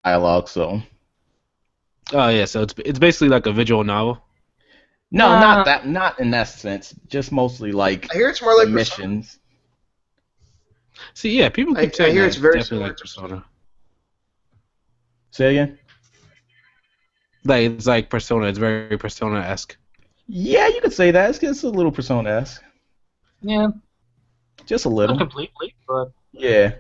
dialogue. So Oh yeah, so it's basically like a visual novel. no, Uh, not in that sense. Just mostly like I hear it's more the like Persona. missions. See, yeah, people keep I saying hear that it's it's very definitely similar like to Persona. Persona. Say again. Like it's like Persona. It's very Persona-esque. Yeah, you could say that. It's a little Persona-esque. yeah, Just a not little. completely, but Yeah.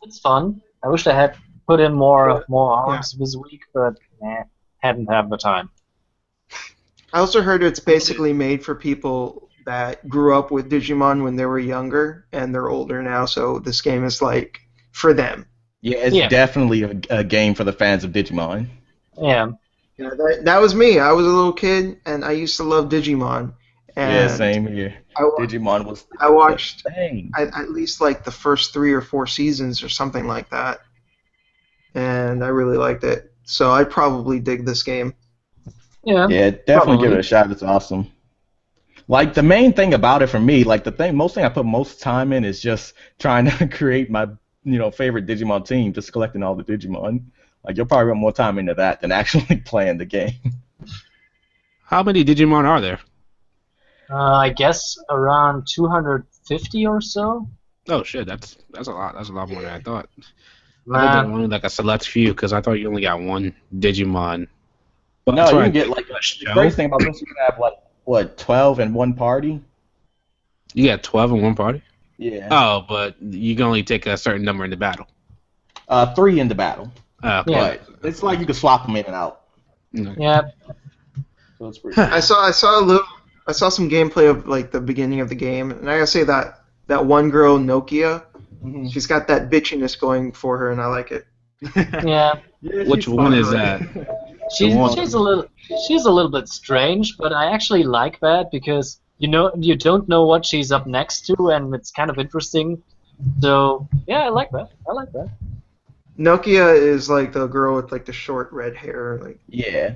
it's fun. I wish they had put in more Yeah. arcs this week, but hadn't had the time. I also heard it's basically made for people that grew up with Digimon when they were younger and they're older now, so this game is like for them. Yeah, it's Yeah. definitely a game for the fans of Digimon. Yeah, You know, that was me. I was a little kid and I used to love Digimon. Yeah, And same here. I, wa- Digimon was I the watched thing. at least like the first 3 or 4 seasons or something like that, and I really liked it. So I'd probably dig this game. yeah, Yeah, definitely give it probably. a shot. It's awesome. Like the main thing about it for me, like most thing I put most time in is just trying to create my, favorite Digimon team, just collecting all the Digimon. Like you'll probably put more time into that than actually playing the game. How many Digimon are there? I guess around 250 or so. Oh shit, that's a lot. That's a lot more than I thought. I thought there Nah, were only like a select few because I thought you only got one Digimon. But No, that's you why can I get think like a the show. greatest thing about this, you can have like what 12 in one party. You got 12 in one party. Yeah. Oh, but you can only take a certain number in the battle. 3 in the battle, Oh, okay. Yeah. but it's like you can swap them in and out. Okay. yeah, So it's pretty. I saw some gameplay of like the beginning of the game, and I gotta say that one girl Nokia, Mhm. she's got that bitchiness going for her, and I like it. yeah. Yeah, Which she's one fun. is that? She's one. she's a little bit strange, but I actually like that because you don't know what she's up next to, and it's kind of interesting. So yeah, I like that. I like that. Nokia is like the girl with like the short red hair, like Yeah.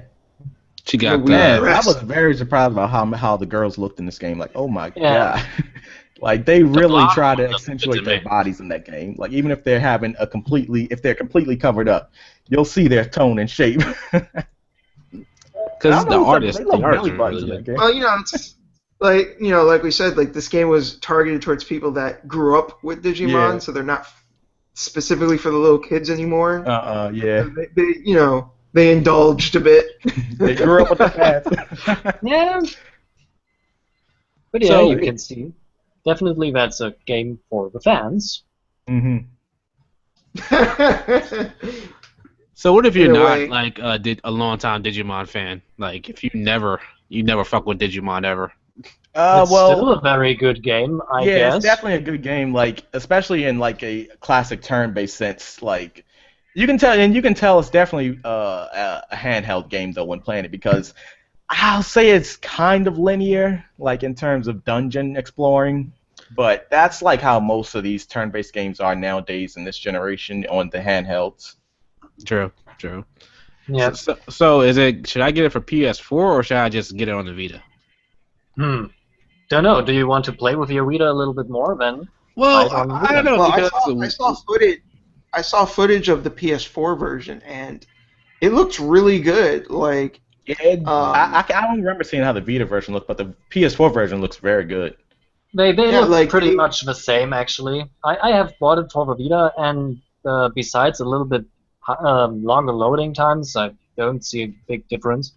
She the got weird Man, I dress. was very surprised about how the girls looked in this game. Like, oh my Yeah. god. Like they really blonde try to one looks good accentuate to their me. bodies in that game. Like even if they're having if they're completely covered up, you'll see their tone and shape. I Because don't the know what's up, but artist, they the love artist belly is buttons really in that good. game. Well, it's like we said, like this game was targeted towards people that grew up with Digimon, Yeah. so they're not specifically for the little kids anymore. Yeah. They indulged a bit. They grew up with the fans. Yeah, but yeah, So- you can see. Definitely, that's a game for the fans. hmm So what if you're Anyway. not like a long time Digimon fan? Like if you never fuck with Digimon ever. It's well, still a very good game, I yeah, guess. it's definitely a good game. Like, especially in like a classic turn-based sense. Like, you can tell it's definitely a handheld game though when playing it because I'll say it's kind of linear, like in terms of dungeon exploring. But that's like how most of these turn-based games are nowadays in this generation on the handhelds. True. Yeah. So should I get it for PS4 or should I just get it on the Vita? Don't know. Do you want to play with your Vita a little bit more then? Well, Right on the I don't know Well, because I saw footage of the PS4 version, and it looks really good. Like, Yeah, Um, I don't remember seeing how the Vita version looked, but the PS4 version looks very good. They Yeah, look like pretty they- much the same actually. I have bought it for the Vita, and besides a little bit longer loading times, I don't see a big difference.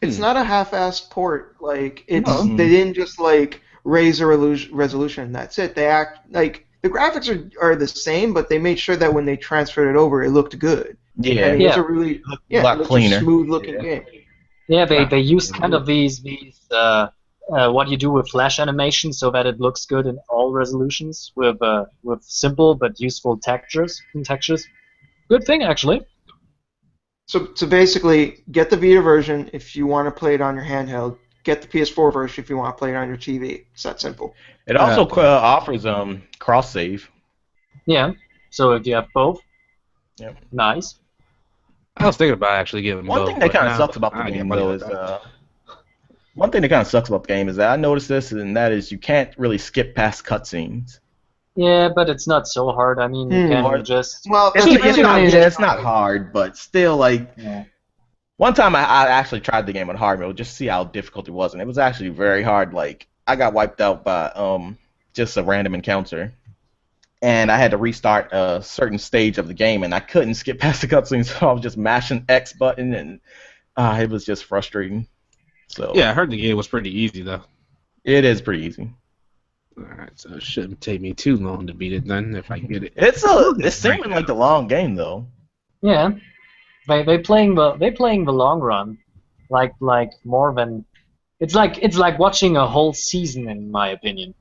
it's not a half-assed port. Like, No. they didn't just like raise the resolution. That's it. They act like the graphics are the same, but they made sure that when they transferred it over, it looked good. Yeah, I mean, it's a really a lot it looks cleaner. a smooth-looking Yeah. game. Yeah, they used kind of these what you do with flash animation so that it looks good in all resolutions with simple but useful textures. Good thing actually. So basically, get the Vita version if you want to play it on your handheld. Get the PS4 version if you want to play it on your TV. It's that simple. It also offers cross save. Yeah. So if you have both, Yep. nice. I was thinking about actually getting One both. thing that but kind of now sucks about the I get game money though like is that. one thing that kind of sucks about the game is that I noticed this, and that is you can't really skip past cutscenes. Yeah, but it's not so hard. I mean, you Or- can just. Well, It's, that's it's really not. only Yeah, it's not hard, but still, like Yeah. one time I actually tried the game on hard mode just to see how difficult it was, and it was actually very hard. Like I got wiped out by just a random encounter, and I had to restart a certain stage of the game, and I couldn't skip past the cutscene, so I was just mashing X button, and it was just frustrating. So Yeah, I heard the game was pretty easy though. it is pretty easy. Alright, so it shouldn't take me too long to beat it then if I get it. It's seeming like a long game though. Yeah. They playing the long run, like more than. It's like watching a whole season, in my opinion.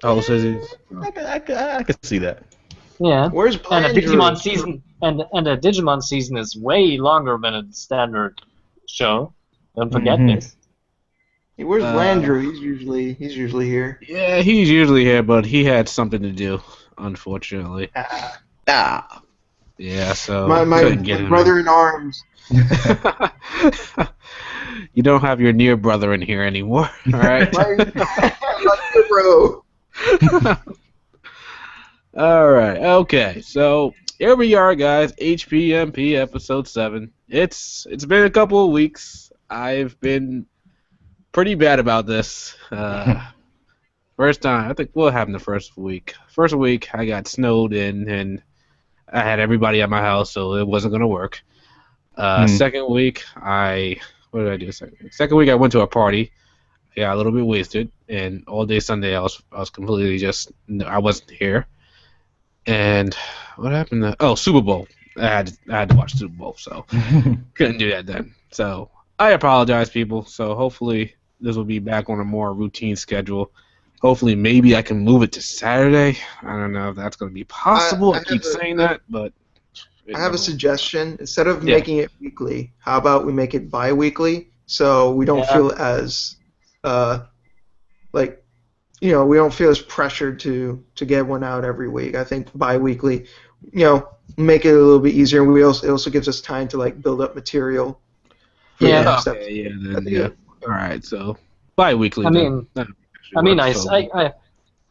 Oh, so it's I could see that. Yeah. Where's And a Blandrew? Digimon season and a Digimon season is way longer than a standard show. Don't forget Mhm. this. Hey, where's Uh, Blandrew? He's usually here. yeah, he's usually here, but he had something to do, unfortunately. Ah. Yeah, so My couldn't get him brother in arms. in. You don't have your near brother in here anymore, all right? My bro. All right, okay. So here we are, guys. HPMP episode 7. It's been a couple of weeks. I've been pretty bad about this. First time, I think what happened the first week. First week, I got snowed in, and I had everybody at my house, so it wasn't gonna work. Second week, what did I do? Second week, I went to a party. I got a little bit wasted, and all day Sunday, I was completely I wasn't here. And what happened? Super Bowl. I had to watch Super Bowl, so couldn't do that then. So I apologize, people. So hopefully this will be back on a more routine schedule. Hopefully, maybe I can move it to Saturday. I don't know if that's going to be possible. I keep saying that, but I have a suggestion. Instead of Yeah. making it weekly, how about we make it bi-weekly so we don't feel as we don't feel as pressured to get one out every week. I think bi-weekly, make it a little bit easier. And it also gives us time to build up material. For Yeah. the next Okay, episode. yeah, then, I yeah. think All right, so bi-weekly. I then. mean- That actually works, so-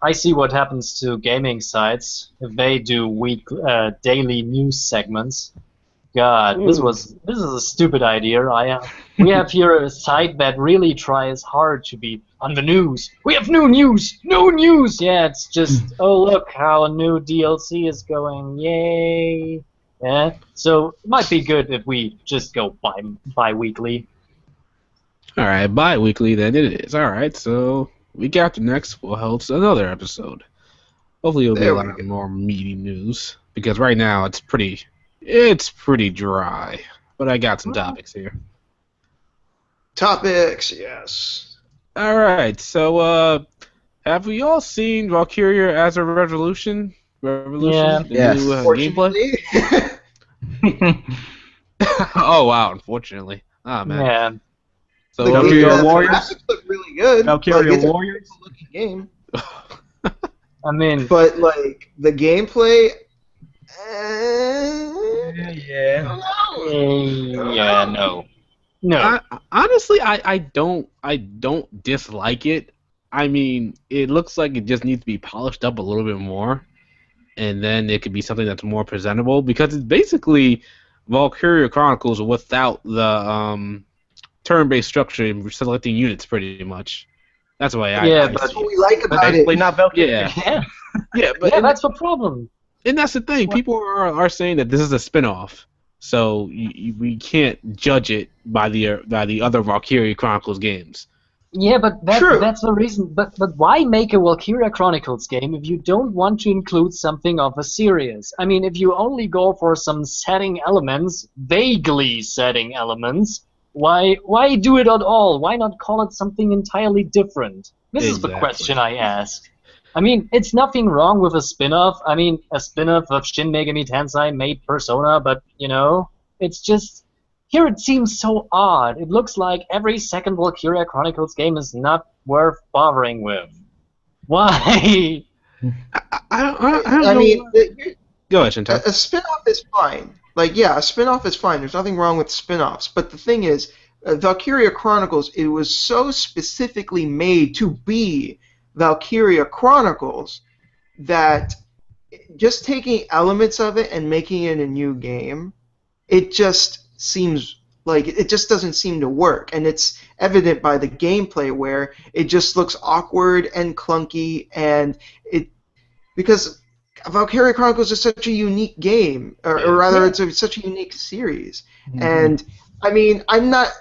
I see what happens to gaming sites if they do daily news segments. God, this is a stupid idea. We have here a site that really tries hard to be on the news. We have new news. Yeah, it's just look how a new DLC is going. Yay! Yeah, so it might be good if we just go bi-weekly. All right, bi-weekly then it is. All right, so week after next we'll host another episode. Hopefully it'll be There a we lot of more meaty news because right now it's pretty dry. But I got some topics here. Topics, yes. All right, so have we all seen Valkyria Azure Revolution? Yeah. The Yes. new gameplay. Fortunately, Oh wow! Unfortunately, man. Yeah. So the Valkyria game- the Warriors? graphics look really good. Valkyria it's Warriors? a looking game, I mean, but the gameplay. Yeah. yeah, no. Honestly, I don't dislike it. I mean, it looks like it just needs to be polished up a little bit more, and then it could be something that's more presentable because it's basically Valkyria Chronicles without the turn-based structure and selecting units, pretty much. That's the way I Yeah, see but- That's it. what we like about Basically it. not Valkyria. Yeah, Yeah, but yeah, that's the problem. and that's the thing. People are saying that this is a spin-off, so we can't judge it by the other Valkyria Chronicles games. Yeah, but True. that's the reason. But why make a Valkyria Chronicles game if you don't want to include something of a series? I mean, if you only go for some setting elements, vaguely setting elements, why do it at all? Why not call it something entirely different? This is the Exactly. question I ask. I mean, it's nothing wrong with a spin-off. I mean, a spin-off of Shin Megami Tensei made Persona, but, it's just... Here it seems so odd. It looks like every second Valkyria Chronicles game is not worth bothering with. Why? I don't I know. mean, Go ahead, Shinto. a spin-off is fine. A spin-off is fine. There's nothing wrong with spin-offs. But the thing is, Valkyria Chronicles, it was so specifically made to be Valkyria Chronicles that just taking elements of it and making it a new game, it just seems like it just doesn't seem to work, and it's evident by the gameplay where it just looks awkward and clunky, and it because Valkyria Chronicles is such a unique game, or rather, it's such a unique series, and I mean, I'm not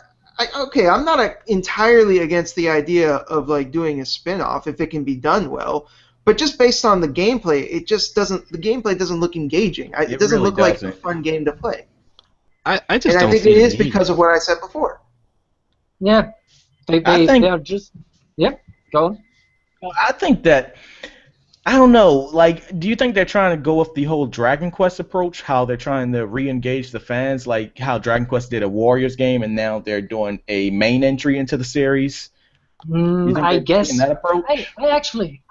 entirely against the idea of like doing a spin-off if it can be done well. But just based on the gameplay, it just doesn't. The gameplay doesn't look engaging. It doesn't really look like doesn't. a fun game to play. I just And don't I think see it the is need. because of what I said before. Yeah, I think- they're just go on. I think that I don't know. Like, do you think they're trying to go with the whole Dragon Quest approach? How they're trying to re-engage the fans, like how Dragon Quest did a Warriors game, and now they're doing a main entry into the series. You think I they're guess taking that approach? I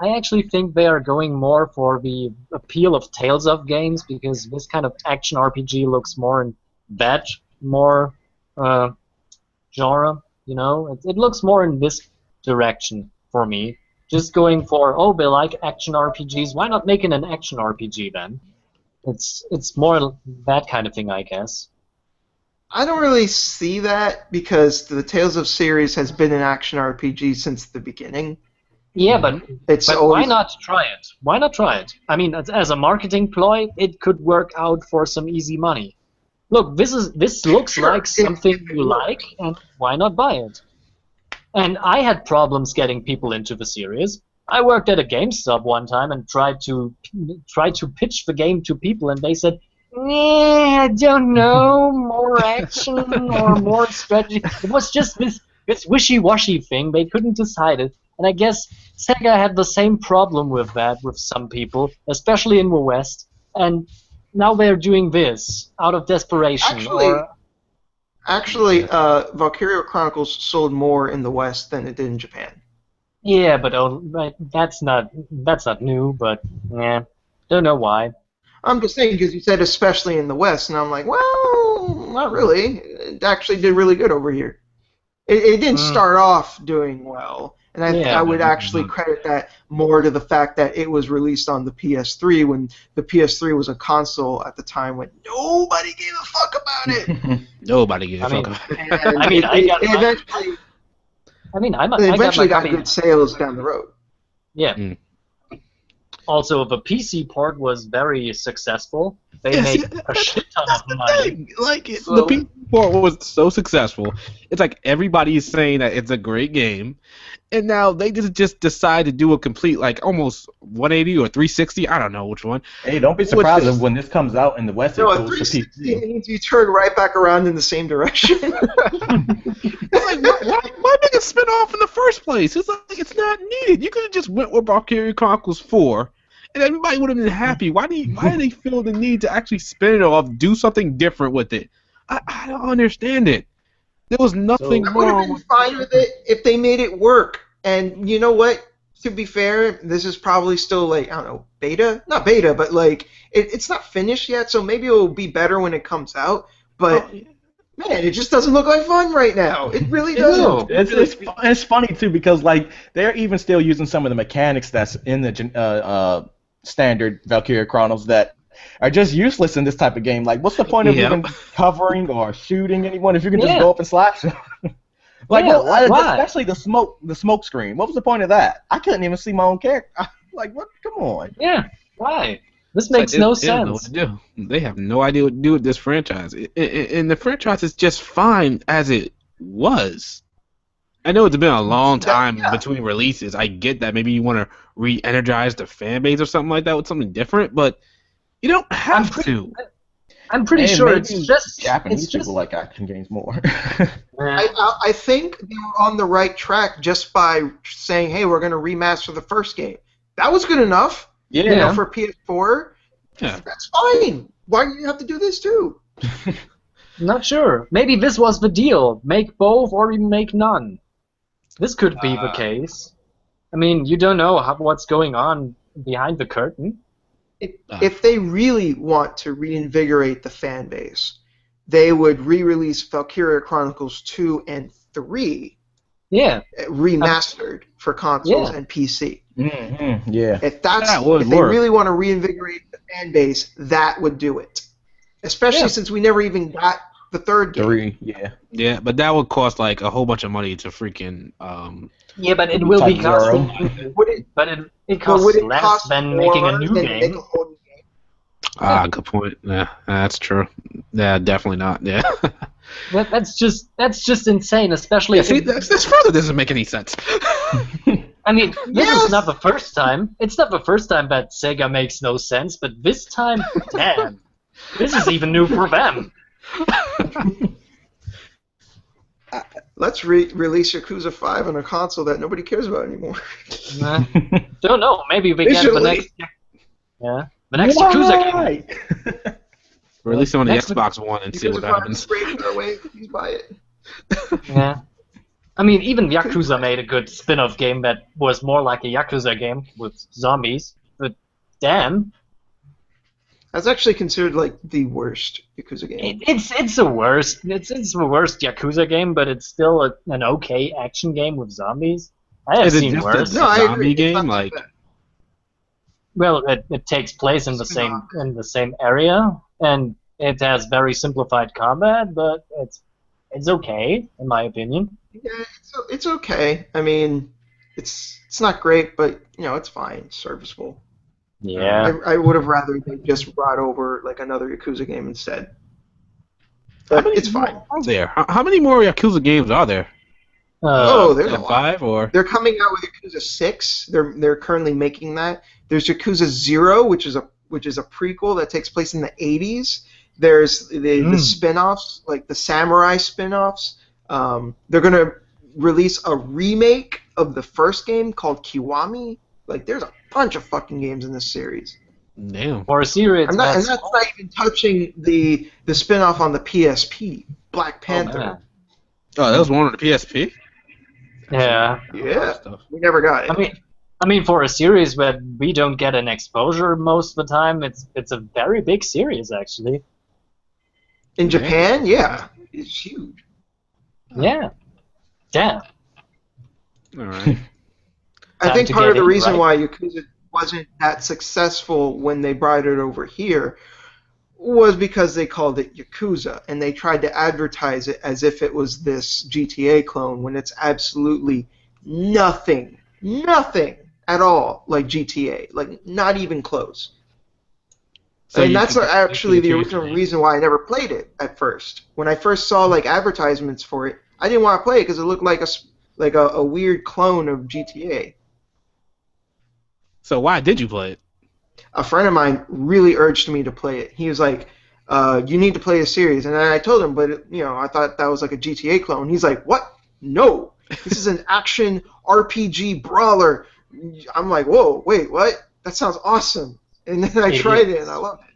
actually think they are going more for the appeal of Tales of games, because this kind of action RPG looks more in that more genre. You know, it looks more in this direction for me. Just going for they like action RPGs. Why not making an action RPG then? It's more that kind of thing, I guess. I don't really see that because the Tales of series has been an action RPG since the beginning. Yeah, but It's why always not try it? Why not try it? I mean, as a marketing ploy, it could work out for some easy money. Look, this looks Sure, like if something it you works. like, and why not buy it? And I had problems getting people into the series. I worked at a GameStop one time and tried to pitch the game to people, and they said, I don't know, more action or more strategy. It was just this wishy-washy thing. They couldn't decide it. And I guess Sega had the same problem with that with some people, especially in the West. And now they're doing this out of desperation. Actually, Valkyria Chronicles sold more in the West than it did in Japan. Yeah, but that's not new. But yeah, don't know why. I'm just saying because you said especially in the West, and I'm like, well, not really. It actually did really good over here. It didn't start off doing well, and I would actually credit that more to the fact that it was released on the PS3 when the PS3 was a console at the time when nobody gave a fuck about it. Nobody gives a fuck. And I mean, it eventually got good sales down the road. Yeah. Also, the PC port was very successful. They made a shit ton of money. Like the PC port was so successful. It's like everybody is saying that it's a great game, and now they just decide to do a complete like almost 180 or 360. I don't know which one. Hey, don't be surprised if when this comes out in the West, it No, a goes to 360 PC. means you turn right back around in the same direction. It's like, why make a spin-off in the first place? It's like it's not needed. You could have just went with Valkyria Chronicles 4, and everybody would have been happy. Why do they feel the need to actually spin it off, do something different with it? I don't understand it. There was nothing I would have wrong been with fine with it if they made it work. And you know what? To be fair, this is probably still like, I don't know, beta? Not beta, but like, it's not finished yet, so maybe it will be better when it comes out. But, man, it just doesn't look like fun right now. It really doesn't. It's funny, too, because, like, they're even still using some of the mechanics that's in the standard Valkyria Chronicles that are just useless in this type of game. Like, what's the point of even covering or shooting anyone if you can just go up and slash them? Like, especially the smoke screen. What was the point of that? I couldn't even see my own character. Like, what? Come on. Yeah, why? This makes no They don't know what sense. to do. They have no idea what to do with this franchise. And the franchise is just fine as it was. I know it's been a long time between releases. I get that. Maybe you want to re-energize the fan base or something like that with something different, but you don't have to. I'm pretty sure it's just Japanese people like action games more. I think they were on the right track just by saying, hey, we're going to remaster the first game. That was good enough. Yeah. You know, for PS4. Yeah. That's fine. Why do you have to do this too? Not sure. Maybe this was the deal. Make both or even make none. This could be the case. I mean, you don't know what's going on behind the curtain. If they really want to reinvigorate the fan base, they would re-release Valkyria Chronicles 2 and 3 Yeah. remastered for consoles and PC. Yeah. If That would they work. really want to reinvigorate the fan base, that would do it. Especially since we never even got the third game. 3, yeah. Yeah, but that would cost like a whole bunch of money to freaking. Yeah, but it will be Type Zero. costing. Would it, But it but costs would it less cost than more making a new than to make game. a whole new game? Good point. Yeah, that's true. Yeah, definitely not. Yeah. That's just insane, especially. Yeah, see, this further doesn't make any sense. I mean, this Yes! is not the first time. It's not the first time that Sega makes no sense, but this time, damn, this is even new for them. Let's release Yakuza 5 on a console that nobody cares about anymore. Don't know. Maybe we get the next. Yeah, the next Why? Yakuza game. Release it on the Next- Xbox One and see Yakuza what 5 happens. is great our way. Please buy it. Yeah. I mean, even Yakuza made a good spin-off game that was more like a Yakuza game with zombies. But damn, That's actually considered like the worst Yakuza game. it's the worst. It's the worst Yakuza game, but it's still an okay action game with zombies. I have Is it seen just worse. No, I zombie agree. It's game, not like- bad. Well, it takes place in the same area, and it has very simplified combat, but it's okay in my opinion. Yeah, it's okay. I mean, it's not great, but it's fine. It's serviceable. Yeah. I would have rather they just brought over like another Yakuza game instead. But it's fine. There. How many more Yakuza games are there? There's a Like lot. 5 or? They're coming out with Yakuza 6. They're currently making that. There's Yakuza 0, which is a prequel that takes place in the 80s. There's the spin-offs, like the samurai spin-offs. They're going to release a remake of the first game called Kiwami. Like, there's a bunch of fucking games in this series. Damn. For a series, And that's not even touching the spin-off on the PSP, Black Panther. man. Oh, that was one on the PSP? Yeah. Yeah, Stuff. we never got it. I mean, for a series where we don't get an exposure most of the time, it's a very big series actually. In Japan, yeah, it's huge. Yeah. Damn. All right. I Time think to part get of the in, reason right? why Yakuza wasn't that successful when they brought it over here was because they called it Yakuza, and they tried to advertise it as if it was this GTA clone, when it's absolutely nothing at all like GTA, like not even close. And that's actually the original reason why I never played it at first. When I first saw like advertisements for it, I didn't want to play it because it looked like a weird clone of GTA. So why did you play it? A friend of mine really urged me to play it. He was like, "You need to play the series," and I told him, but I thought that was like a GTA clone. He's like, "What? No, this is an action RPG brawler." I'm like, "Whoa, wait, what? That sounds awesome!" And then I tried it and I loved it.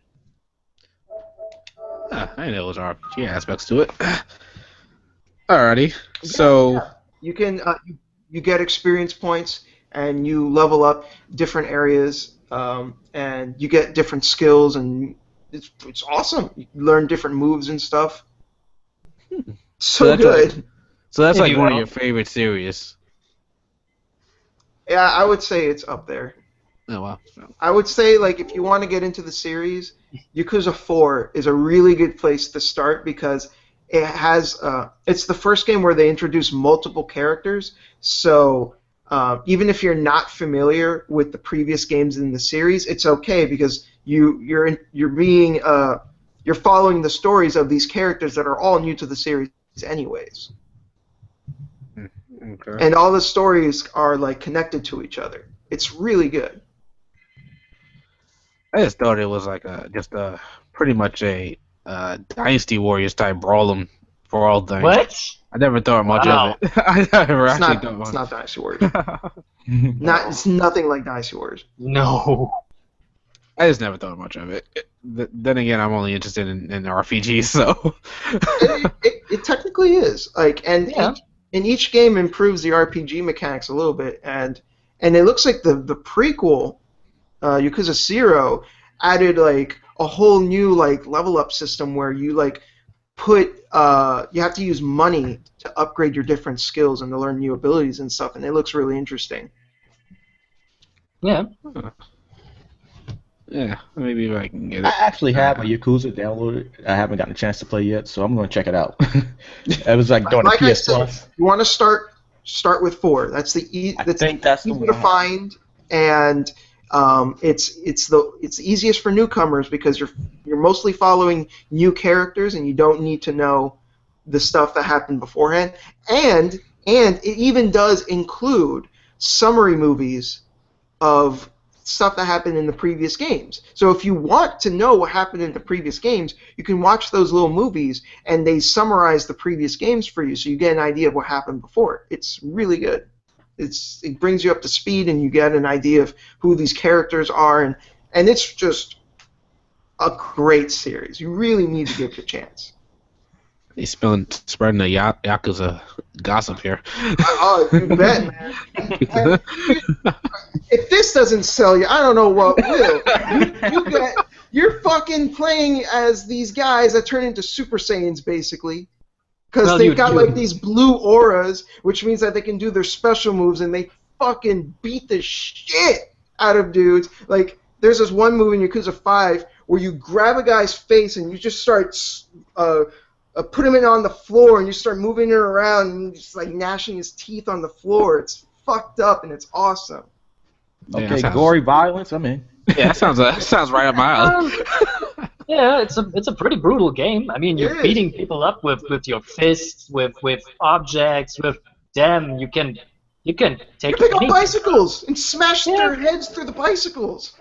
I didn't know there was RPG aspects to it. Alrighty. So You can you get experience points and you level up different areas, and you get different skills, and it's awesome. You learn different moves and stuff. So that's good. so that's If like you one of will. your favorite series. Yeah, I would say it's up there. Oh wow. I would say, like, if you want to get into the series, Yakuza 4 is a really good place to start because it has it's the first game where they introduce multiple characters. So even if you're not familiar with the previous games in the series, it's okay because you're following the stories of these characters that are all new to the series anyways. Okay. And all the stories are like connected to each other. It's really good. I just thought it was like pretty much a Dynasty Warriors type brawling for all things. What? I never thought much Wow. of it. I never It's actually not, thought it's much. not Dynasty Warriors. It's nothing like Dynasty Warriors. No. I just never thought much of it. Then again, I'm only interested in RPGs, so. It technically is. Yeah. Each game improves the RPG mechanics a little bit, and it looks like the prequel, Yakuza 0, added like a whole new like level up system where you like you have to use money to upgrade your different skills and to learn new abilities and stuff, and it looks really interesting. Yeah. Yeah, maybe if I can get I it. actually have a Yakuza downloaded. I haven't gotten a chance to play yet, so I'm going to check it out. It was like during the Like I PS said, Plus. you want to start with 4. That's I that's think that's the easy to one. find, and it's easiest for newcomers because you're mostly following new characters and you don't need to know the stuff that happened beforehand. And it even does include summary movies of stuff that happened in the previous games. So if you want to know what happened in the previous games, you can watch those little movies and they summarize the previous games for you so you get an idea of what happened before. It's really good. It brings you up to speed and you get an idea of who these characters are and it's just a great series. You really need to give it a chance. He's spreading the Yakuza gossip here. Oh, you bet, man. If this doesn't sell you, I don't know what will. You're fucking playing as these guys that turn into Super Saiyans, basically. Because they've got like these blue auras, which means that they can do their special moves, and they fucking beat the shit out of dudes. Like, there's this one move in Yakuza 5 where you grab a guy's face and you just start put him in on the floor, and you start moving it around and just like gnashing his teeth on the floor. It's fucked up and it's awesome. Okay, gory violence. I'm in. Yeah, that sounds right up my alley. Yeah, it's a pretty brutal game. I mean, you're beating people up with your fists, with objects, with them. You can take pick up bicycles and smash their heads through the bicycles.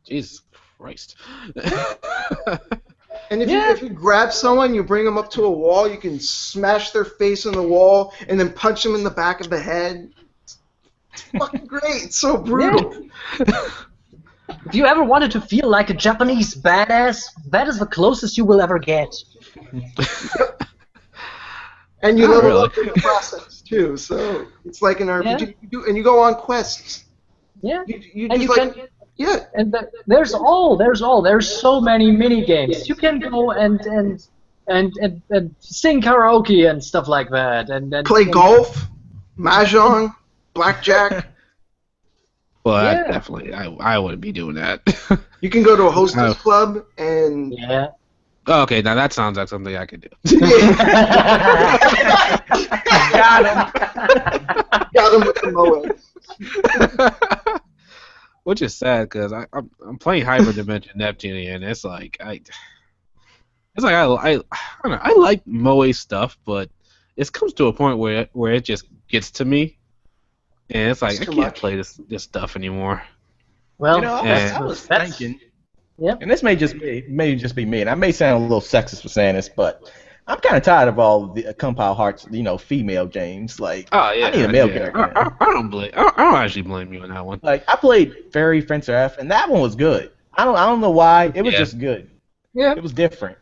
Jesus Christ. And if you grab someone, you bring them up to a wall, you can smash their face on the wall and then punch them in the back of the head. It's fucking great. It's so brutal. Yeah. If you ever wanted to feel like a Japanese badass, that is the closest you will ever get. And you level up in the process too, so it's like an RPG. Yeah. And you go on quests. Yeah. Yeah. And there's so many mini games. You can go and sing karaoke and stuff like that, and play golf, mahjong, blackjack. Well, I wouldn't be doing that. You can go to a hostess club and Oh, okay, now that sounds like something I could do. Got him with the moe. Which is sad because I'm playing Hyperdimension Neptunia, and it's like I don't know, I like moe stuff, but it comes to a point where it just gets to me, and it's like I can't play this stuff anymore. Well, I was thinking, and this may just be me, and I may sound a little sexist for saying this, but I'm kind of tired of all the Compile Hearts, female games. Like, I need a male character. I don't actually blame you on that one. Like, I played Fairy Fencer F, and that one was good. I don't know why. It was just good. Yeah. It was different.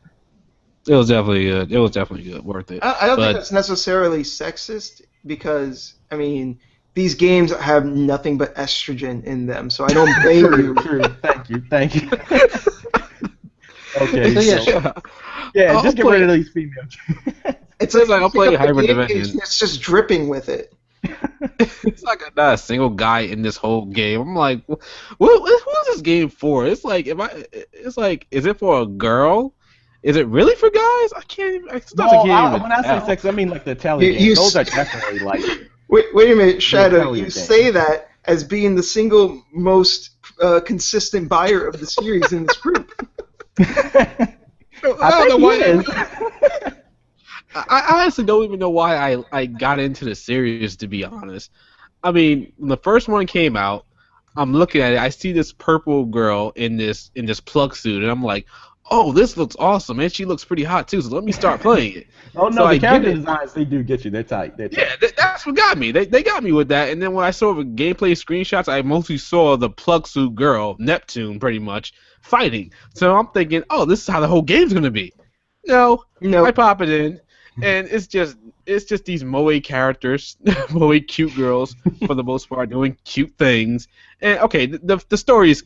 It was definitely good. It was definitely good. Worth it. I don't think that's necessarily sexist because, I mean, these games have nothing but estrogen in them, so I don't blame you. True. Thank you. Okay. So, just get rid of these females. It's like I'll play Hyperdimension. It's just dripping with it. It's like not a single guy in this whole game. I'm like, who is this game for? It's like, is it for a girl? Is it really for guys? I can't even. When I say sex, I mean like the Italian games. Those are definitely like. Wait a minute, Shadow. You say that as being the single most consistent buyer of the series in this group. I don't know why. I honestly don't even know why I got into the series, to be honest. I mean, when the first one came out, I'm looking at it. I see this purple girl in this plug suit, and I'm like, oh, this looks awesome, and she looks pretty hot too. So let me start playing it. Oh no, the character designs, they do get you. They're tight. Yeah, that's what got me. They got me with that. And then when I saw the gameplay screenshots, I mostly saw the plug suit girl, Neptune, pretty much fighting. So I'm thinking, oh, this is how the whole game's gonna be. No. I pop it in, and it's just these moe characters, moe cute girls for the most part doing cute things. And okay, the story is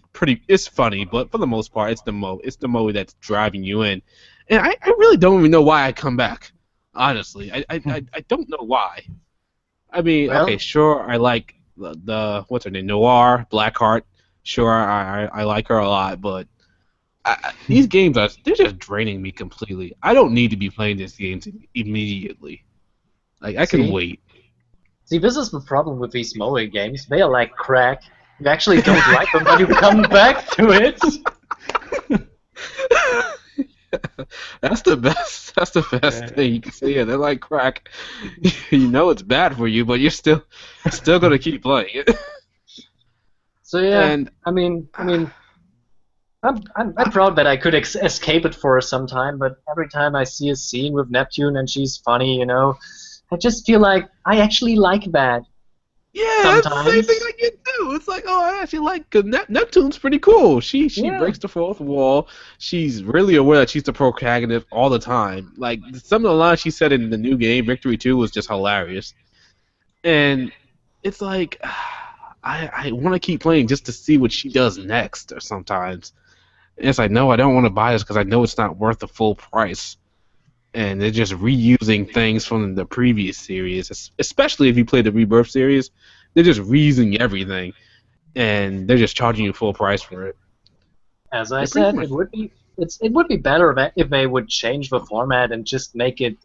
it's funny, but for the most part, it's the moe that's driving you in. And I really don't even know why I come back. Honestly, I don't know why. I mean, okay, sure, I like the what's her name, Noir, Blackheart. Sure, I like her a lot, but these games they're just draining me completely. I don't need to be playing these games immediately. Like I can See? wait. See, this is the problem with these MOA games. They are like crack. You actually don't like them, but you come back to it. That's the best. That's the best thing you can say. Yeah, they're like crack. You know it's bad for you, but you're still gonna keep playing it. So yeah, And I'm proud that I could escape it for some time, but every time I see a scene with Neptune and she's funny, I just feel like I actually like that. yeah, that's the same Sometimes. thing I get too. It's like, oh, I actually like cause Neptune's pretty cool. She Yeah. breaks the fourth wall. She's really aware that she's the protagonist all the time. Like some of the lines she said in the new game, Victory 2, was just hilarious. And it's like I want to keep playing just to see what she does next. Or sometimes and it's like, no, I don't want to buy this because I know it's not worth the full price. And they're just reusing things from the previous series, especially if you play the Rebirth series. They're just reusing everything, and they're just charging you full price for it. As I They're said, pretty it would be better if they would change the format and just make it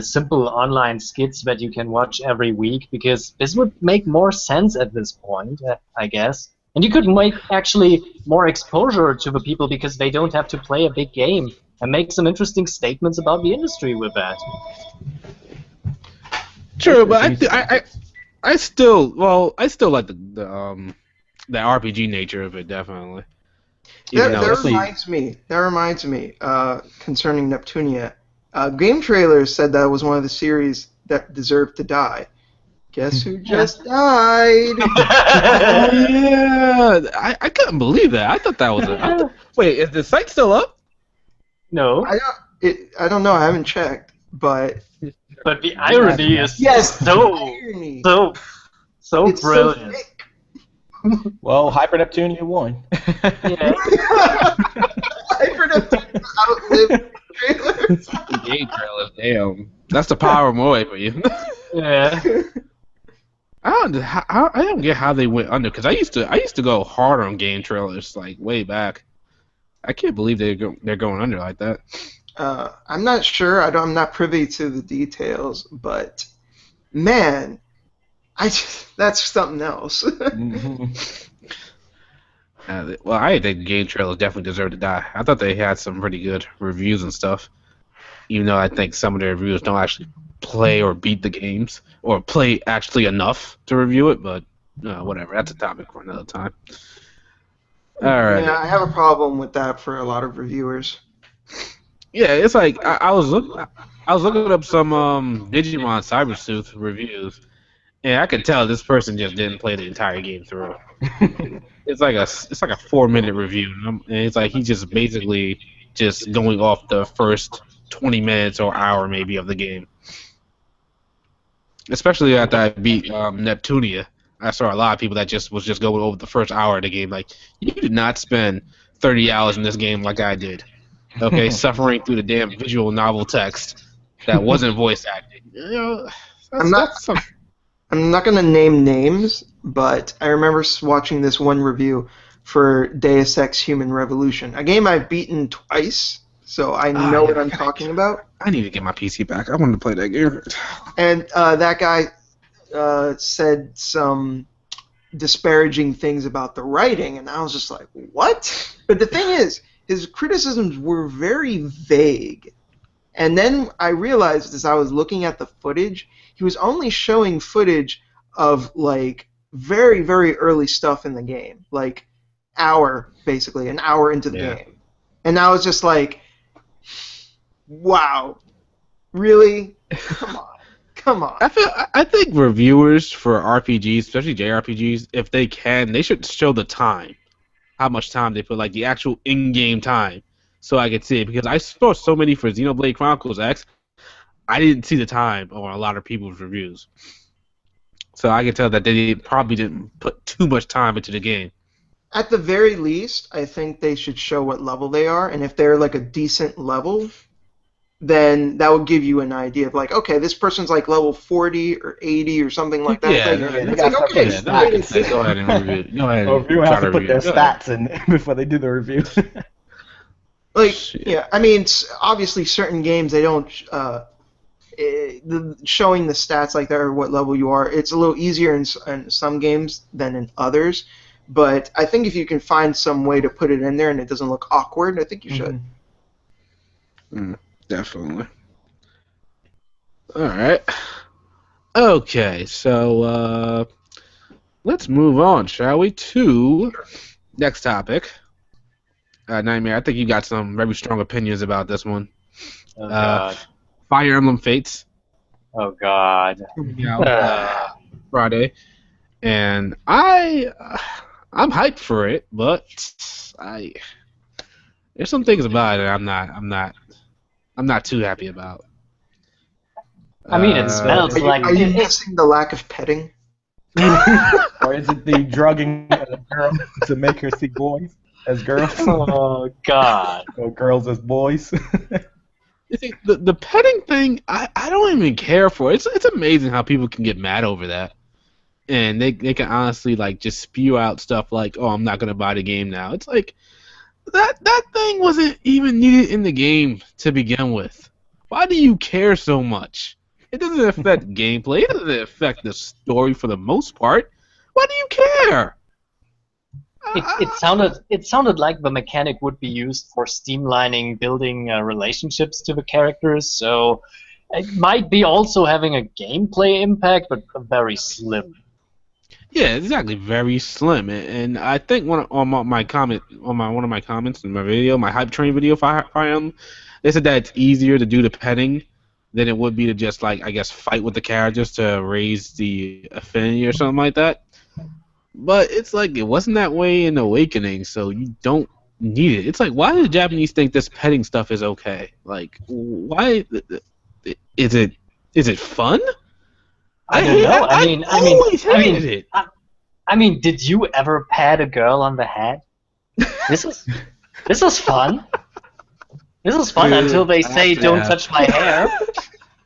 simple online skits that you can watch every week, because this would make more sense at this point, I guess. And you could make actually more exposure to the people because they don't have to play a big game, and make some interesting statements about the industry with that. True, but I still like the RPG nature of it, definitely. Even though That reminds me. Concerning Neptunia, game trailers said that was one of the series that deserved to die. Guess who just died? Oh, yeah, I couldn't believe that. I thought that was wait, is the site still up? No, I don't know. I haven't checked, but but the irony is irony. so It's brilliant. so thick. Well, Hyper Neptunia won. Yeah. Hyper outlived trailers. Game trailers, damn. That's the power of Moe for you. Yeah. I don't get how they went under, because I used to go hard on game trailers like way back. I can't believe they're going under like that. I'm not sure. I'm not privy to the details, but man, that's something else. Well, I think game trailers definitely deserve to die. I thought they had some pretty good reviews and stuff, even though I think some of their reviews don't actually play or beat the games, or play actually enough to review it, but whatever. That's a topic for another time. All right. Yeah, I have a problem with that for a lot of reviewers. Yeah, it's like I was looking up some Digimon Cybersleuth reviews, and I could tell this person just didn't play the entire game through. It's like a 4-minute review, and it's like he's just basically just going off the first 20 minutes or hour maybe of the game. Especially after I beat Neptunia, I saw a lot of people that was just going over the first hour of the game. Like, you did not spend 30 hours in this game like I did. Okay, suffering through the damn visual novel text that wasn't voice acting. I'm not going to name names, but I remember watching this one review for Deus Ex Human Revolution, a game I've beaten twice, so I know what I'm talking about. I need to get my PC back. I wanted to play that game. And that guy said some disparaging things about the writing, and I was just like, what? But the thing is, his criticisms were very vague. And then I realized as I was looking at the footage, he was only showing footage of, like, very, very early stuff in the game. Like, basically, an hour into the game. And I was just like, wow. Really? Come on. I think reviewers for RPGs, especially JRPGs, if they can, they should show the time. How much time they put, like the actual in-game time, so I could see it. Because I saw so many for Xenoblade Chronicles X, I didn't see the time on a lot of people's reviews. So I can tell that they probably didn't put too much time into the game. At the very least, I think they should show what level they are, and if they're like a decent level, then that would give you an idea of like, okay, this person's like level 40 or 80 or something like that. Yeah, It's they like, gotta start okay, putting then I can stats. say go ahead and review. Go ahead A and reviewer try has to to put review. their Go ahead. stats in before they do the review. like Shit. yeah, I mean, obviously certain games they don't showing the stats like that or what level you are. It's a little easier in some games than in others. But I think if you can find some way to put it in there and it doesn't look awkward, I think you should. Definitely. All right. Okay, so let's move on, shall we, to next topic. Nightmare, I think you got some very strong opinions about this one. Oh god. Fire Emblem Fates. Oh god. Friday, and I'm hyped for it, but there's some things about it I'm not too happy about. I mean, it smells like. Are you guessing the lack of petting? Or is it the drugging of a girl to make her see boys as girls? Oh god. Or girls as boys? You think the petting thing? I don't even care for it. It's amazing how people can get mad over that, and they can honestly like just spew out stuff like, "Oh, I'm not gonna buy the game now." It's like that thing wasn't even needed in the game to begin with. Why do you care so much? It doesn't affect gameplay. It doesn't affect the story for the most part. Why do you care? It sounded like the mechanic would be used for streamlining building relationships to the characters, so it might be also having a gameplay impact, but very slim. Yeah, exactly. Very slim, and I think one of my comments in my video, my hype train video for Fire Emblem, they said that it's easier to do the petting than it would be to just like I guess fight with the characters to raise the affinity or something like that. But it's like it wasn't that way in Awakening, so you don't need it. It's like why do the Japanese think this petting stuff is okay? Like why is it fun? I don't know. I hated it. I mean, did you ever pat a girl on the head? This was fun. This was fun until they say don't touch my hair.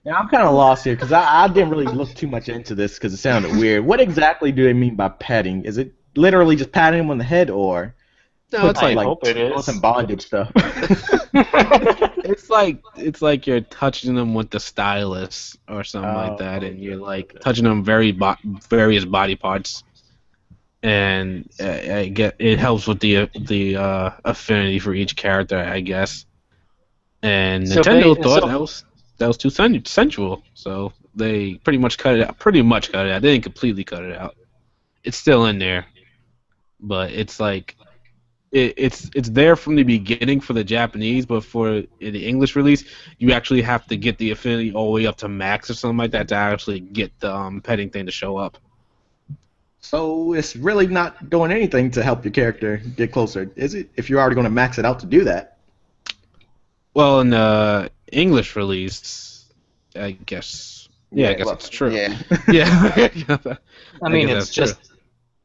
Yeah, I'm kind of lost here because I didn't really look too much into this because it sounded weird. What exactly do they mean by petting? Is it literally just patting him on the head, or No, it's I like hope it is. some bondage stuff? it's like you're touching them with the stylus or something like that, and you're like touching them various body parts, and it helps with the affinity for each character, I guess. And So Nintendo they- thought so- that was too sensual, so they pretty much cut it out. Pretty much cut it out. They didn't completely cut it out. It's still in there, but it's like it's there from the beginning for the Japanese, but for the English release, you actually have to get the affinity all the way up to max or something like that to actually get the petting thing to show up. So it's really not doing anything to help your character get closer, is it? If you're already going to max it out to do that. Well, in the English release, I guess. Yeah, I guess well, it's true. Yeah. Yeah. I mean, guess it's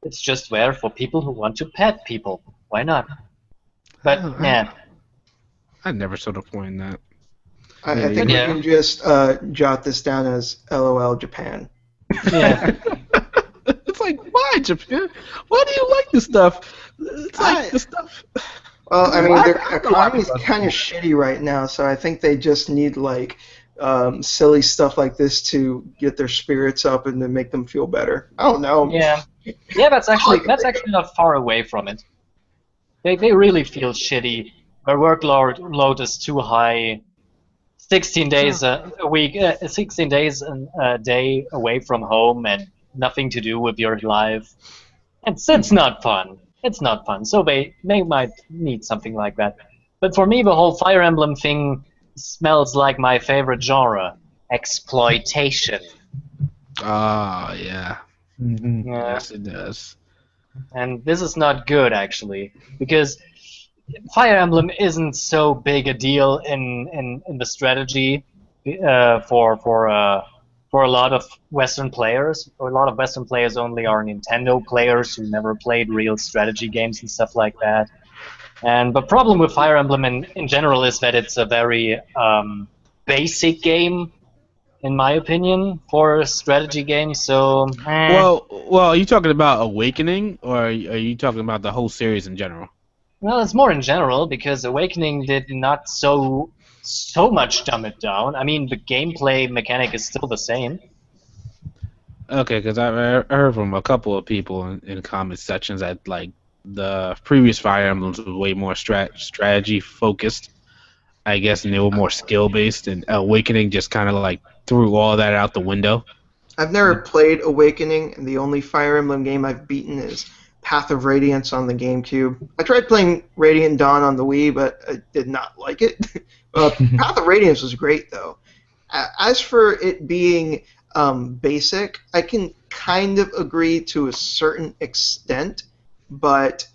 that's true. just there for people who want to pet people. Why not? But Oh, yeah, I never saw the point in that. I Yeah, think yeah. we can just jot this down as LOL Japan. yeah. It's like, why Japan? Why do you like this stuff? It's like the stuff. Well, I mean, I- their I don't economy's like kind of shitty right now, so I think they just need like silly stuff like this to get their spirits up and to make them feel better. I don't know. Yeah, that's actually not far away from it. They really feel shitty. Their workload is too high. 16 days a week, 16 days a day away from home, and nothing to do with your life. It's not fun. It's not fun. So they might need something like that. But for me, the whole Fire Emblem thing smells like my favorite genre: exploitation. Ah, yeah. Mhm. Yeah. Yes, it does. And this is not good, actually, because Fire Emblem isn't so big a deal in the strategy for a lot of Western players. A lot of Western players only are Nintendo players who never played real strategy games and stuff like that. And the problem with Fire Emblem in general is that it's a very basic game, in my opinion, for a strategy game. So, Well, are you talking about Awakening, or are you talking about the whole series in general? well, it's more in general because Awakening did not so much dumb it down. I mean, the gameplay mechanic is still the same. Okay, because I heard from a couple of people in comment sections that like the previous Fire Emblems was way more strategy focused, I guess, and they were more skill based, and Awakening just kind of like threw all that out the window. I've never played Awakening, and the only Fire Emblem game I've beaten is Path of Radiance on the GameCube. I tried playing Radiant Dawn on the Wii, but I did not like it. Path of Radiance was great, though. As for it being basic, I can kind of agree to a certain extent, but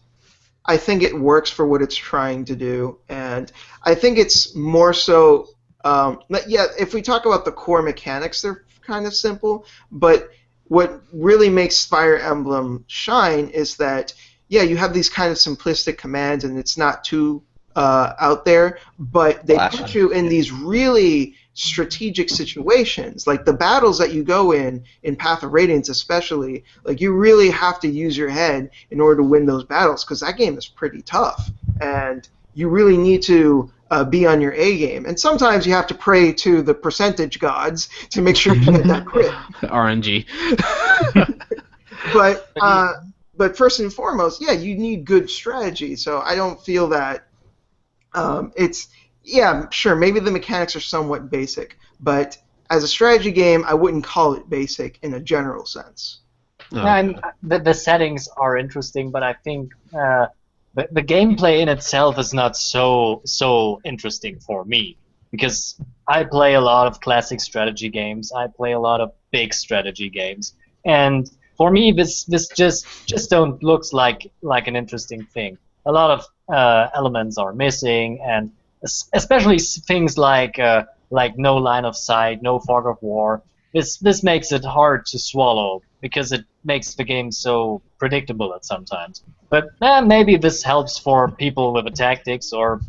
I think it works for what it's trying to do, and I think it's more so. Yeah, if we talk about the core mechanics, they're kind of simple, but what really makes Fire Emblem shine is that, yeah, you have these kind of simplistic commands, and it's not too out there, but they put you in these really strategic situations, like the battles that you go in Path of Radiance especially. Like, you really have to use your head in order to win those battles, because that game is pretty tough, and you really need to be on your A game. And sometimes you have to pray to the percentage gods to make sure you get that crit. RNG. But first and foremost, yeah, you need good strategy. So I don't feel that it's, yeah, sure, maybe the mechanics are somewhat basic, but as a strategy game, I wouldn't call it basic in a general sense. And the settings are interesting, but I think the gameplay in itself is not so interesting for me, because I play a lot of classic strategy games. I play a lot of big strategy games, and for me, this just don't looks like an interesting thing. A lot of elements are missing, and especially things like no line of sight, no fog of war. This makes it hard to swallow because it makes the game so predictable at sometimes. But maybe this helps for people with the tactics, or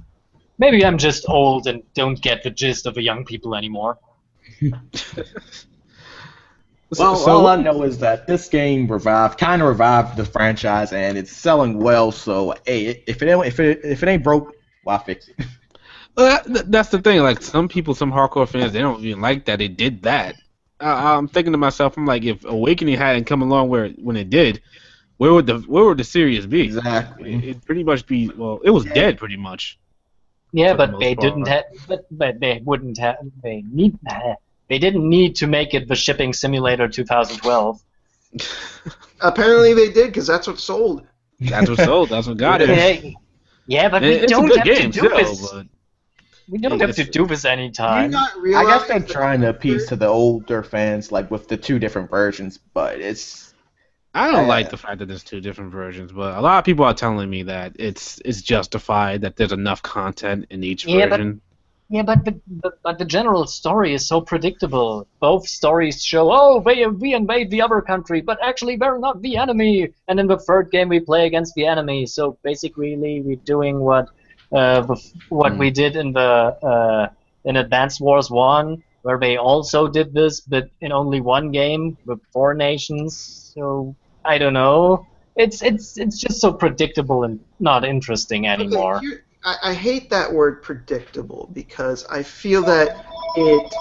maybe I'm just old and don't get the gist of the young people anymore. Well, all I know is that this game kind of revived the franchise, and it's selling well. So, hey, if it ain't broke, why fix it? That's the thing. Like, some people, some hardcore fans, they don't even like that it did that. I'm thinking to myself, I'm like, if Awakening hadn't come along when it did, where would the series be? Exactly. It'd pretty much be, well, it was dead pretty much. Yeah, but they didn't have, but they wouldn't have. They didn't need to make it the shipping simulator 2012. Apparently they did, because that's what sold. That's what sold. That's what got it. Yeah, but we don't have to do this. We don't have to do this anytime. I guess they're trying to appease to the older fans, like with the two different versions, but it's. I don't like the fact that there's two different versions, but a lot of people are telling me that it's justified, that there's enough content in each version. But the general story is so predictable. Both stories show, oh, we invade the other country, but actually they're not the enemy. And in the third game we play against the enemy. So basically we're doing what we did in the in Advance Wars 1, where they also did this, but in only one game with 4 nations. So I don't know. It's just so predictable and not interesting anymore. Okay, I hate that word predictable, because I feel that it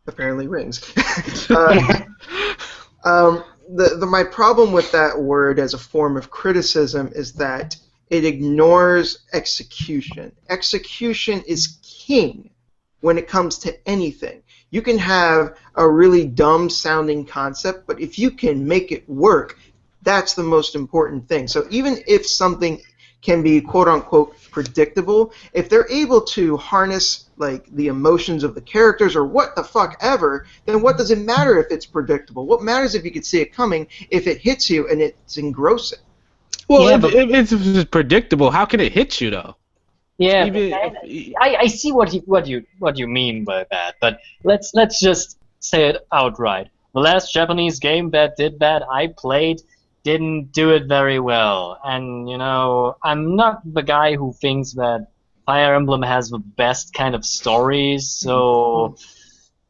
apparently rings. My problem with that word as a form of criticism is that it ignores execution. Execution is king when it comes to anything. You can have a really dumb sounding concept, but if you can make it work, that's the most important thing. So even if something can be quote-unquote predictable, if they're able to harness like the emotions of the characters or what the fuck ever, then what does it matter if it's predictable? What matters if you can see it coming, if it hits you and it's engrossing? Well, yeah, if it's predictable, how can it hit you though? Yeah, I see what you mean by that, but let's just say it outright. The last Japanese game that did that I played didn't do it very well, and I'm not the guy who thinks that Fire Emblem has the best kind of stories, so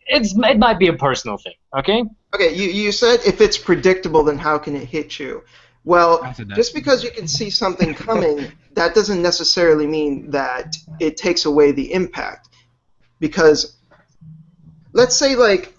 it might be a personal thing. Okay. Okay, you said if it's predictable, then how can it hit you? Well, I said that. just because you can see something coming, that doesn't necessarily mean that it takes away the impact. Because, let's say, like,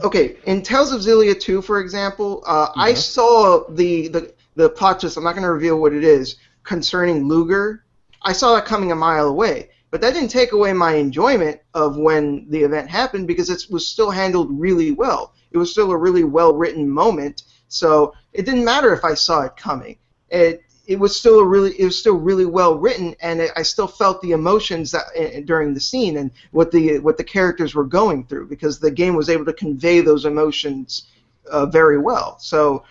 okay, in Tales of Xillia 2, for example, I saw the plot twist, I'm not going to reveal what it is, concerning Luger. I saw that coming a mile away. But that didn't take away my enjoyment of when the event happened because it was still handled really well. It was still a really well-written moment, so it didn't matter if I saw it coming. It was still really well written, and I still felt the emotions that during the scene and what the characters were going through because the game was able to convey those emotions very well. So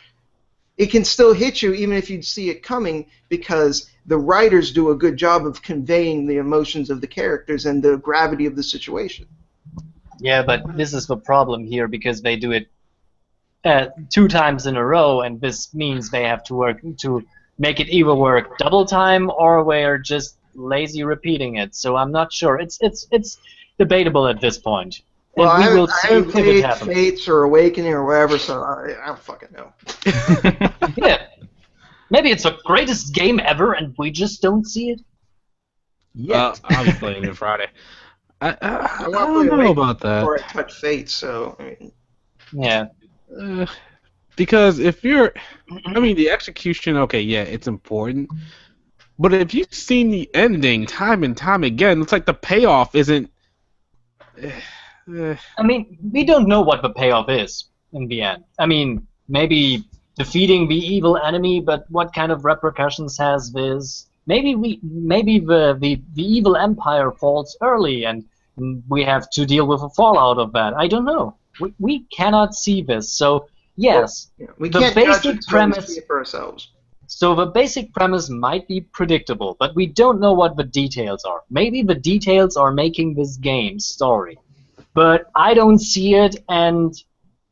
it can still hit you even if you see it coming because the writers do a good job of conveying the emotions of the characters and the gravity of the situation. Yeah, but this is the problem here because they do it 2 times in a row, and this means they have to work to make it either work double time or they're just lazy repeating it. So I'm not sure. It's debatable at this point. Well, And we will I see haven't if it played happens. Fates or Awakening or whatever, so I don't fucking know. Yeah. Maybe it's the greatest game ever and we just don't see it. Yet. I'll be playing it Friday. I want to don't play know Awakening about that. before I touch Fates, so I mean. Yeah. Because if you're, I mean, the execution, okay, yeah, it's important. But if you've seen the ending time and time again, it's like the payoff isn't. I mean, we don't know what the payoff is in the end. I mean, maybe defeating the evil enemy, but what kind of repercussions has this? Maybe the evil empire falls early, and we have to deal with the fallout of that. I don't know. We cannot see this, so yes, We the can't judge basic until we premise. see it for ourselves. So the basic premise might be predictable, but we don't know what the details are. Maybe the details are making this game story, but I don't see it, and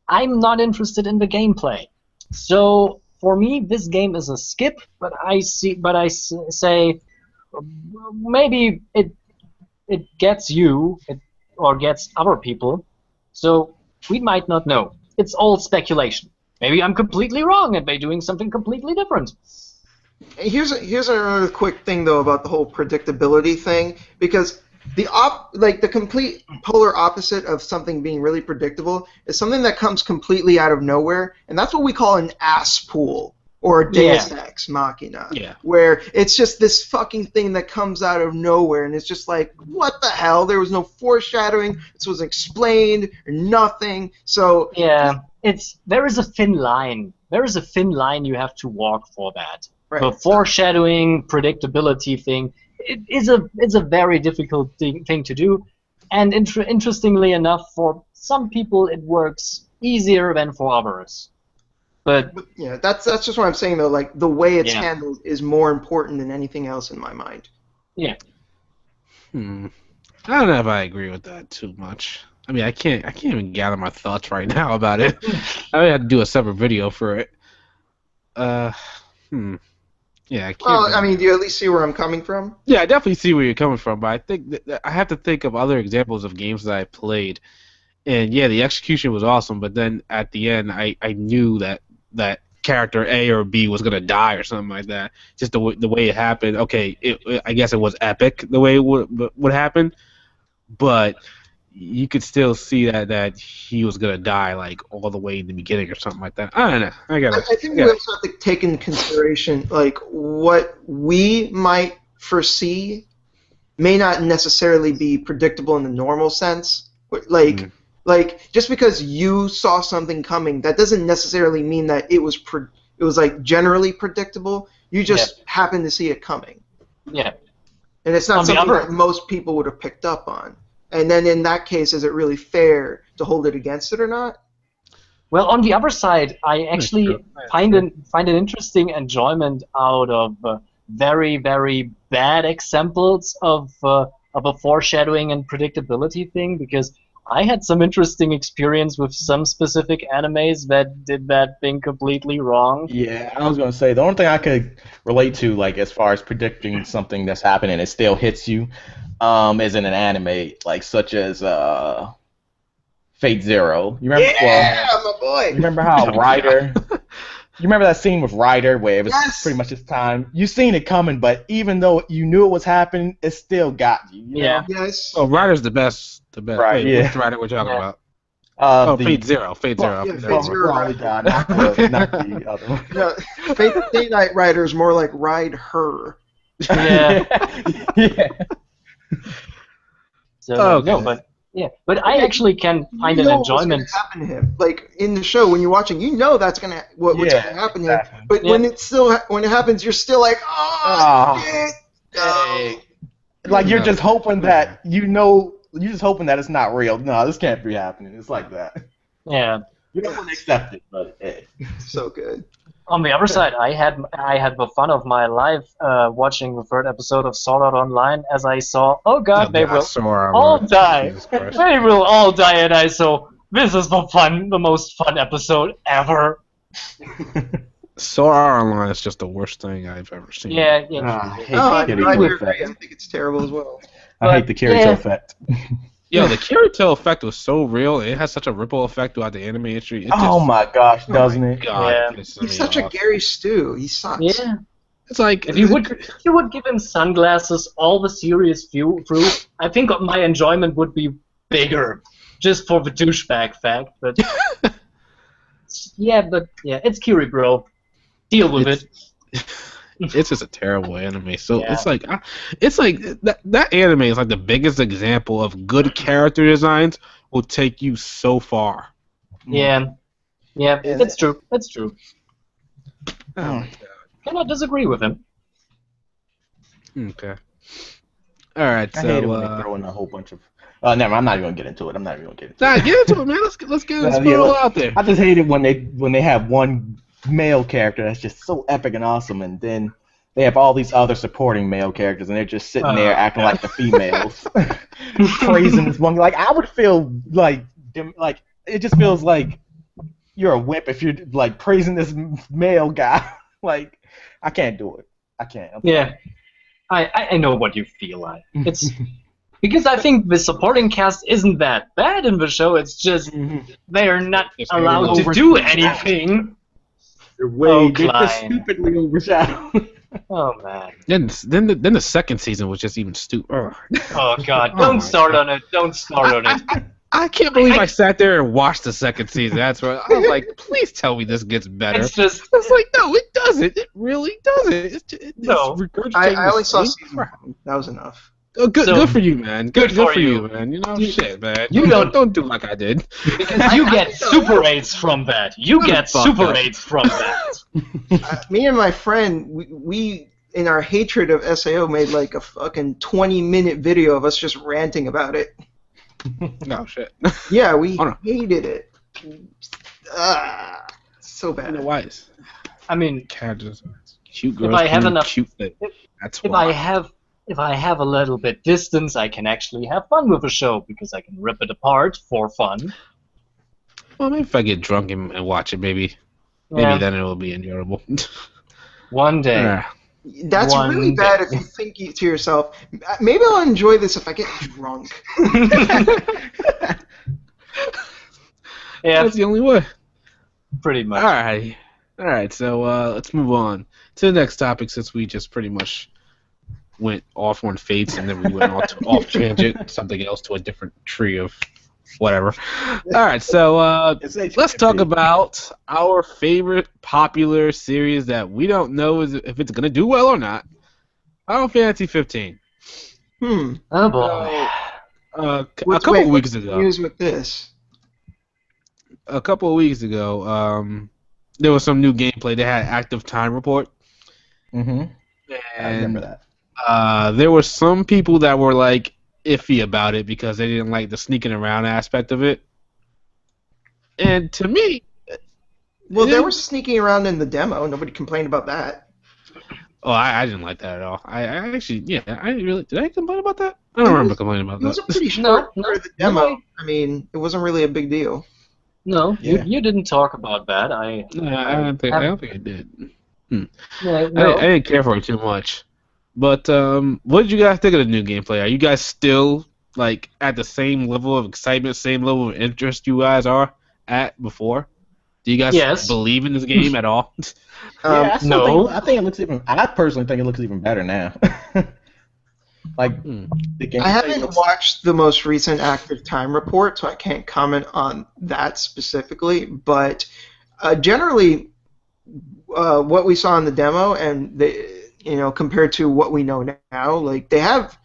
I'm not interested in the gameplay. So for me, this game is a skip. But I say maybe it gets you or gets other people. So we might not know. It's all speculation. Maybe I'm completely wrong and they're doing something completely different. Here's another quick thing though about the whole predictability thing because the complete polar opposite of something being really predictable is something that comes completely out of nowhere, and that's what we call an ass pool or a Deus Ex Machina. Yeah. Where it's just this fucking thing that comes out of nowhere, and it's just like, what the hell? There was no foreshadowing. This was explained or nothing. So yeah, there is a thin line. There is a thin line you have to walk for that. Right. The foreshadowing, predictability thing. It's a very difficult thing to do, and interestingly enough, for some people it works easier than for others. But yeah, that's just what I'm saying though. Like the way it's handled is more important than anything else in my mind. Yeah. I don't know if I agree with that too much. I mean, I can't even gather my thoughts right now about it. I had to do a separate video for it. Yeah, I can't. Well, I mean, do you at least see where I'm coming from? Yeah, I definitely see where you're coming from, but I think that I have to think of other examples of games that I played, and yeah, the execution was awesome, but then at the end, I knew that character A or B was gonna die or something like that. Just the way it happened. Okay, I guess it was epic the way it would happen, but you could still see that he was gonna die like all the way in the beginning or something like that. I don't know. I think we also have to take into consideration like what we might foresee may not necessarily be predictable in the normal sense. Like just because you saw something coming, that doesn't necessarily mean that it was like generally predictable. You just happened to see it coming. Yeah. And it's not something that most people would have picked up on. And then in that case, is it really fair to hold it against it or not? Well, on the other side, I actually find an interesting enjoyment out of very, very bad examples of a foreshadowing and predictability thing, because I had some interesting experience with some specific animes that did that thing completely wrong. Yeah, I was gonna say the only thing I could relate to, like as far as predicting something that's happening, it still hits you, is in an anime like such as Fate Zero. You remember? Yeah, Well, my boy. you remember how Oh, Ryder? You remember that scene with Ryder where it was Yes. pretty much his time. You seen it coming, but even though you knew it was happening, it still got you. You Yeah. know? Yes. Oh, Ryder's the best. The best. Right, Wait, yeah. which Ryder we're talking Yeah. about? Oh, Fate Zero. Fate Zero. yeah, Fate Fate Zero. Zero. Holy God, not the other one. No, Fate Night Rider is more like Ride Her. Yeah. Yeah. So Okay. no, but I actually can find you an know what's enjoyment. gonna happen to him. Like in the show, when you're watching, you know what's gonna happen to him. Exactly. But when it happens, you're still like, Oh. shit. Hey. Like you're just hoping that you're just hoping that it's not real. No, this can't be happening. It's like that. Yeah. You don't want to accept it, but hey. So good. On the other side, I had the fun of my life watching the third episode of Sword Art Online as I saw, oh god, they will all die. Jesus Christ. They will all die, and I saw this is the most fun episode ever. Sword Art Online is just the worst thing I've ever seen. Yeah. I hate Oh, I the agree. Kirito I effect. think it's terrible as well. I hate the Kirito Yeah. effect. Yo, the Kirito effect was so real. It has such a ripple effect throughout the anime industry. It Oh just, my gosh, doesn't it? God, Yeah. it pisses He's me such a off. Gary Stu. He sucks. Yeah. It's like If you would give him sunglasses all the series through, I think my enjoyment would be bigger, just for the douchebag fact. But yeah, it's Kiri, bro. Deal with it. It's just a terrible anime. So Yeah. it's like that anime is like the biggest example of good character designs will take you so far. Yeah, that's true. That's true. Oh my Cannot disagree with him. god. Okay. All right. I hate it when So they throw in a whole bunch of. Never. I'm not even gonna get into it. I'm not even gonna get into it. nah, get into it, man. Let's get it all out there. I just hate it when they have one male character that's just so epic and awesome, and then they have all these other supporting male characters, and they're just sitting there acting like the females, praising this one. Like I would feel like it just feels like you're a whip if you're like praising this male guy. Like I can't do it. I can't. Yeah, I know what you feel like. It's because I think the supporting cast isn't that bad in the show. It's just they are not It's allowed to do anything. They're just Klein. stupidly overshadowed. Oh man. Then the second season was just even stupid. Oh god. Oh Don't my start on it. Don't start on it. I can't believe I sat there and watched the second season. That's what I was like. Please tell me this gets better. It's just It's like, no, it doesn't. It really doesn't. It's No. regurgitating I the only saw same season crap. one. That was enough. Oh, good, So- good for you, man. Good for for you. you, man. You know, You- shit, man. you Don't do like I did. because you get Super 8s from that. You get Fuck Super up. 8s from that. Me and my friend, we in our hatred of SAO made like a fucking 20-minute video of us just ranting about it. No shit. Yeah, we Oh, no. hated it. So You bad. know why? I mean, Characters, cute girls. I have doing enough- cute things. That's if why. I have a little bit distance, I can actually have fun with the show because I can rip it apart for fun. Well, maybe if I get drunk and watch it, maybe Yeah. then it will be enjoyable. One day. Yeah. That's One really day. bad if you think to yourself, maybe I'll enjoy this if I get drunk. Yeah, That's the only way. pretty much. All right. So let's move on to the next topic, since we just pretty much went off on Fates and then we went off tangent, something else to a different tree of whatever. All right. So let's talk about our favorite popular series that we don't know if it's gonna do well or not. Final Fantasy 15. Hmm. Oh boy. A What's couple weeks the ago. news with this? A couple of weeks ago, there was some new gameplay. They had active time report, Mm-hmm. I remember and that. there were some people that were like iffy about it because they didn't like the sneaking around aspect of it. And to me, Well, Yeah. they were sneaking around in the demo. Nobody complained about that. Oh, I didn't like that at all. I actually, yeah, I didn't really. Did I complain about that? I don't It remember was, complaining about it was a that. pretty short No, part of the no, demo. I mean, it wasn't really a big deal. no. Yeah. You didn't talk about that. No, I I don't think. I have don't think I did. Hmm. no. I No. didn't care for it too much. But what did you guys think of the new gameplay? Are you guys still like at the same level of excitement, same level of interest you guys are at before? Do you guys Yes. believe in this game at all? Yeah, I still think. No. I think it looks even. I personally think it looks even better now. Like Hmm. the I gameplay haven't looks. watched the most recent active time report, so I can't comment on that specifically. But generally, what we saw in the demo and compared to what we know now, like they have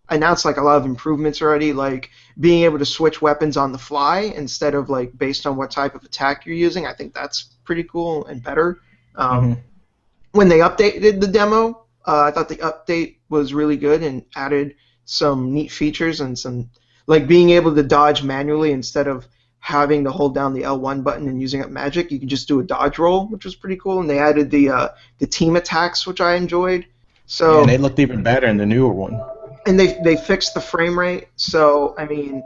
announced like a lot of improvements already, like being able to switch weapons on the fly instead of like based on what type of attack you're using. I think that's pretty cool and better. Um, Mhm. when they updated the demo, I thought the update was really good and added some neat features and some like being able to dodge manually instead of having to hold down the L1 button and using up magic. You could just do a dodge roll, which was pretty cool. And they added the team attacks, which I enjoyed. Yeah, and So they looked even better in the newer one. and they fixed the frame rate. So I mean,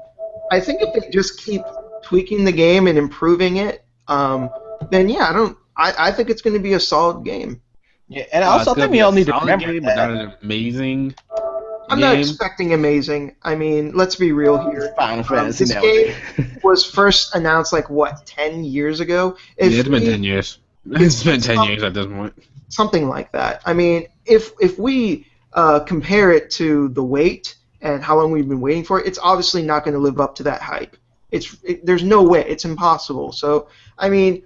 I think if they just keep tweaking the game and improving it, then yeah, I think it's going to be a solid game. Yeah, and also It's I gonna think be we a all need to solid remember game, but not that an amazing I'm not game. expecting amazing. I mean, let's be real here. Final Fantasy This nowadays. game was first announced like what 10 years ago. If Yeah, it's been we 10 years. It's been 10 years at this point. something like that. I mean, if we compare it to the wait and how long we've been waiting for it, it's obviously not going to live up to that hype. There's no way. It's impossible. So I mean,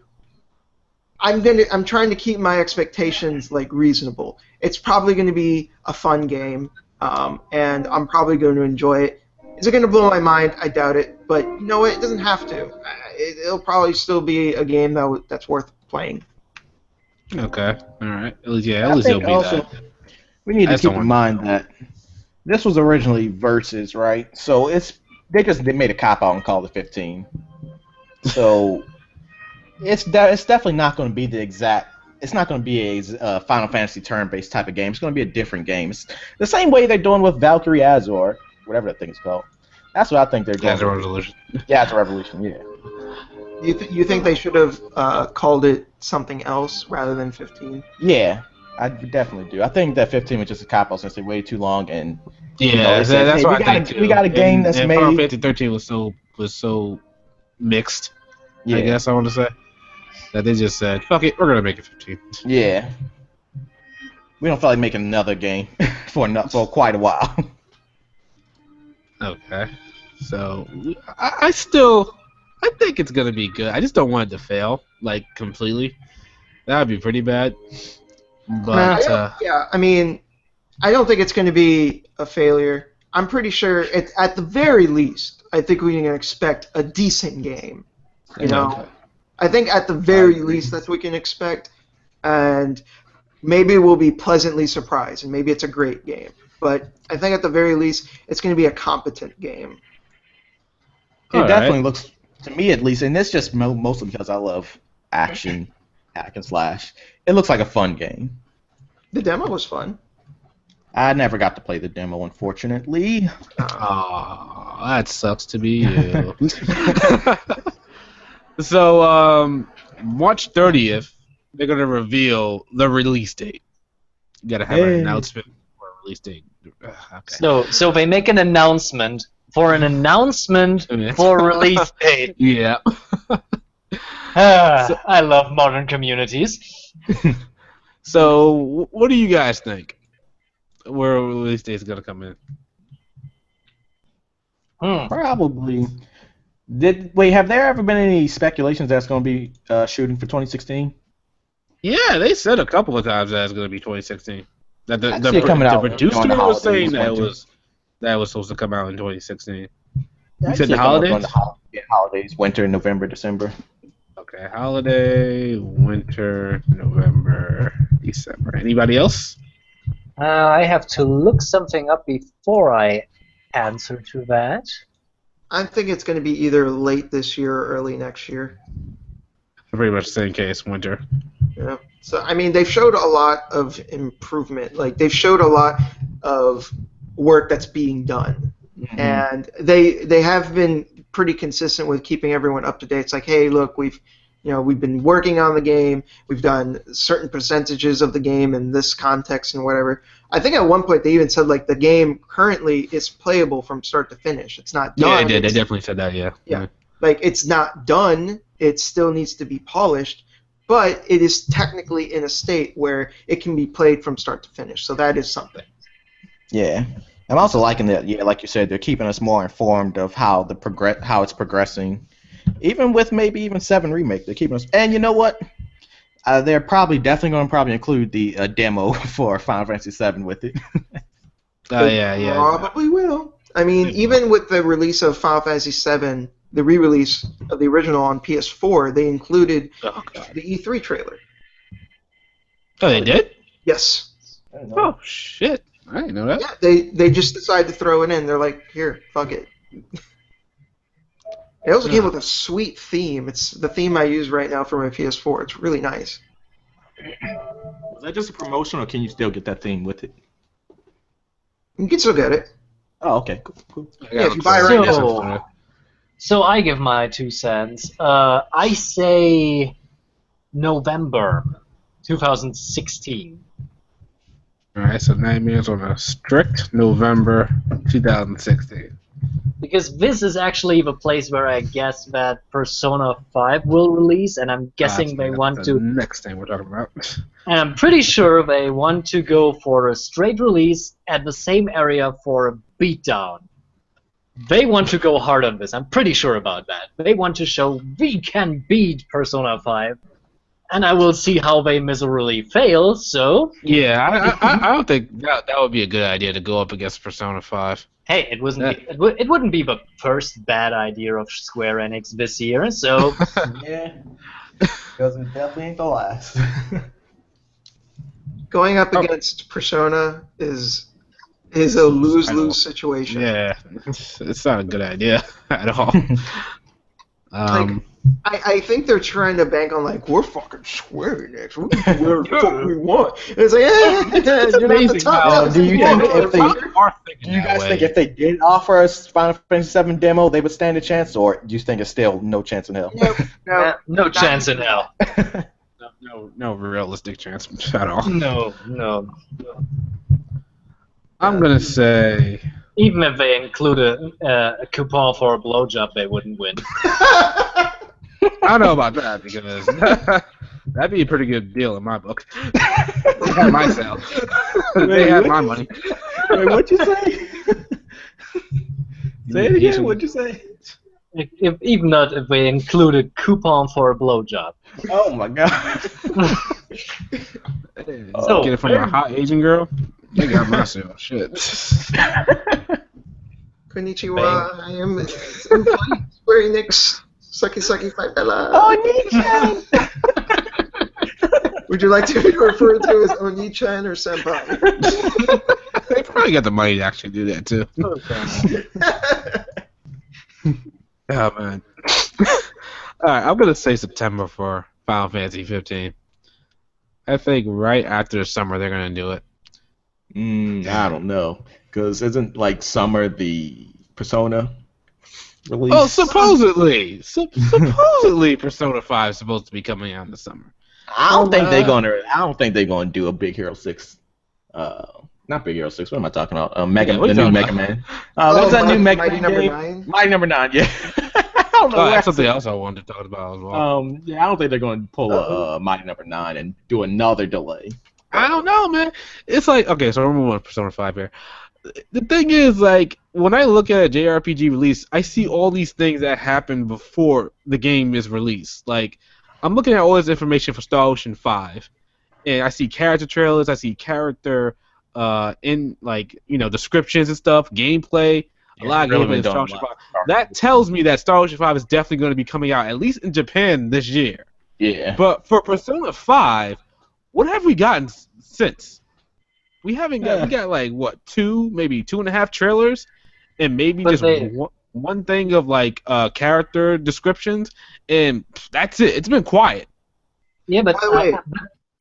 I'm trying to keep my expectations like reasonable. It's probably going to be a fun game, and I'm probably going to enjoy it. Is it going to blow my mind? I doubt it. But you know what? It doesn't have to. It'll probably still be a game that's worth playing. Okay, alright. At I least it'll think be also that. we need I to just keep don't in want mind that this was originally Versus, right? So they made a cop out and called it 15. So it's definitely not going to be the exact. It's not going to be a Final Fantasy turn-based type of game. It's going to be a different game. It's the same way they're doing with Valkyrie Azure, whatever that thing is called. That's what I think they're doing. Azure Resolution. Yeah, it's a Revolution. Yeah. You think they should have called it something else rather than 15? Yeah, I definitely do. I think that 15 was just a cop out since they waited too long, and Yeah, they said, that's hey, what I think too. we got a game that's and made. Final Fantasy 13 was so mixed. Yeah. I guess I want to say that they just said, "Fuck it, we're gonna make it 15." Yeah. We don't feel like making another game for quite a while. Okay, so I think it's gonna be good. I just don't want it to fail like completely. That would be pretty bad. But Yeah, I mean, I don't think it's going to be a failure. I'm pretty sure at the very least, I think we can expect a decent game. You know, okay. I think at the very least that's what we can expect, and maybe we'll be pleasantly surprised, and maybe it's a great game. But I think at the very least, it's going to be a competent game. It All definitely right. looks, to me at least, and it's just mostly because I love action, hack and slash. It looks like a fun game. The demo was fun. I never got to play the demo, unfortunately. Aw, that sucks to be you. So, March 30th, they're gonna reveal the release date. You gotta have an Hey. announcement for a release date. Okay. So they make an announcement for an announcement Yeah. for a release date. Yeah. I love modern communities. So, what do you guys think? Where a release date is gonna come in? Probably. Have there ever been any speculations that's going to be shooting for 2016? Yeah, they said a couple of times that it's gonna be 2016. That I see it coming out producer during the was holidays, saying that winter. was supposed to come out in 2016. I said see the it coming up holidays? during the holidays, winter, November, December. Okay, holiday, winter, November, December. Anybody else? I have to look something up before I answer to that. I think it's going to be either late this year or early next year. Pretty much the same case, winter. Yeah. So I mean, they've showed a lot of improvement. Like they've showed a lot of work that's being done, and they have been pretty consistent with keeping everyone up to date. It's like, hey, look, we've been working on the game. We've done certain percentages of the game in this context and whatever. I think at one point they even said like the game currently is playable from start to finish. It's not done. Yeah, they did. They definitely said that. Yeah. Yeah. Like it's not done. It still needs to be polished, but it is technically in a state where it can be played from start to finish. So that is something. Yeah. I'm also liking that. Yeah, like you said, they're keeping us more informed of how it's progressing. Even with maybe even 7 Remake, they're keeping us. And you know what? They're definitely going to include the demo for Final Fantasy VII with it. Yeah. Probably will. I mean, even with the release of Final Fantasy VII, the re-release of the original on PS4, they included the E3 trailer. Oh, they did? Yes. Oh, shit. I didn't know that. Yeah, they just decided to throw it in. They're like, here, fuck it. It also came with a sweet theme. It's the theme I use right now for my PS4. It's really nice. Was that just a promotion, or can you still get that theme with it? You can still get it. Oh, okay, cool. Yeah, if you buy it right now. So I give my 2 cents. I say November 2016. Alright, so Nightmares on a strict November 2016. Because this is actually the place where I guess that Persona 5 will release, and I'm guessing they want to. Next thing we're talking about. And I'm pretty sure they want to go for a straight release at the same area for a beatdown. They want to go hard on this. I'm pretty sure about that. They want to show we can beat Persona 5. And I will see how they miserably fail, so... Yeah, I don't think that would be a good idea to go up against Persona 5. Hey, it wouldn't be the first bad idea of Square Enix this year, so... Yeah, because it definitely ain't the last. Going up against Persona is a lose-lose situation. Yeah, it's not a good idea at all. I think they're trying to bank on like we're fucking Square Enix. We can do whatever the fuck we want. And it's like, you're not the top. Do you guys think if they did offer us Final Fantasy VII demo, they would stand a chance, or do you think it's still no chance in hell? No chance in hell. No realistic chance at all. No. I'm gonna say. Even if they include a coupon for a blowjob, they wouldn't win. I don't know about that because that'd be a pretty good deal in my book. They had my sale. They had my money. Wait, what'd you say? Say it again. What'd you say? If they include a coupon for a blowjob. Oh my god. So, get it from a hot Asian girl? They got my sale. Shit. Konnichiwa, I am Square Enix. Sucky fight Bella. Oni-chan! Would you like to be referred to as Oni-chan or Senpai? They probably got the money to actually do that too. Oh man. Alright, I'm gonna say September for Final Fantasy 15. I think right after the summer they're gonna do it. I don't know, because isn't like summer the Persona release? Oh, supposedly Persona 5 is supposed to be coming out in the summer. I don't think they're gonna do a Big Hero 6. Not Big Hero 6. What am I talking about? The new Mega Man. What's that new Mega Man game? Mighty Number 9. Yeah. I don't know. That's something else I wanted to talk about as well. Yeah, I don't think they're going to pull a Mighty Number 9 and do another delay. I don't know, man. It's like, okay, so we're moving on to Persona 5 here. The thing is, like, when I look at a JRPG release, I see all these things that happen before the game is released. Like, I'm looking at all this information for Star Ocean 5, and I see character trailers, I see character descriptions and stuff, gameplay, a lot of gameplay in Star Ocean 5. That tells me that Star Ocean 5 is definitely going to be coming out, at least in Japan, this year. Yeah. But for Persona 5, what have we gotten since? We haven't got. We got like what, 2, maybe 2.5 trailers, and maybe just one thing of like character descriptions, and that's it. It's been quiet. Yeah, but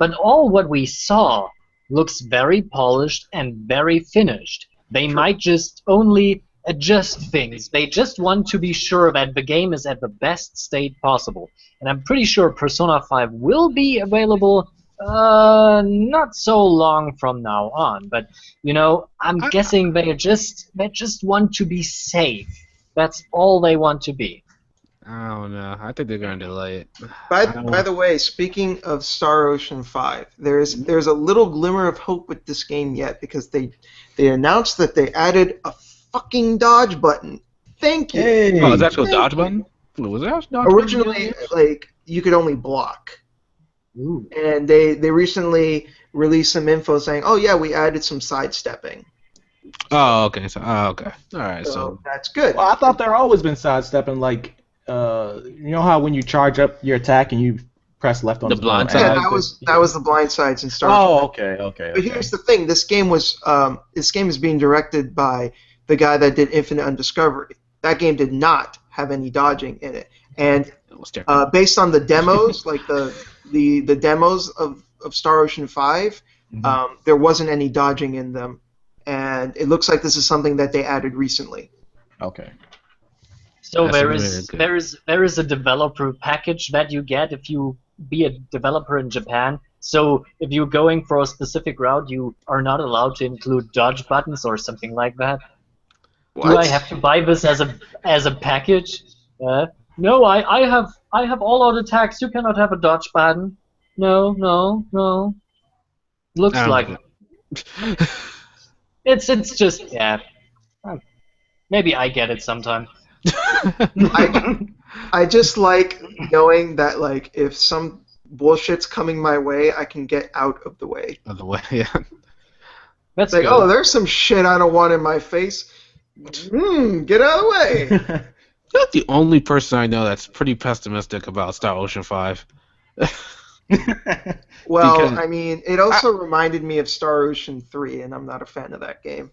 but all what we saw looks very polished and very finished. They might just only adjust things. They just want to be sure that the game is at the best state possible. And I'm pretty sure Persona 5 will be available not so long from now on. But I'm guessing they just want to be safe. That's all they want to be. I don't know. I think they're gonna delay it. By the way, speaking of Star Ocean 5, there's a little glimmer of hope with this game yet, because they announced that they added a fucking dodge button. Thank you. Hey. Oh, is that actual dodge button? Was that dodge Originally, like, you could only block. Ooh. And they recently released some info saying, oh yeah, we added some sidestepping. Oh, okay. All right. So that's good. Well, I thought there always been sidestepping, like, you know how when you charge up your attack and you press left on The blind button? side? Yeah, that was the blind sides in Star Oh, Trek. okay. But here's the thing: this game is being directed by the guy that did Infinite Undiscovery. That game did not have any dodging in it, and based on the demos, like the demos of Star Ocean 5, there wasn't any dodging in them, and it looks like this is something that they added recently. Okay. So That's there is a developer package that you get if you be a developer in Japan. So if you're going for a specific route, you are not allowed to include dodge buttons or something like that. What? Do I have to buy this as a package? No, I have all out attacks. You cannot have a dodge button. No. Looks like it. It's just Maybe I get it sometime. I just like knowing that, like, if some bullshit's coming my way, I can get out of the way. Yeah. That's like, good. oh, there's some shit I don't want in my face. Get out of the way. You're not the only person I know that's pretty pessimistic about Star Ocean 5. Well, Because I mean, it also reminded me of Star Ocean 3, and I'm not a fan of that game.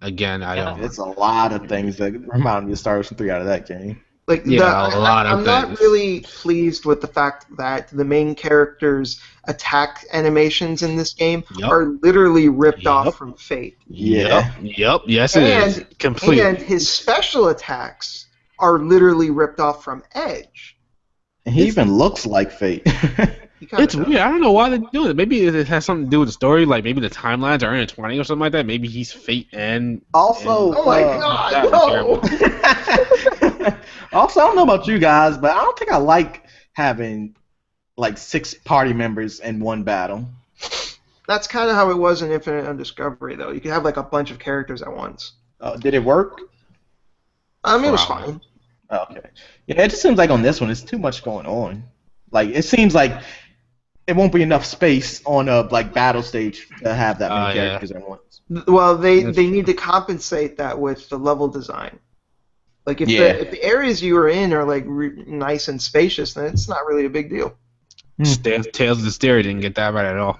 Again, I don't. It's a lot of things that remind me of Star Ocean 3 out of that game. Like, Yeah, a lot of I'm not things. really pleased with the fact that the main character's attack animations in this game Yup. are literally ripped Yup. off from Fate. Yeah. Yep. Yes, it is. Completely. And his special attacks are literally ripped off from Edge. And he even looks like Fate. He kinda It's does. weird. I don't know why they're doing it. Maybe it has something to do with the story. Like maybe the timelines are intertwining or something like that. Maybe he's Fate and. Also, Oh my that god, was no! also, I don't know about you guys, but I don't think I like having like 6 party members in one battle. That's kind of how it was in Infinite Undiscovery, though. You could have like a bunch of characters at once. Did it work? It was Probably. fine. Oh, okay. Yeah, it just seems like on this one, it's too much going on. Like, it seems like it won't be enough space on a like battle stage to have that many Yeah. characters at once. Well, they That's need to compensate that with the level design. Like if Yeah. the areas you are in are like nice and spacious, then it's not really a big deal. Tales of the Stereo didn't get that right at all.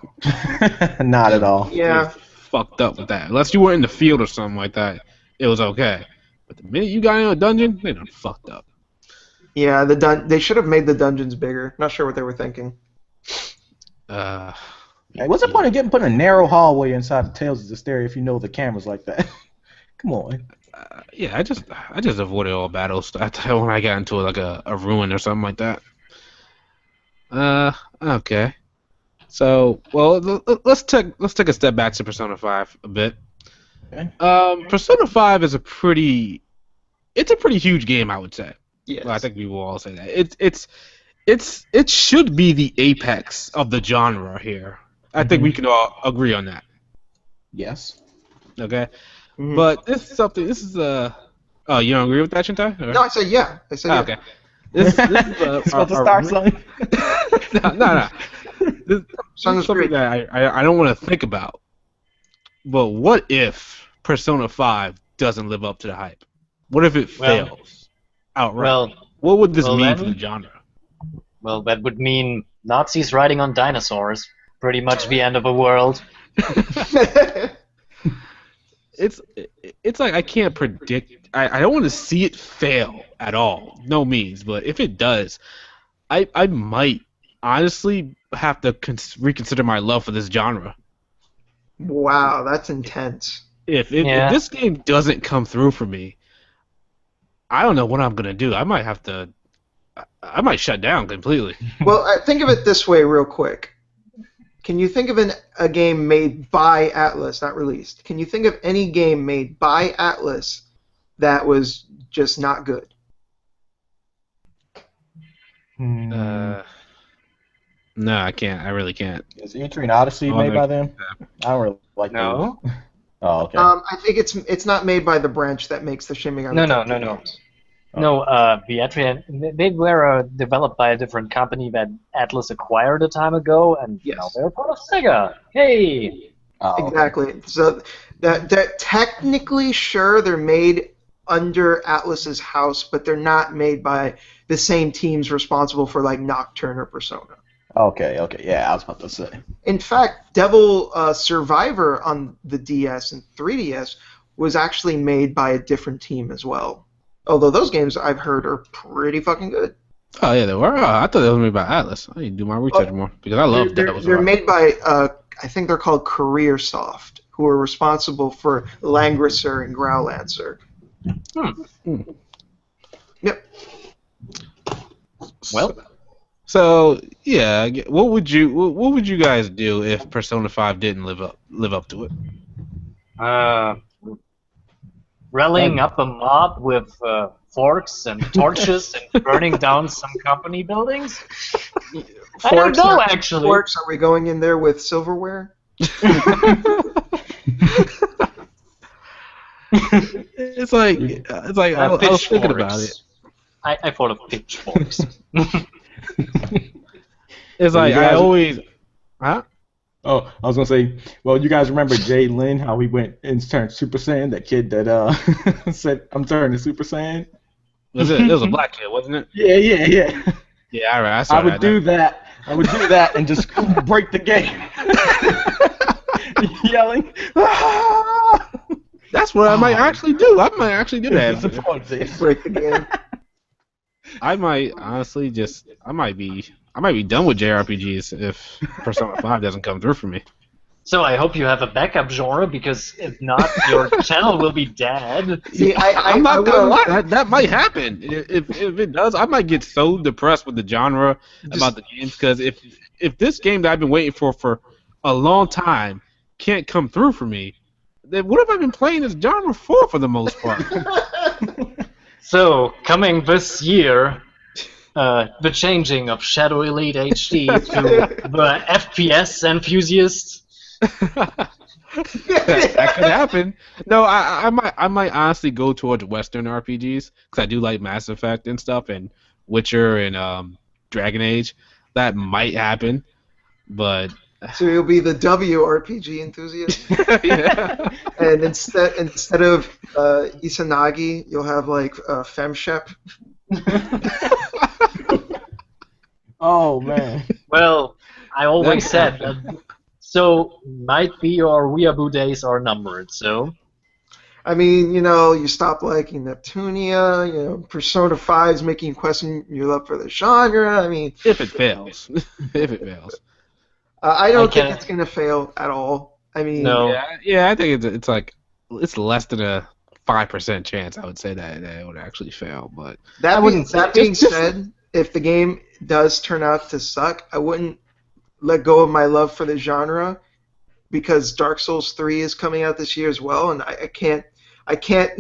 Not at all. Yeah. Fucked up with that. Unless you were in the field or something like that, it was okay. But the minute you got in a dungeon, they done fucked up. Yeah, they should have made the dungeons bigger. Not sure what they were thinking. Hey, what's the point of getting put in a narrow hallway inside the Tales of the Stereo if you know the camera's like that? Come on. Yeah, I just avoided all battles when I got into like a ruin or something like that. Okay. So, well, let's take a step back to Persona 5 a bit. Okay. Persona 5 is a pretty huge game, I would say. Yes. Well, I think we will all say that. It should be the apex of the genre here. I think we can all agree on that. Yes. Okay. Mhm. But this is oh, you don't agree with that, Shintai? Or- No, I said yeah. I said yeah. okay. This is Supposed to start something? no. This Song is is something great. that I don't want to think about. But what if Persona 5 doesn't live up to the hype? What if it fails outright? Well, what would this well, mean then- for the genre? well, that would mean Nazis riding on dinosaurs. Pretty much the end of the world. It's like I can't predict. I don't want to see it fail at all. No means. But if it does, I might honestly have to reconsider my love for this genre. Wow, that's intense. If Yeah. this game doesn't come through for me, I don't know what I'm gonna do. I might shut down completely. Well, think of it this way, real quick. Can you think of a game made by Atlas, not released? Can you think of any game made by Atlas that was just not good? No, I can't. I really can't. Is Etrian Odyssey made by them? I don't really like No. those. Oh, okay. I think it's not made by the branch that makes the Shin Megami No. games. No, Beatrian, they were developed by a different company that Atlas acquired a time ago, and Yes. now they're part of Sega. Hey! Oh, okay. Exactly. So that technically, sure, they're made under Atlas's house, but they're not made by the same teams responsible for like Nocturne or Persona. Okay, yeah, I was about to say. In fact, Devil Survivor on the DS and 3DS was actually made by a different team as well. Although those games I've heard are pretty fucking good. Oh yeah, they were. Oh, I thought they were made by Atlas. I need to do my research more because I love Devil's They're Survivor. made by, I think they're called CareerSoft, who are responsible for Langrisser and Growlancer. Yep. Well, So yeah, what would you guys do if Persona 5 didn't live up to it? rallying up a mob with forks and torches and burning down some company buildings? I don't Forks know, are- actually. Forks, are we going in there with silverware? It's like I was thinking about it. I thought of pitchforks. It's like You I guys- always, huh? Oh, I was gonna say, well, you guys remember Jay Lin, how he went and turned Super Saiyan? That kid that said, "I'm turning Super Saiyan." It was a black kid, wasn't it? Yeah. Yeah, all right. I saw I would that. do that. I would do that and just break the game, yelling. "Ah!" That's what I might actually do. I might actually do that. Break the game. I might honestly I might be done with JRPGs if Persona 5 doesn't come through for me. So I hope you have a backup genre, because if not, your channel will be dead. See, I'm not gonna wouldn't- lie, that might happen. If it does, I might get so depressed with the genre about the games, because if this game that I've been waiting for a long time can't come through for me, then what have I been playing this genre for the most part? So, coming this year, the changing of Shadow Elite HD to the FPS enthusiasts. that could happen. No, I might honestly go towards Western RPGs because I do like Mass Effect and stuff, and Witcher and Dragon Age. That might happen, but So you'll be the WRPG enthusiast, yeah. and instead of Isanagi, you'll have like Femshep. Oh man. Well, I always said that. So, might be your weeaboo days are numbered, so. I mean, you stop liking Neptunia, Persona 5's making you question your love for the genre. I mean, If it fails, I don't I think can't- it's going to fail at all. I mean, No. yeah, I think it's like it's less than a 5% chance. I would say that it would actually fail, but that wouldn't being say- said, if the game does turn out to suck, I wouldn't let go of my love for the genre, because Dark Souls 3 is coming out this year as well, and I can't I can't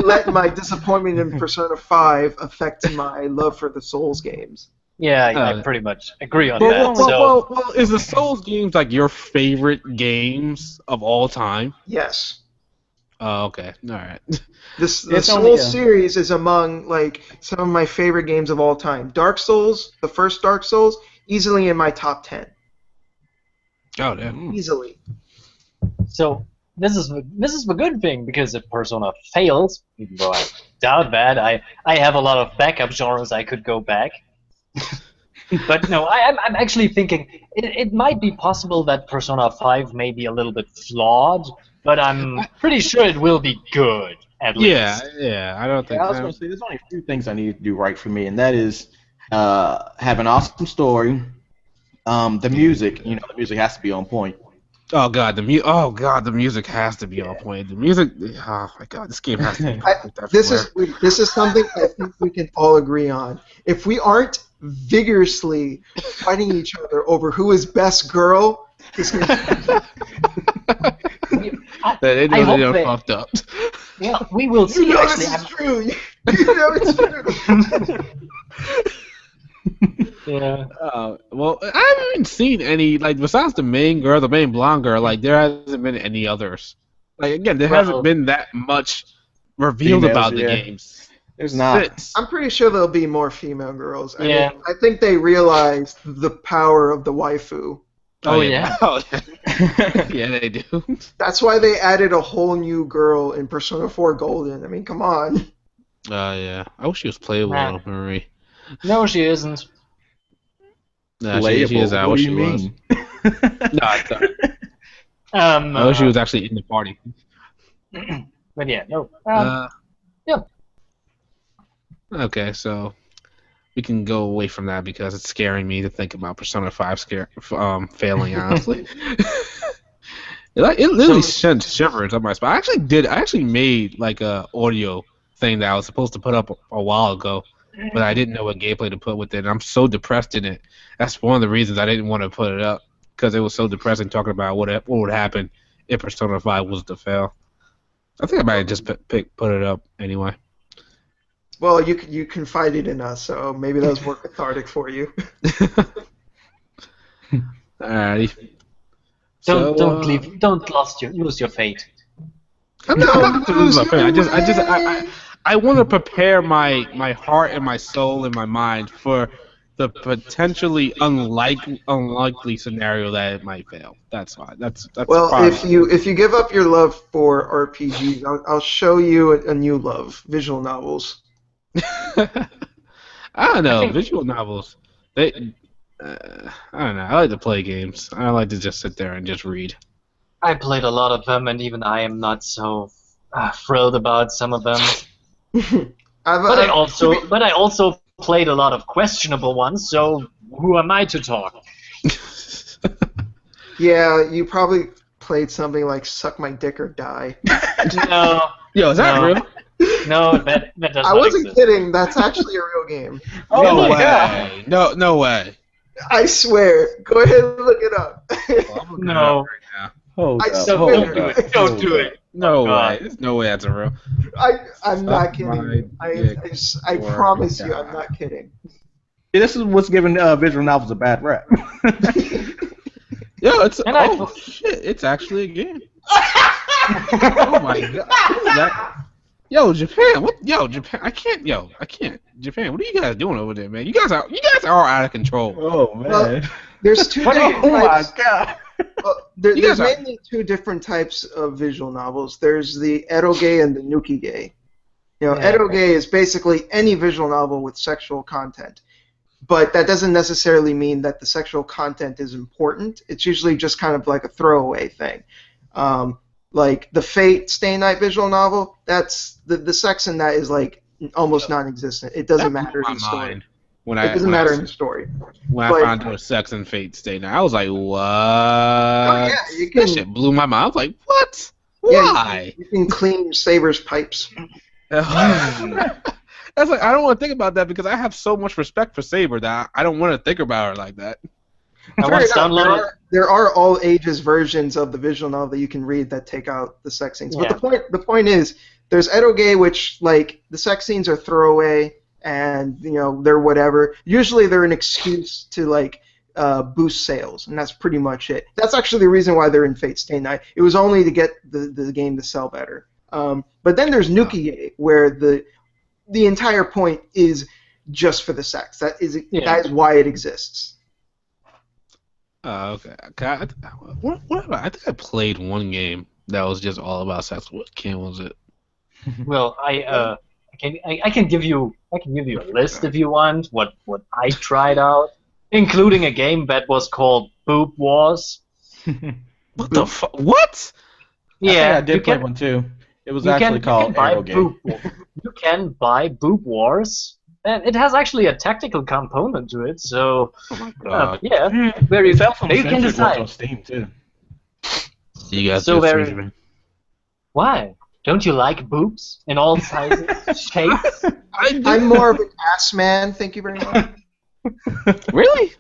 let my disappointment in Persona 5 affect my love for the Souls games. Yeah, I pretty much agree on well, that. So, well, is the Souls games like your favorite games of all time? Yes. Oh, okay, all right. The It's only Souls a- series is among some of my favorite games of all time. Dark Souls, the first Dark Souls, easily in my top 10. Oh, damn. Easily. so this is the good thing, because if Persona fails, even though I doubt that, I have a lot of backup genres I could go back. But no, I'm actually thinking it might be possible that Persona 5 may be a little bit flawed, but I'm pretty sure it will be good, at least. Yeah, I don't think. I was going to say, there's only a few things I need to do right for me, and that is have an awesome story. The music, the music has to be on point. Oh god, the music has to be on point. The music, oh my god, this game has to be perfect everywhere. This is something I think we can all agree on. If we aren't vigorously fighting each other over who is best girl, this game. They know they're fucked up. Yeah, we will see. You know Actually, this is true. You know it's true. yeah. Well, I haven't even seen any, like, besides the main girl, the main blonde girl, like, there hasn't been any others. Like, again, there hasn't been that much revealed about the games. There's not. I'm pretty sure there'll be more female girls. Yeah. I think they realized the power of the waifu. Oh, yeah. Oh, yeah. Yeah, they do. That's why they added a whole new girl in Persona 4 Golden. I mean, come on. Yeah. I wish she was playable, Marie. No, she isn't. No, she is. I wish she was. No, it's not. I wish she was actually in the party. But yeah, no. Yeah. Okay, so we can go away from that because it's scaring me to think about Persona 5 failing, honestly. It literally sent shivers up my spine. I actually made like a audio thing that I was supposed to put up a while ago, but I didn't know what gameplay to put with it, and I'm so depressed in it. That's one of the reasons I didn't want to put it up, because it was so depressing talking about what would happen if Persona 5 was to fail. I think I might just put it up anyway. Well, you confided in us, so maybe that was more cathartic for you. Alrighty. Don't lose your fate. I'm not gonna lose my fate. I want to prepare my heart and my soul and my mind for the potentially unlikely scenario that it might fail. That's fine. That's well, fine. if you give up your love for RPGs, I'll show you a new love: visual novels. I don't know. Visual novels. I don't know. I like to play games. I like to just sit there and just read. I played a lot of them, and even I am not so thrilled about some of them. But I also played a lot of questionable ones. So who am I to talk? Yeah, you probably played something like "Suck My Dick or Die." No. Yo, is that real? No, that doesn't. I wasn't kidding. That's actually a real game. No way. No way. I swear. Go ahead and look it up. No. I swear. Don't do it. No way. There's no way that's a real. I'm not kidding. I promise you, I'm not kidding. Yeah, this is what's giving visual novels a bad rap. Yo, shit! It's actually a game. Oh my god! What is that? Yo, Japan! What? Yo, Japan! I can't. Japan! What are you guys doing over there, man? You guys are out of control. Oh man! Well, there's two. Oh my god! Well, there's mainly two different types of visual novels. There's the eroge and the nukige. Eroge is basically any visual novel with sexual content. But that doesn't necessarily mean that the sexual content is important. It's usually just kind of like a throwaway thing. Like the Fate Stay Night visual novel, that's the sex in that is like almost non-existent. It doesn't matter in the story. It doesn't matter in the story. When I found out sex and Fate Stay Night, I was like, what? Oh, yeah, that shit blew my mind. I was like, what? Why? You can clean Saber's pipes. That's like, I don't want to think about that because I have so much respect for Saber that I don't want to think about her like that. There are all ages versions of the visual novel that you can read that take out the sex scenes. But the point is, there's eroge, which like the sex scenes are throwaway and they're whatever. Usually they're an excuse to like boost sales, and that's pretty much it. That's actually the reason why they're in Fate Stay Night. It was only to get the game to sell better. But then there's Nukiye, where the entire point is just for the sex. That is why it exists. Okay. I think I played one game that was just all about sex. What game was it? Well, I can give you a list if you want. What I tried out, including a game that was called Boob Wars. What the fuck? What? Yeah, I did play one too. It was actually called Aero Game. You can buy Boob Wars And it has actually a tactical component to it, so Oh my god. yeah, where you, It's also you can decide. on Steam too. You guys So just very- changed me. Why? Don't you like boobs in all sizes, shapes? I'm more of an ass man. Thank you very much. Really?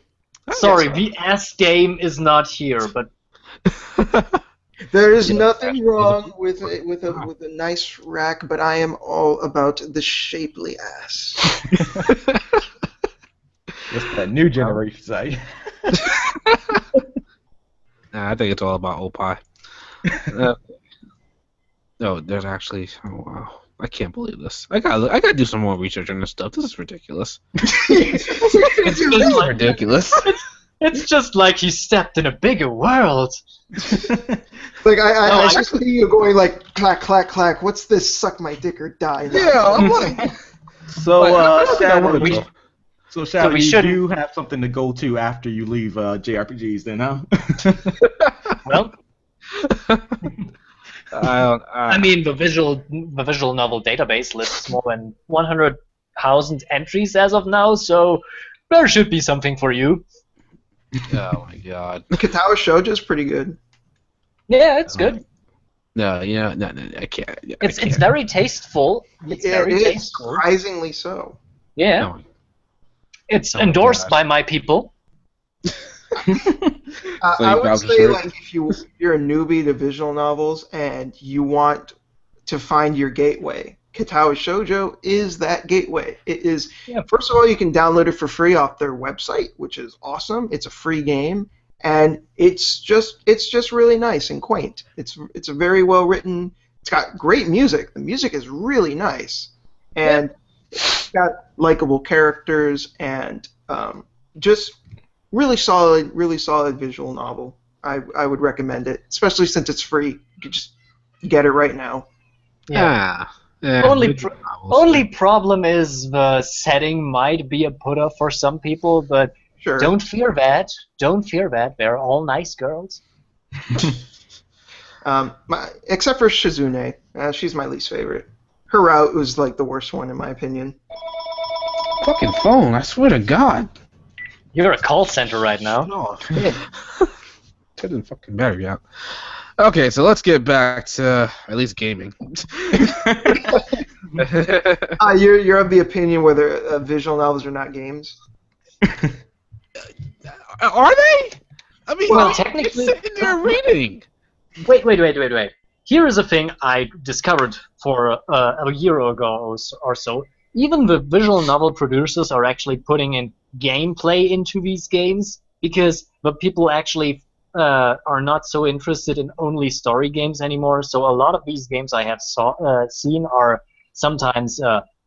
Sorry, so. the ass game is not here, but There is nothing wrong with a nice rack, but I am all about the shapely ass. That's that new generation site. Nah, I think it's all about old pie. No, there's actually. Oh wow, I can't believe this. I gotta do some more research on this stuff. This is ridiculous. it's just like, Ridiculous. it's just like you stepped in a bigger world. Like I just see you going like clack clack clack. What's this? Suck my dick or die. Yeah, I'm like. So, Shadow, we- Shadow, we you shouldn't- do have something to go to after you leave JRPGs, then, huh? Well, I I mean, the visual novel database lists more than 100,000 entries as of now, so there should be something for you. oh my god. Katawa Shoujo is pretty good. Yeah, it's good. No, no, I can't. It's very tasteful. It's very it is tasteful. surprisingly so. Yeah, No. it's Oh my endorsed gosh. by my people. I would browse the say shirt? like if you're a newbie to visual novels and you want to find your gateway, Katawa Shoujo is that gateway. It is. Yeah. First of all, you can download it for free off their website, which is awesome. It's a free game, and it's just really nice and quaint. It's a very well written. It's got great music. The music is really nice, and it's got likable characters and just really solid visual novel. I would recommend it, especially since it's free. You can just get it right now. Yeah. Only visual novels. Only problem is the setting might be a put off for some people, but Sure. don't fear that. Don't fear that. They're all nice girls. Except for Shizune. She's my least favorite. Her route was like the worst one in my opinion. Fucking phone, I swear to God. You're a call center right now. No. Turn the fucking battery out. Okay, so let's get back to at least gaming. You're of the opinion whether visual novels are not games? Are they? I mean, Well, it's technically- sitting there reading. Wait. Here is a thing I discovered for a year ago or so. Even the visual novel producers are actually putting in gameplay into these games because the people actually are not so interested in only story games anymore. So a lot of these games I have seen are sometimes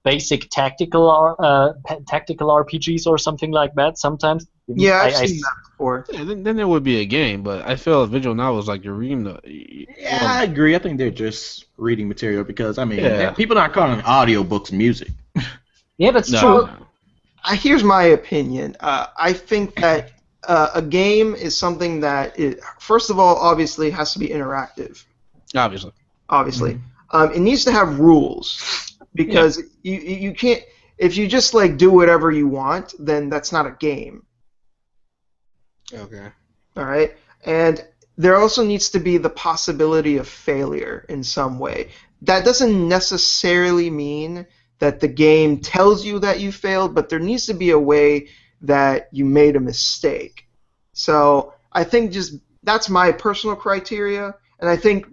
basic tactical RPGs or something like that. Sometimes. Yeah, I've seen that before. Yeah, then there would be a game, but I feel visual novels like you're reading the. Yeah, I agree. I think they're just reading material because, I mean, Yeah. people aren't calling audiobooks music. Yeah, that's No, true. no. Here's my opinion. I think that a game is something that, first of all, obviously has to be interactive. Obviously. Obviously, it needs to have rules because you can't. If you just like do whatever you want, then that's not a game. Okay. All right, and there also needs to be the possibility of failure in some way. That doesn't necessarily mean that the game tells you that you failed, but there needs to be a way that you made a mistake. So I think just that's my personal criteria, and I think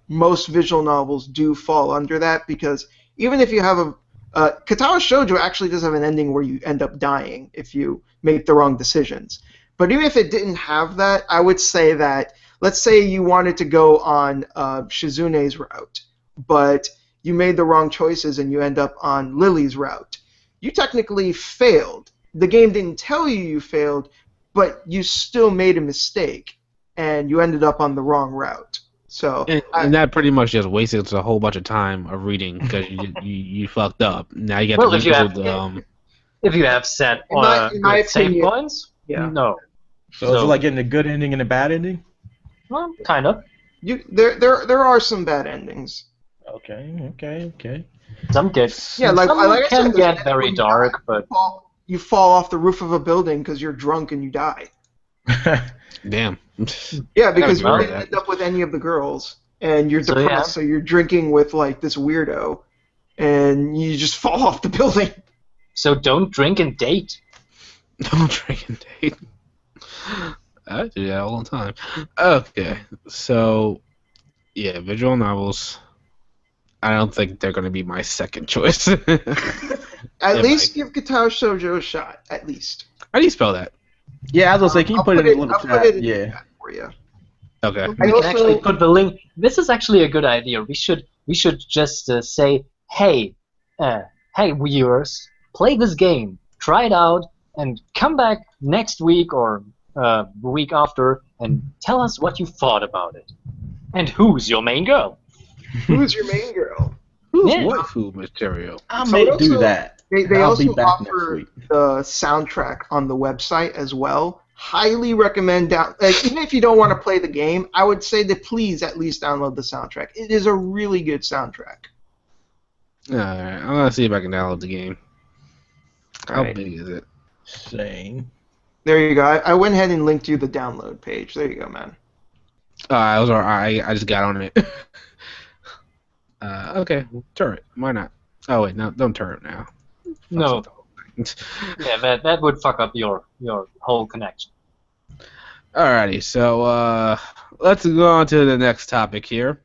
most visual novels do fall under that because even if you have Katawa Shoujo actually does have an ending where you end up dying if you make the wrong decisions. But even if it didn't have that, I would say that, let's say you wanted to go on Shizune's route, but you made the wrong choices and you end up on Lily's route. You technically failed. The game didn't tell you failed, but you still made a mistake, and you ended up on the wrong route. So And that pretty much just wasted a whole bunch of time of reading because you fucked up. Now you got Well, to if you have- rebuild. If you have set In my good save opinion- points, yeah. no. So is it like getting a good ending and a bad ending? Well, kind of. there are some bad endings. Okay. Some get Yeah, like some I can said, there's get an very end where dark, but you fall off the roof of a building because you're drunk and you die. Damn. Yeah, I gotta because be you aware of didn't that. end up with any of the girls, and you're so yeah. depressed, so you're drinking with like this weirdo, and you just fall off the building. So don't drink and date. Don't drink and date. I do that all the time. Okay, so yeah, visual novels. I don't think they're gonna be my second choice. At If least I- give Guitar Shoujo a shot. At least. How do you spell that? Yeah, I was gonna say, can you I'll put it in the little I'll put chat? it in the Yeah. chat for you. Okay. I We can also- actually put the link. This is actually a good idea. We should just say, hey, viewers, play this game, try it out, and come back next week or the week after and tell us what you thought about it. And who's your main girl? Who's your main girl? Who's Yeah. waifu material? I So may it do also- that. They I'll also be back next offer week. the soundtrack on the website as well. Highly recommend even if you don't want to play the game, I would say that please at least download the soundtrack. It is a really good soundtrack. Alright, I'm gonna see if I can download the game. How Alright. big is it? Same. There you go. I went ahead and linked you the download page. There you go, man. I was alright. I just got on it. Okay, turret. Why not? Oh wait, no, don't turret now. No, Fucks with the whole thing. yeah, that would fuck up your whole connection. Alrighty, so let's go on to the next topic here.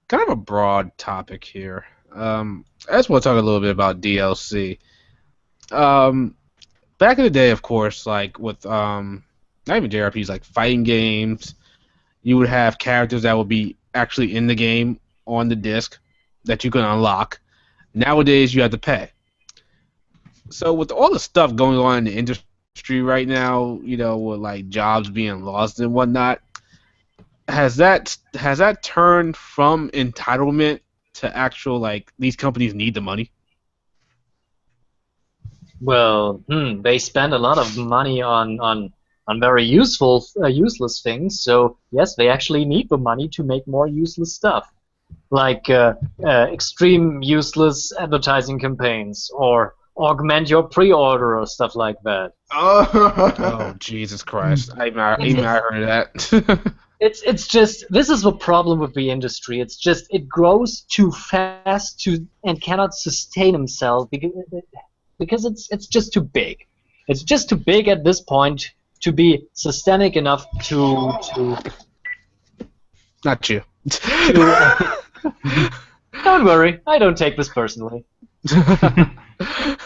Kind of a broad topic here. I just want to talk a little bit about DLC. Back in the day, of course, like with not even JRPGs, like fighting games, you would have characters that would be actually in the game on the disc that you can unlock. Nowadays, you have to pay. So with all the stuff going on in the industry right now, you know, with like jobs being lost and whatnot, has that turned from entitlement to actual like these companies need the money? Well, they spend a lot of money on very useless things. So yes, they actually need the money to make more useless stuff, like extreme useless advertising campaigns or augment your pre-order or stuff like that. Oh Jesus Christ! I heard of that. It's just this is the problem with the industry. It's just it grows too fast and cannot sustain itself because it's just too big. It's just too big at this point to be systemic enough to Not you. Don't worry, I don't take this personally.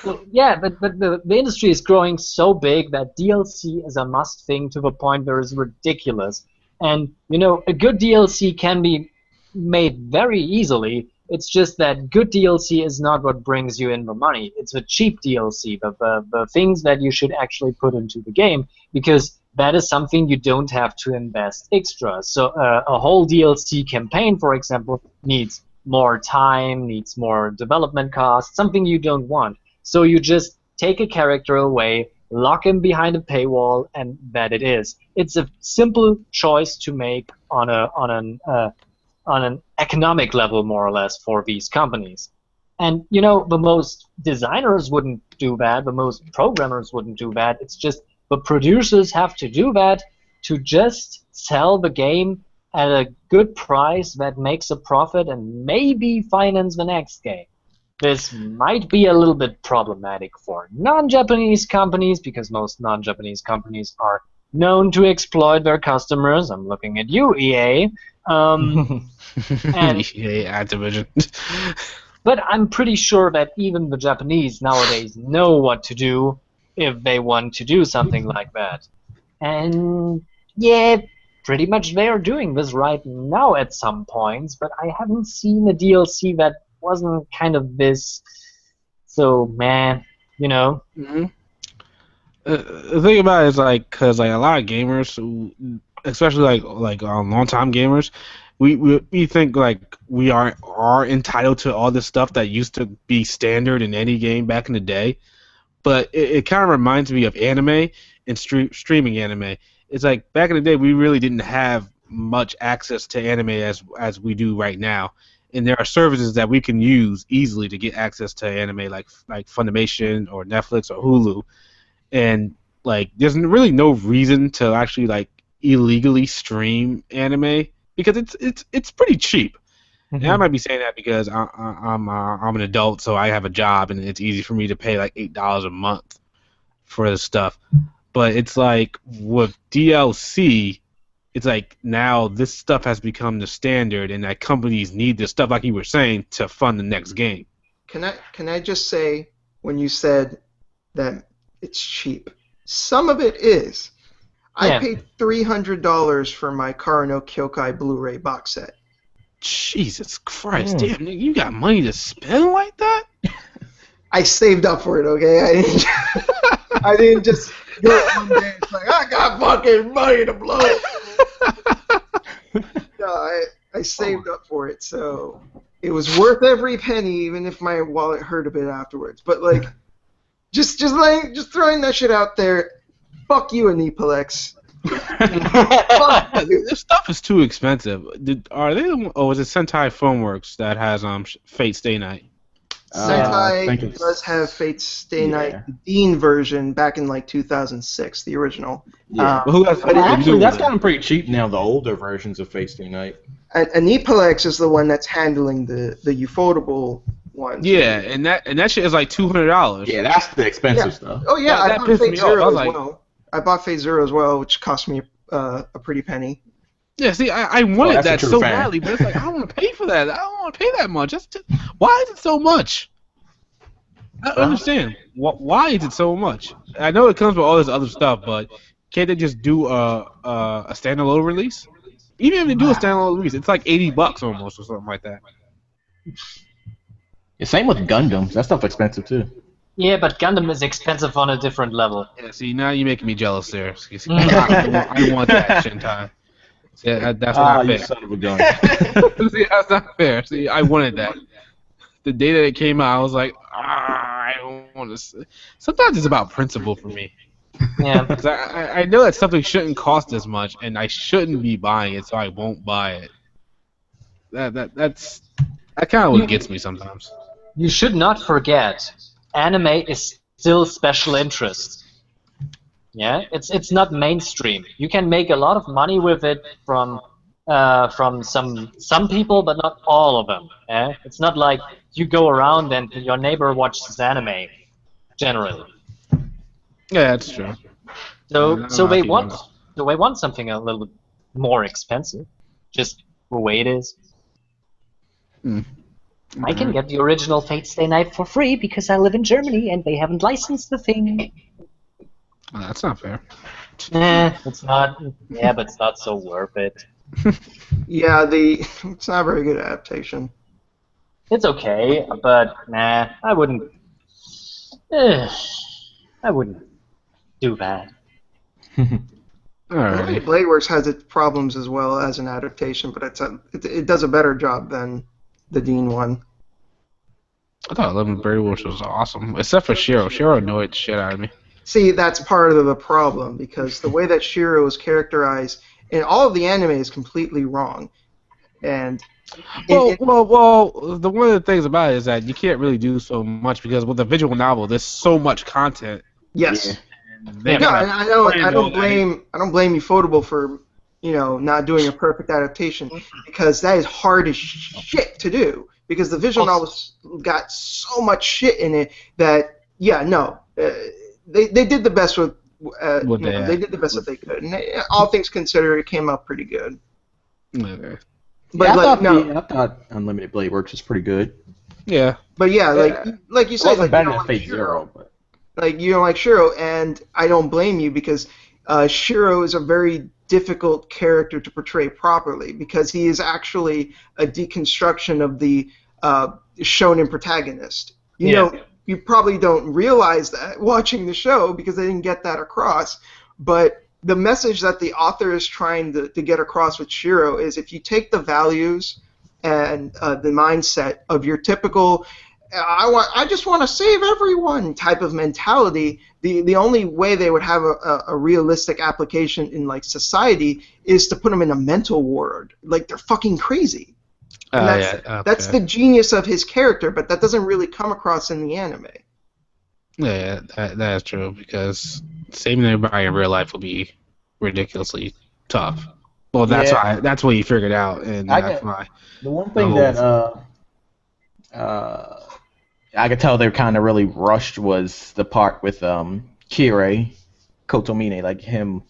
Well, yeah, but the industry is growing so big that DLC is a must thing to the point where it's ridiculous. And you know, a good DLC can be made very easily. It's just that good DLC is not what brings you in the money. It's the cheap DLC, the things that you should actually put into the game, because that is something you don't have to invest extra. So a whole DLC campaign, for example, needs more time, needs more development costs, something you don't want. So you just take a character away, lock him behind a paywall, and that it is. It's a simple choice to make on an economic level, more or less, for these companies. And you know, the most designers wouldn't do that, the most programmers wouldn't do that. It's just the producers have to do that to just sell the game at a good price that makes a profit and maybe finance the next game. This might be a little bit problematic for non-Japanese companies because most non-Japanese companies are known to exploit their customers. I'm looking at you, EA. And- EA Activision. But I'm pretty sure that even the Japanese nowadays know what to do if they want to do something like that. And yeah, pretty much they are doing this right now at some points, but I haven't seen a DLC that wasn't kind of this. So, man, you know. Mm-hmm. The thing about it is like, cause like a lot of gamers, who, especially like long-time gamers, we think like we are entitled to all this stuff that used to be standard in any game back in the day. But it kind of reminds me of anime and streaming anime. It's like back in the day we really didn't have much access to anime as we do right now. and there are services that we can use easily to get access to anime like Funimation or Netflix or Hulu, and like there's really no reason to actually like illegally stream anime because it's pretty cheap. And I might be saying that because I'm an adult, so I have a job, and it's easy for me to pay like $8 a month for this stuff. But it's like with DLC, it's like now this stuff has become the standard, and that companies need this stuff, like you were saying, to fund the next game. Can I just say, when you said that it's cheap, some of it is. Yeah. I paid $300 for my Kara no Kyokai Blu-ray box set. Jesus Christ, damn, nigga, you got money to spend like that? I saved up for it, okay? I didn't just go one day. It's like, I got fucking money to blow. No, I saved up for it, so it was worth every penny, even if my wallet hurt a bit afterwards. But like, just throwing that shit out there. Fuck you, Aniplex. This stuff is too expensive. Are they? Oh, is it Sentai Filmworks that has Fate Stay Night? Sentai does have Fate Stay Night, the Dean version, back in like 2006, the original. Yeah. Actually, that's gotten pretty cheap now. The older versions of Fate Stay Night. Aniplex is the one that's handling the ufotable ones. Yeah, and that shit is like $200. Yeah, that's the expensive stuff. Oh yeah, that I bought pissed Fate me Zero off. as well. I bought Fate Zero as well, which cost me a pretty penny. Yeah, see, I wanted that so fan. badly, but it's like I don't want to pay for that. I don't want to pay that much. Why is it so much? I don't understand. Why is it so much? I know it comes with all this other stuff, but can't they just do a standalone release? Even if they do a standalone release, it's like $80 almost or something like that. Yeah, same with Gundams. That stuff's expensive too. Yeah, but Gundam is expensive on a different level. Yeah, see, now you're making me jealous there. See, I want that, Shintai. See, that's not fair. You son of a gun. See, that's not fair. See, I wanted that. The day that it came out, I was like, I don't want to. Sometimes it's about principle for me. Yeah. Because I know that something shouldn't cost as much, and I shouldn't be buying it, so I won't buy it. That's kind of what gets me sometimes. You should not forget, anime is still special interest. Yeah, it's not mainstream. You can make a lot of money with it from some people, but not all of them. Yeah? It's not like you go around and your neighbor watches anime, generally. Yeah, that's true. So they want something a little bit more expensive, just the way it is. I can get the original Fate Stay Night for free because I live in Germany and they haven't licensed the thing. Oh, that's not fair. It's not. Yeah, but it's not so worth it. Yeah, it's not a very good adaptation. It's okay, but nah, I wouldn't. I wouldn't do that. Alright. Blade Works has its problems as well as an adaptation, but it does a better job than the Dean one. I thought Lemon Berry Wolf was awesome, except for Shiro. Shiro annoyed the shit out of me. See, that's part of the problem, because the way that Shiro is characterized in all of the anime is completely wrong. And Well, the one of the things about it is that you can't really do so much because with a visual novel, there's so much content. yes. They No, gotta I plan all don't that. blame Ufotable for not doing a perfect adaptation, because that is hard as shit to do, because the visual novels got so much shit in it that they did the best with they did the best that they could, and all things considered, it came out pretty good. Okay. But I thought Unlimited Blade Works was pretty good. Yeah. But like you It said, wasn't like, better you don't than like Fate Shiro. Zero, but Like, you don't like Shiro, and I don't blame you, because Shiro is a very difficult character to portray properly, because he is actually a deconstruction of the shonen protagonist. You probably don't realize that watching the show, because they didn't get that across, but the message that the author is trying to get across with Shiro is, if you take the values and the mindset of your typical I just want to save everyone type of mentality, the only way they would have a realistic application in like society is to put them in a mental ward. Like, they're fucking crazy. And Oh that's yeah, that's okay. the genius of his character, but that doesn't really come across in the anime. Yeah, that is true because saving everybody in real life will be ridiculously tough. Well, Yeah, that's what he figured out, and I that's get why the one the thing whole that uh I could tell they kind of really rushed was the part with Kirei Kotomine, like him.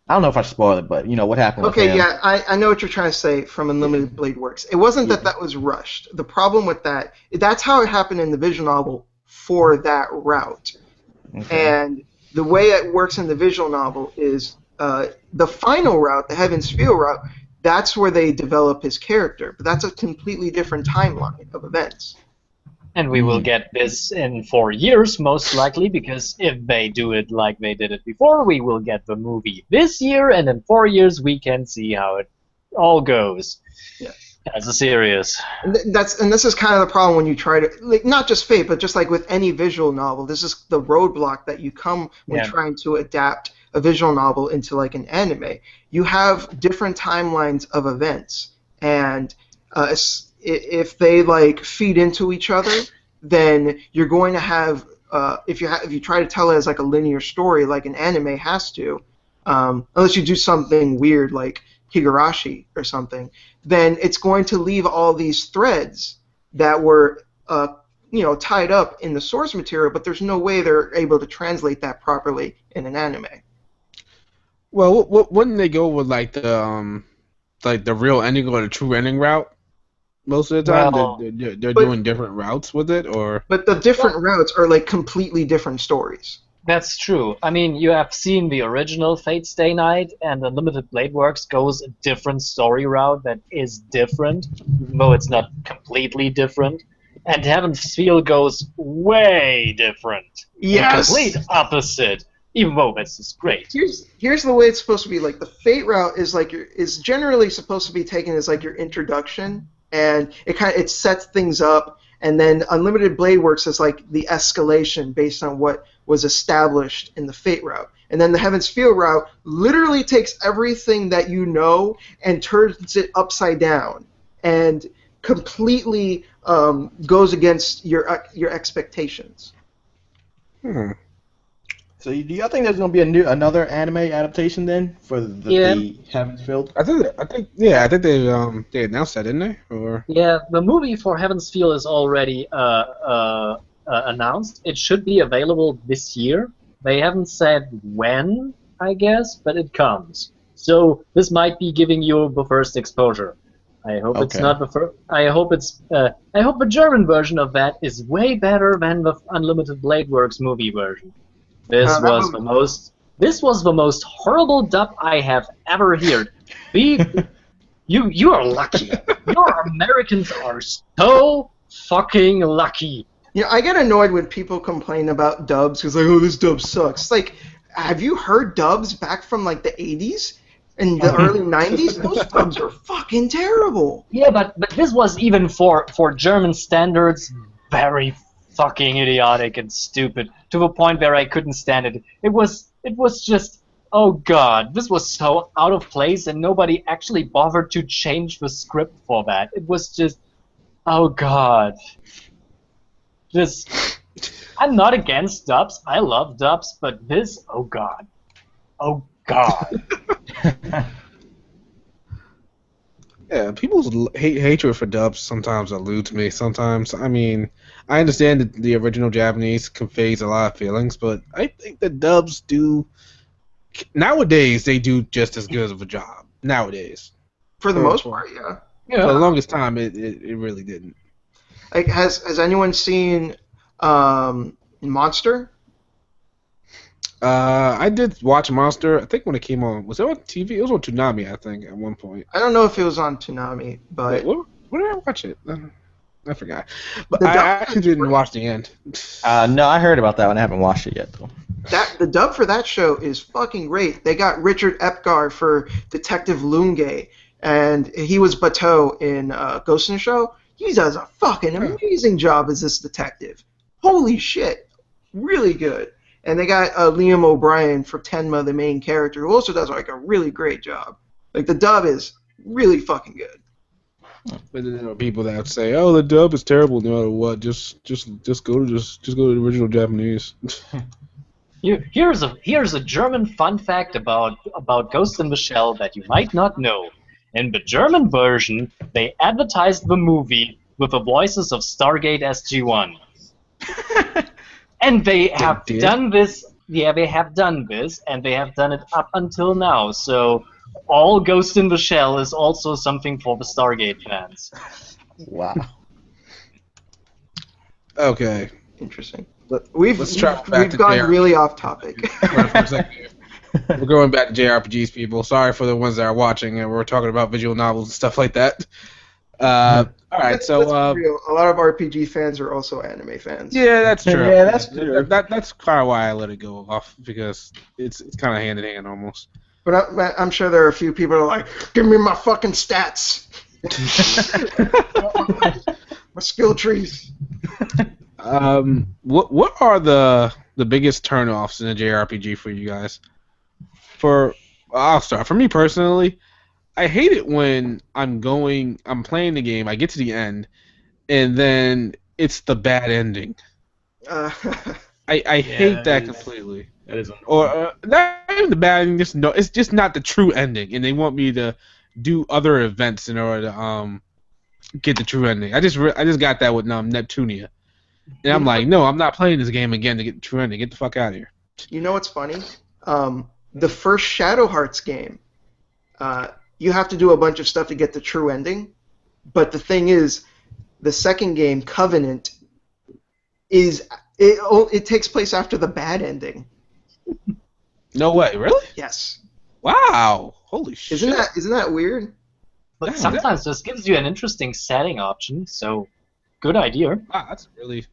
I don't know if I should spoil it, but you know what happened with Okay, him. yeah, I know what you're trying to say from Yeah, Unlimited Blade Works. It wasn't that yeah. that was rushed. The problem with that's how it happened in the visual novel for that route. Okay. And the way it works in the visual novel is the final route, the Heaven's Feel route, that's where they develop his character. But that's a completely different timeline of events. And we will Mm. get this in 4 years, most likely, because if they do it like they did it before, we will get the movie this year, and in 4 years we can see how it all goes Yeah. as a series. And this is kind of the problem when you try to, like, not just Fate, but just like with any visual novel, this is the roadblock that you come when Yeah. trying to adapt a visual novel into like an anime. You have different timelines of events, and if they like feed into each other, then you're going to have if you try to tell it as like a linear story, like an anime has to, unless you do something weird like Higurashi or something, then it's going to leave all these threads that were tied up in the source material, but there's no way they're able to translate that properly in an anime. well, wouldn't they go with like the real ending or the true ending route most of the time? Well, They're But doing different routes with it, or but the well, different routes are like completely different stories. that's true. I mean, you have seen the original Fate Stay Night, and Unlimited Blade Works goes a different story route that is different, even though it's not completely different. And Heaven's Feel goes way different, in complete Yes. opposite, even though this is great. Here's the way it's supposed to be. Like the Fate route is like is generally supposed to be taken as like your introduction, and it sets things up, and then Unlimited Blade Works is like the escalation based on what was established in the Fate route. And then the Heaven's Feel route literally takes everything that you know and turns it upside down, and completely goes against your expectations. hmm. So do y'all think there's gonna be another anime adaptation then for Yeah, the Heaven's Field? I think they announced that, didn't they? Or yeah. The movie for Heaven's Feel is already announced. It should be available this year. They haven't said when, I guess, but it comes. So this might be giving you the first exposure. I hope it's Okay. not the first. I hope it's. I hope the German version of that is way better than the Unlimited Blade Works movie version. This That was movie. the most. This was the most horrible dub I have ever heard. The you are lucky. Your Americans are so fucking lucky. I get annoyed when people complain about dubs because like, oh, this dub sucks. It's like, have you heard dubs back from like the 80s and the early 90s? Those dubs are fucking terrible. Yeah, but this was even for German standards very fucking idiotic and stupid to the point where I couldn't stand it. It was just, oh god, this was so out of place and nobody actually bothered to change the script for that. It was just, oh god. Just, I'm not against dubs. I love dubs, but this, oh god. Oh god. yeah, people's hatred for dubs sometimes eludes me. Sometimes, I mean, I understand that the original Japanese conveys a lot of feelings, but I think the dubs do nowadays they do just as good of a job. Nowadays, For the for most for, part, yeah. for the Yeah. longest time, it really didn't. Like, has anyone seen Monster? I did watch Monster. I think when it came on, was it on TV? It was on Toonami, I think, at one point. I don't know if it was on Toonami, Wait, but where did I watch it? I forgot. But The I dub- actually didn't watch the end. No, I heard about that one. I haven't watched it yet though. the dub for that show is fucking great. They got Richard Epgar for Detective Lunge, and he was Bateau in Ghost in the Shell. He does a fucking amazing job as this detective. Holy shit, really good. And they got Liam O'Brien for Tenma, the main character, who also does like a really great job. Like the dub is really fucking good. But then there are people that would say, "Oh, the dub is terrible." No matter what, just go to the original Japanese. Here's a German fun fact about Ghost in the Shell that you might not know. In the German version, they advertised the movie with the voices of Stargate SG-1. And they have did? done this. Yeah, they have done this, and they have done it up until now. So all Ghost in the Shell is also something for the Stargate fans. Wow. Okay. Interesting. But we've to gone JRPG. really off topic. Wait for a second. We're going back to JRPGs, people. Sorry for the ones that are watching, and we're talking about visual novels and stuff like that. All right, Let's so be real. A lot of RPG fans are also anime fans. yeah, that's true. Yeah, that's true. That's kind of why I let it go off, because it's kind of hand in hand almost. But I'm sure there are a few people that are like, give me my fucking stats. My skill trees. What are the biggest turnoffs in a JRPG for you guys? I'll start. For me personally, I hate it when I'm playing the game, I get to the end, and then it's the bad ending. I hate that completely. That is Or not even the bad ending, it's just not the true ending, and they want me to do other events in order to get the true ending. I just got that with Neptunia, and I'm like, no, I'm not playing this game again to get the true ending. Get the fuck out of here. You know what's funny? The first Shadow Hearts game, you have to do a bunch of stuff to get the true ending. But the thing is, the second game, Covenant, it takes place after the bad ending. No way, really? Yes. Wow, holy shit! Isn't that weird? But Yeah, sometimes this gives you an interesting setting option, so good idea. Wow, that's really.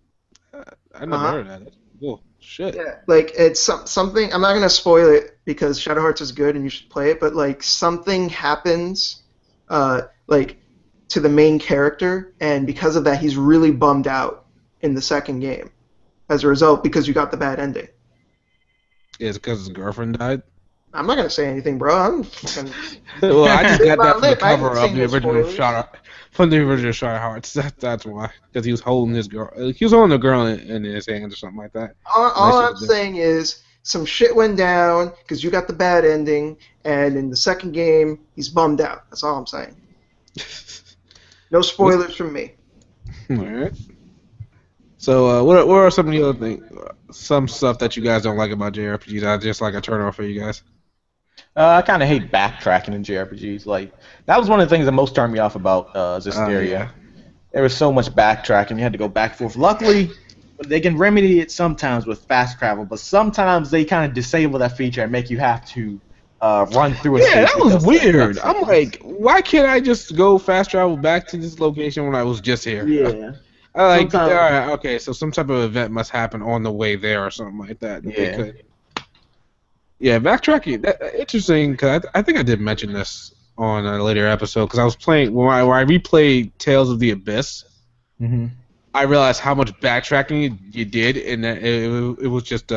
I never heard of that. That's cool. Shit. Yeah, like it's something. I'm not gonna spoil it because Shadow Hearts is good and you should play it. But like something happens, like to the main character, and because of that, he's really bummed out in the second game. As a result, because you got the bad ending. Is it because his girlfriend died? I'm not gonna say anything, bro. I'm fucking. Well, I just got that from the I cover didn't of say the no original spoilers. Shadow Hearts. That's why. Because he was holding his girl. He was holding a girl in his hands or something like that. All I'm saying is some shit went down because you got the bad ending, and in the second game, he's bummed out. That's all I'm saying. No spoilers from me. All right. So, what are some of the other things? Some stuff that you guys don't like about JRPGs? I just like a turnoff for you guys. I kind of hate backtracking in JRPGs. Like that was one of the things that most turned me off about Zestiria. Yeah. There was so much backtracking. You had to go back and forth. Luckily, they can remedy it sometimes with fast travel, but sometimes they kind of disable that feature and make you have to run through a Yeah, stage that was because weird. that's I'm like, why can't I just go fast travel back to this location when I was just here? yeah. I like, Sometimes- all right, okay, so some type of event must happen on the way there or something like that. They Yeah. could. Yeah, backtracking. Interesting, because I think I did mention this on a later episode, because I was playing, when I replayed Tales of the Abyss, I realized how much backtracking you did, and that it was just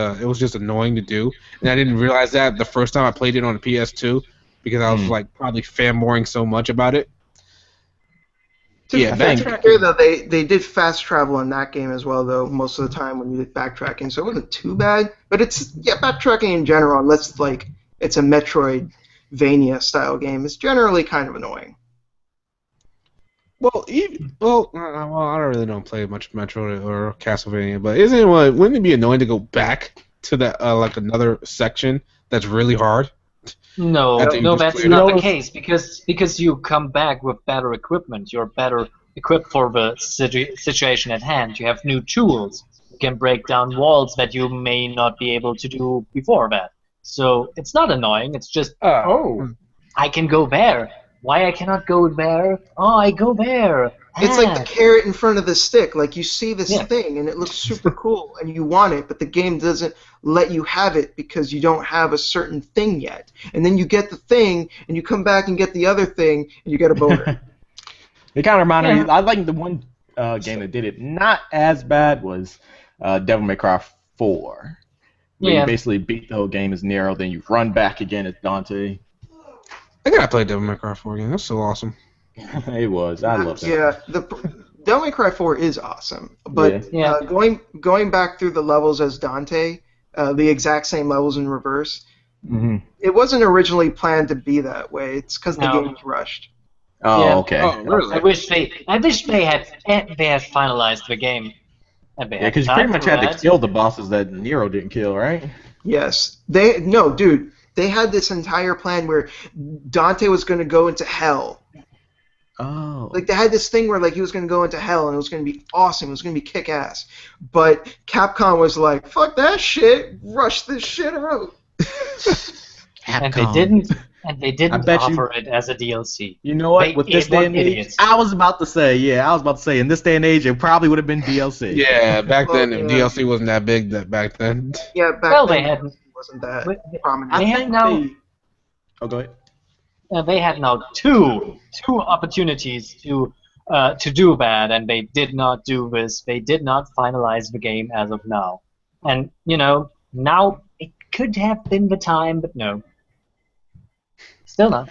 annoying to do, and I didn't realize that the first time I played it on the PS2, because I was like probably fanboying so much about it. Yeah, To be backtracking. fair, though, they did fast travel in that game as well, though, most of the time when you did backtracking, so it wasn't too bad. But it's, yeah, backtracking in general, unless, like, it's a Metroidvania-style game, is generally kind of annoying. Well, I don't really don't play much Metro or Castlevania, but wouldn't it be annoying to go back to that like another section that's really hard? No, After you no, just that's cleared not it. the case because you come back with better equipment. You're better equipped for the situation at hand. You have new tools. You can break down walls that you may not be able to do before that. So it's not annoying. It's just I can go there. Why I cannot go there? Oh, I go there. It's like the carrot in front of the stick. Like, you see this Yeah. thing, and it looks super cool, and you want it, but the game doesn't let you have it because you don't have a certain thing yet. And then you get the thing, and you come back and get the other thing, and you get a boner. It kind of reminded me. I like the one game that did it not as bad was Devil May Cry 4, where you basically beat the whole game as Nero, then you run back again as Dante. I gotta play Devil May Cry 4 again. That's so awesome. It was. I love that. Yeah, the Devil May Cry 4 is awesome, but Yeah. going back through the levels as Dante, the exact same levels in reverse, Hmm. it wasn't originally planned to be that way. It's because the No. game was rushed. Oh, Yeah. okay. Oh, really? I wish they had finalized the game. And they Yeah, had because you time pretty much for had to that. kill the bosses that Nero didn't kill, right? Yes, dude, they had this entire plan where Dante was going to go into hell. Oh. Like they had this thing where like he was going to go into hell and it was going to be awesome. It was going to be kick ass. But Capcom was like, "Fuck that shit! Rush this shit out." And Capcom. they didn't bet you- offer it as a DLC. You know what? They With this day were and age, idiots. I was about to say, in this day and age, it probably would have been DLC. Yeah, back Well, then, yeah. DLC wasn't that big Mm. back then. Yeah, back Well, then they had it wasn't that They prominent. I have think now- they- Oh, go ahead. they had now two opportunities to do that, and they did not do this. They did not finalize the game as of now, and now it could have been the time, but no, still not.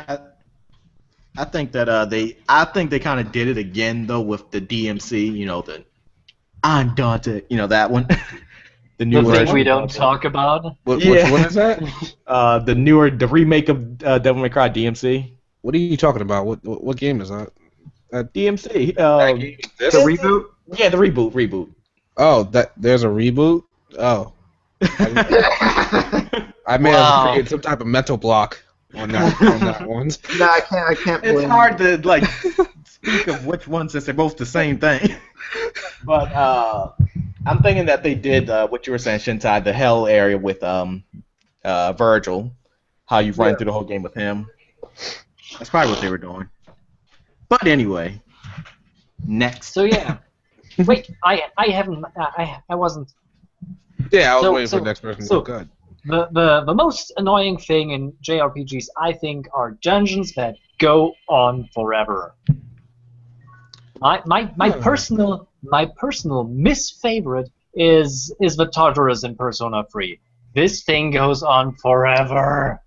I think that they kind of did it again though with the DMC. The I'm Dante. that one. The new The thing version. we don't talk about. Which Yeah. one is that? The remake of Devil May Cry DMC. What are you talking about? What game is that? DMC. That game The exists? reboot. Yeah, the reboot. Oh, there's a reboot? Oh. I may Wow. have created some type of mental block on that one. No, I can't. It's blame hard to speak of which ones since they're both the same thing. But I'm thinking that they did what you were saying, Shintai, the hell area with Virgil, how you run through the whole game with him. That's probably what they were doing. But anyway, next. So yeah. Wait, I haven't. I wasn't. Yeah, I was So- waiting so- for the next person to so- go. Good. The most annoying thing in JRPGs, I think, are dungeons that go on forever. My personal misfavorite is the Tartarus in Persona 3. This thing goes on forever.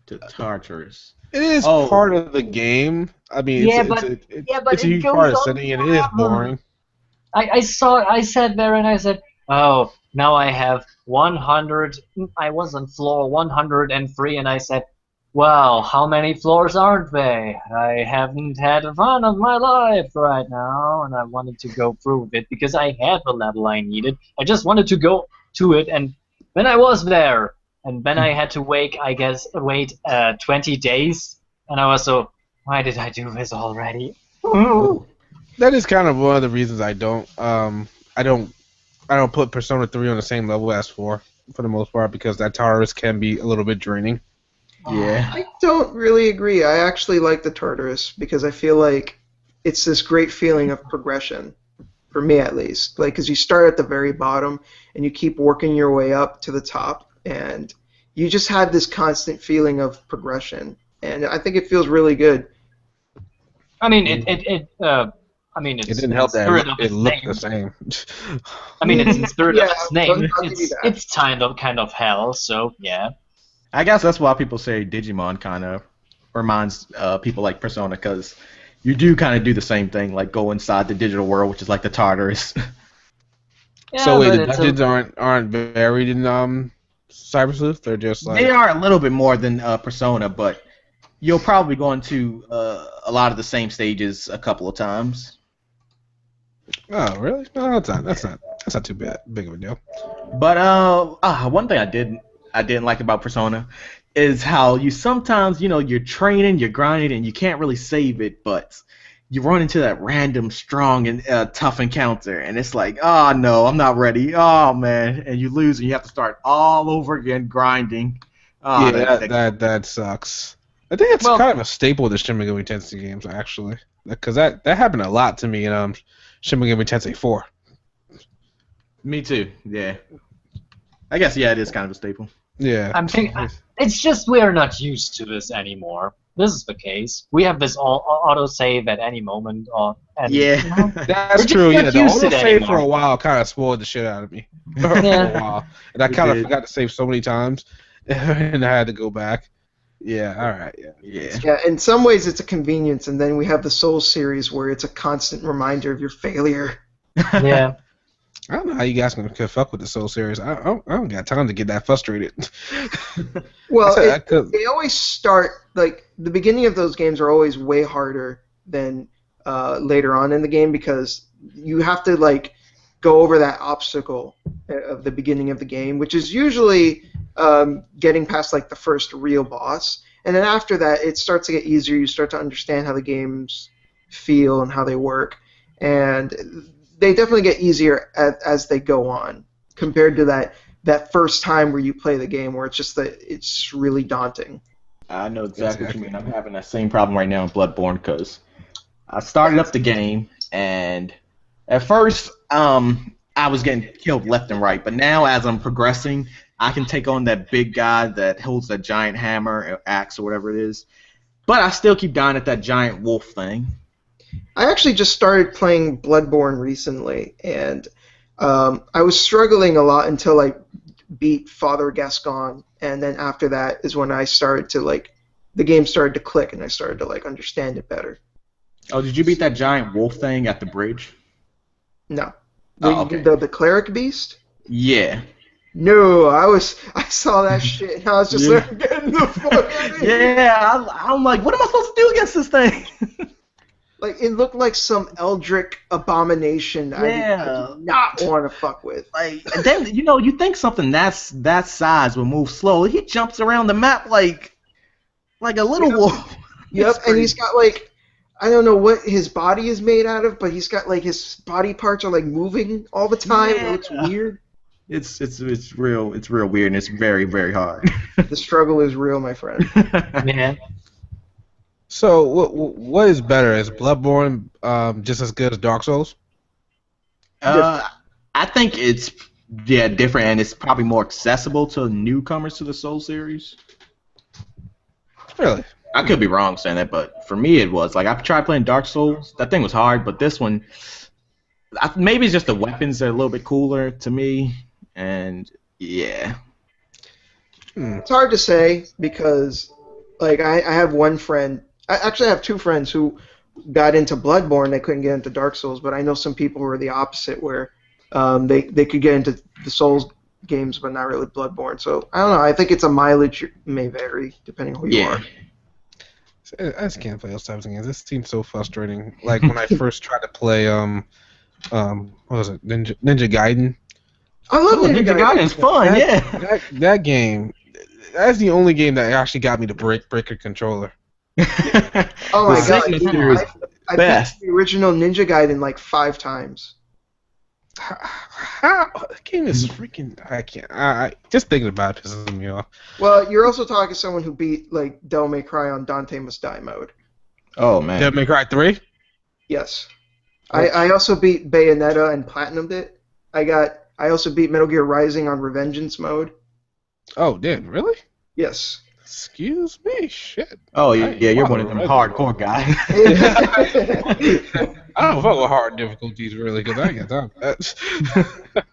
To Tartarus. It is Oh. part of the game. I mean, Yeah, it's, but- it's, it's, yeah, but it's a it huge goes part of the on setting, and it is forever. boring. I sat there and I said, oh, now I have 100. I was on floor 103, and I said, well, how many floors aren't they? I haven't had the fun of my life right now, and I wanted to go through with it because I had the level I needed. I just wanted to go to it, and then I was there, and then I had to wait 20 days, and I was so, why did I do this already? That is kind of one of the reasons I don't put Persona 3 on the same level as 4 for the most part, because that Tartarus can be a little bit draining. Yeah. I don't really agree. I actually like the Tartarus because I feel like it's this great feeling of progression, for me at least. Like, because you start at the very bottom and you keep working your way up to the top, and you just have this constant feeling of progression, and I think it feels really good. I mean, it's It didn't help that spirit of it its looked name. the same. I mean, it's in spirit Yeah, of its name. I'll give you that. It's kind of hell. So yeah. I guess that's why people say Digimon kind of reminds people like Persona, because you do kind of do the same thing, like go inside the digital world, which is like the Tartarus. Yeah, So wait, but the it's dungeons aren't varied in Cyber Sleuth? They're just like They are a little bit more than Persona, but you'll probably go into a lot of the same stages a couple of times. Oh, really? No, that's not too big of a deal. But one thing I didn't like about Persona is how you sometimes, you're training, you're grinding, and you can't really save it, but you run into that random strong and tough encounter, and it's like, oh no, I'm not ready. Oh man, and you lose, and you have to start all over again grinding. Oh, Yeah, that sucks. I think it's Well- kind of a staple of the Shin Megami Tensei games, actually, because that happened a lot to me in Shin Megami Tensei 4. Me too. Yeah. I guess it is kind of a staple. Yeah. I'm thinking. It's just we're not used to this anymore. This is the case. We have this auto save at any moment. Yeah. That's We're just true. not Yeah, the used to auto it save for anymore. a while kind of spoiled the shit out of me for Yeah. a while, and I It kind of did. forgot to save so many times, and I had to go back. Yeah, all right, yeah. Yeah. Yeah, in some ways it's a convenience, and then we have the Souls series where it's a constant reminder of your failure. Yeah. I don't know how you guys can fuck with the Soul series. I don't got time to get that frustrated. Well, I could. they always start, like, the beginning of those games are always way harder than later on in the game because you have to, like, go over that obstacle of the beginning of the game, which is usually getting past, like, the first real boss. And then after that, it starts to get easier. You start to understand how the games feel and how they work. And they definitely get easier as they go on compared to that first time where you play the game where it's just that it's really daunting. I know exactly what you mean. I'm having that same problem right now in Bloodborne because I started up the game and at first I was getting killed left and right, but now as I'm progressing, I can take on that big guy that holds that giant hammer or axe or whatever it is. But I still keep dying at that giant wolf thing. I actually just started playing Bloodborne recently, and I was struggling a lot until I beat Father Gascon, and then after that is when I started to, like, the game started to click, and I started to, like, understand it better. Oh, did you beat that giant wolf thing at the bridge? No. Oh, okay. The cleric beast? Yeah. No, I saw that shit, and I was just Yeah. like, get in the fuck out of here. Yeah, I'm like, what am I supposed to do against this thing? Like, it looked like some eldritch abomination I did not want to fuck with. Like, and then you think something that size will move slowly. He jumps around the map like a little wolf. Yep, and he's got, like, I don't know what his body is made out of, but he's got, like, his body parts are, like, moving all the time. Yeah. It looks weird. It's real weird and it's very, very hard. The struggle is real, my friend. Yeah. So what is better? Is Bloodborne just as good as Dark Souls? I think it's different and it's probably more accessible to newcomers to the Soul series. Really? I could be wrong saying that, but for me it was. Like, I tried playing Dark Souls. That thing was hard, but this one, maybe it's just the weapons are a little bit cooler to me, and yeah. It's hard to say because, like, I have one friend. I actually have two friends who got into Bloodborne. They couldn't get into Dark Souls, but I know some people who are the opposite, where they could get into the Souls games, but not really Bloodborne. So I don't know. I think it's a mileage may vary depending on who you are. I just can't play those types of games. This seems so frustrating. Like when I first tried to play what was it, Ninja Gaiden. I love Ninja Ninja Gaiden. Gaiden's fun, That game. That's the only game that actually got me to break a controller. Oh my god! Sigma series I best. beat the original Ninja Gaiden like 5 times. How? The game is freaking. I can't. I just thinking about it pisses me off. Well, you're also talking to someone who beat, like, Devil May Cry on Dante Must Die mode. Oh man. Devil May Cry 3? Yes. I also beat Bayonetta and platinumed it. I also beat Metal Gear Rising on Revengeance mode. Oh, damn, really? Yes. Excuse me, shit. Oh yeah, you're one of them hardcore guys. I don't fuck with hard difficulties really, because I ain't got time for that.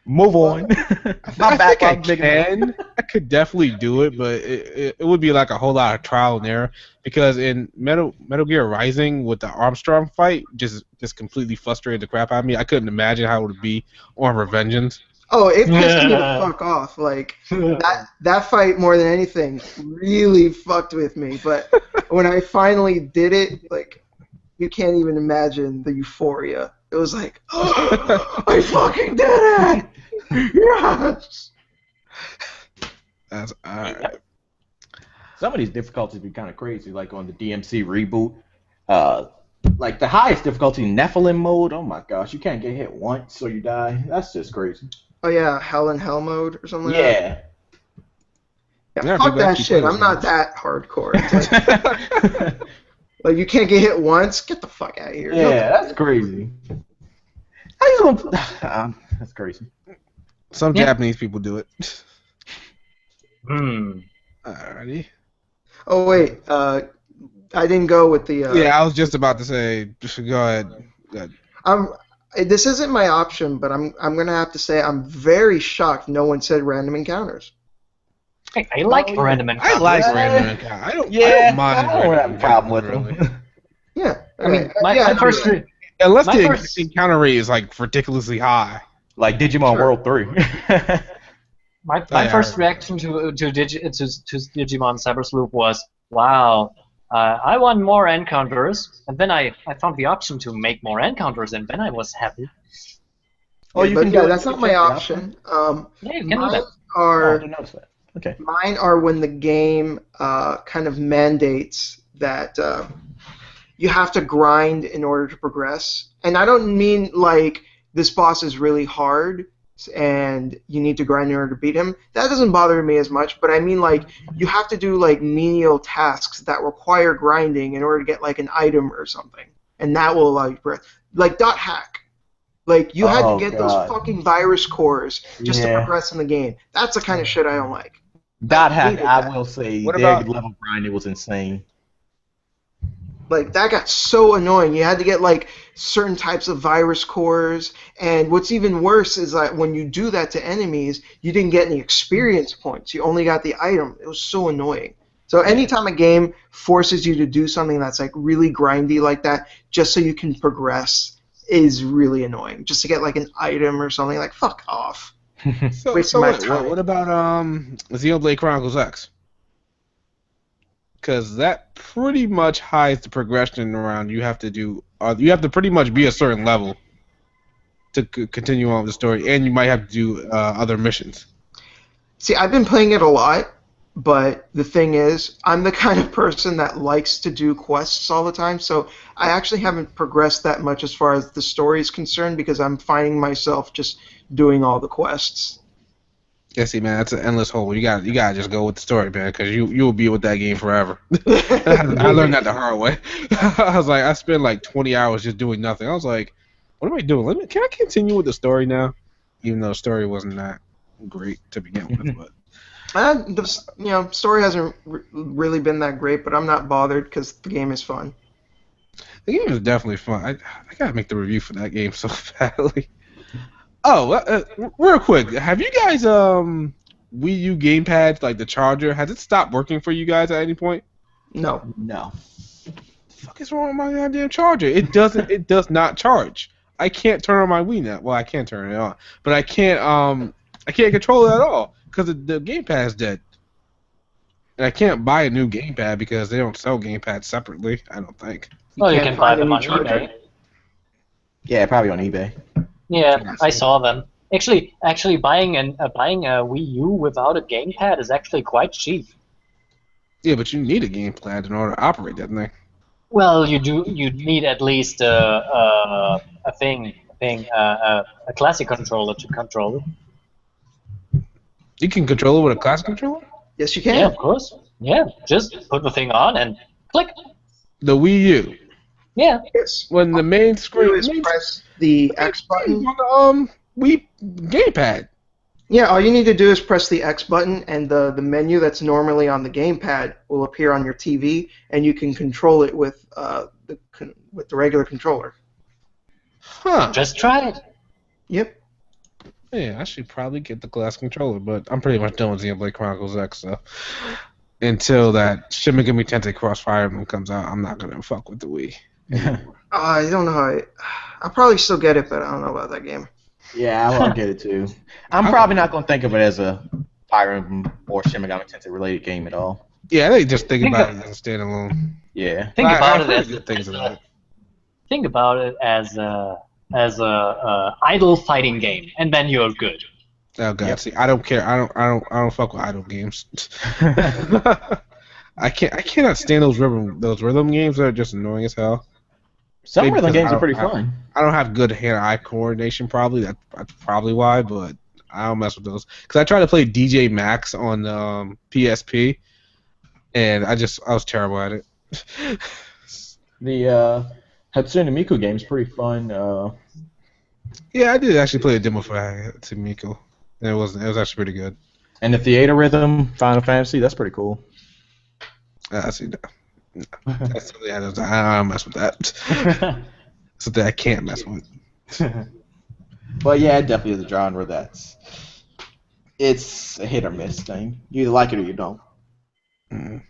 Move on. My I think I backlog big can. I could definitely do it, but it would be like a whole lot of trial and error. Because in Metal Gear Rising with the Armstrong fight, just completely frustrated the crap out of me. I couldn't imagine how it would be on Revengeance. Oh, it pissed me the fuck off. Like, that fight, more than anything, really fucked with me. But when I finally did it, like, you can't even imagine the euphoria. It was like, oh, I fucking did it! Yes! That's alright. Some of these difficulties be kind of crazy, like on the DMC reboot. Like the highest difficulty, Nephilim mode. Oh my gosh, you can't get hit once or you die. That's just crazy. Oh yeah, Hell in Hell mode or something like that? Yeah, fuck that shit. I'm not that hardcore. It's like, you can't get hit once? Get the fuck out of here. Yeah, that's crazy. How you gonna... that's crazy. Some Japanese people do it. Alrighty. Oh wait, I didn't go with the. Yeah, I was just about to say. Just go ahead. This isn't my option, but I'm gonna have to say I'm very shocked no one said random encounters. I like random encounters. I like random encounters. I don't mind I don't have a problem with really. them. Yeah. I mean, my yeah, first Unless My the first- encounter rate is like ridiculously high. Like Digimon Sure. World 3. my yeah, first I- reaction to Digimon Cyber Sleuth was, wow, I want more encounters, and then I found the option to make more encounters, and then I was happy. Oh, Yeah, you but can yeah, do it. that's You not can my check the option. Yeah, you can do Mine that. Oh, I are didn't notice that. Okay. mine are when the game kind of mandates that you have to grind in order to progress. And I don't mean like this boss is really hard and you need to grind in order to beat him. That doesn't bother me as much, but I mean like you have to do like menial tasks that require grinding in order to get like an item or something. And that will allow you to progress. Like dot hack. Like you had to Oh, get God. those fucking virus cores just to Yeah. progress in the game. That's the kind of shit I don't like. Dot hack, hated I that. will say, What their about- level grinding was insane. Like that got so annoying. You had to get like certain types of virus cores, and what's even worse is that when you do that to enemies, you didn't get any experience points. You only got the item. It was so annoying. So anytime a game forces you to do something that's like really grindy like that, just so you can progress, is really annoying. Just to get like an item or something, like fuck off. So Wasting my what, time. what about Xenoblade Chronicles X? Because that pretty much hides the progression around. You have to do. You have to pretty much be a certain level to continue on with the story, and you might have to do other missions. See, I've been playing it a lot, but the thing is, I'm the kind of person that likes to do quests all the time, so I actually haven't progressed that much as far as the story is concerned because I'm finding myself just doing all the quests. Yeah, see, man, that's an endless hole. You gotta just go with the story, man, because you'll be with that game forever. I learned that the hard way. I was like, I spent like 20 hours just doing nothing. I was like, what am I doing? Can I continue with the story now? Even though the story wasn't that great to begin with, but. The story hasn't really been that great, but I'm not bothered because the game is fun. The game is definitely fun. I gotta make the review for that game so badly. Oh, real quick, have you guys Wii U gamepad, like the charger, has it stopped working for you guys at any point? No. No. The fuck is wrong with my goddamn charger? It does not charge. I can't turn on my Wii now. Well, I can turn it on, but I can't control it at all because the gamepad is dead. And I can't buy a new gamepad because they don't sell gamepads separately. I don't think. Well, you can't can buy find them any on charger? eBay. Yeah, probably on eBay. Yeah, I saw them. Actually, buying a Wii U without a gamepad is actually quite cheap. Yeah, but you need a gamepad in order to operate that thing. Well, you need at least a classic controller to control it. You can control it with a classic controller? Yes, you Yeah, can. of course. Yeah, just put the thing on and click. The Wii U. Yeah. Yes. When the main Do screen is press the X button. on the Wii gamepad. Yeah, all you need to do is press the X button, and the menu that's normally on the gamepad will appear on your TV, and you can control it with the regular controller. Huh. Just try it. Yep. Yeah, I should probably get the glass controller, but I'm pretty much done with Xenoblade Chronicles X, so until that Shin Megami Tensei Crossfire Emblem comes out, I'm not gonna fuck with the Wii. I don't know how I'll probably still get it, but I don't know about that game. Yeah, I'll get it too. I'm probably not gonna think of it as a Fire Emblem or Shin Megami Tensei related game at all. Yeah, they just think about it as a standalone. Yeah. Think I about heard it good things about it. think about it as a idle fighting game, and then you're good. Oh god, Yep. see, I don't care. I don't fuck with idle games. I cannot stand those rhythm games that are just annoying as hell. Some Maybe rhythm because games I are pretty don't- fun. I don't have good hand-eye coordination, probably. That's probably why, but I don't mess with those. Because I tried to play DJ Max on PSP, and I was terrible at it. The Hatsune Miku game's pretty fun. Yeah, I did actually play a demo for that to Miko. And it was actually pretty good. And the Theater Rhythm Final Fantasy, that's pretty cool. I see that. No, that's something I don't mess with that. Something I can't mess with. But yeah, it definitely is a genre that's it's a hit or miss thing. You either like it or you don't. Mm.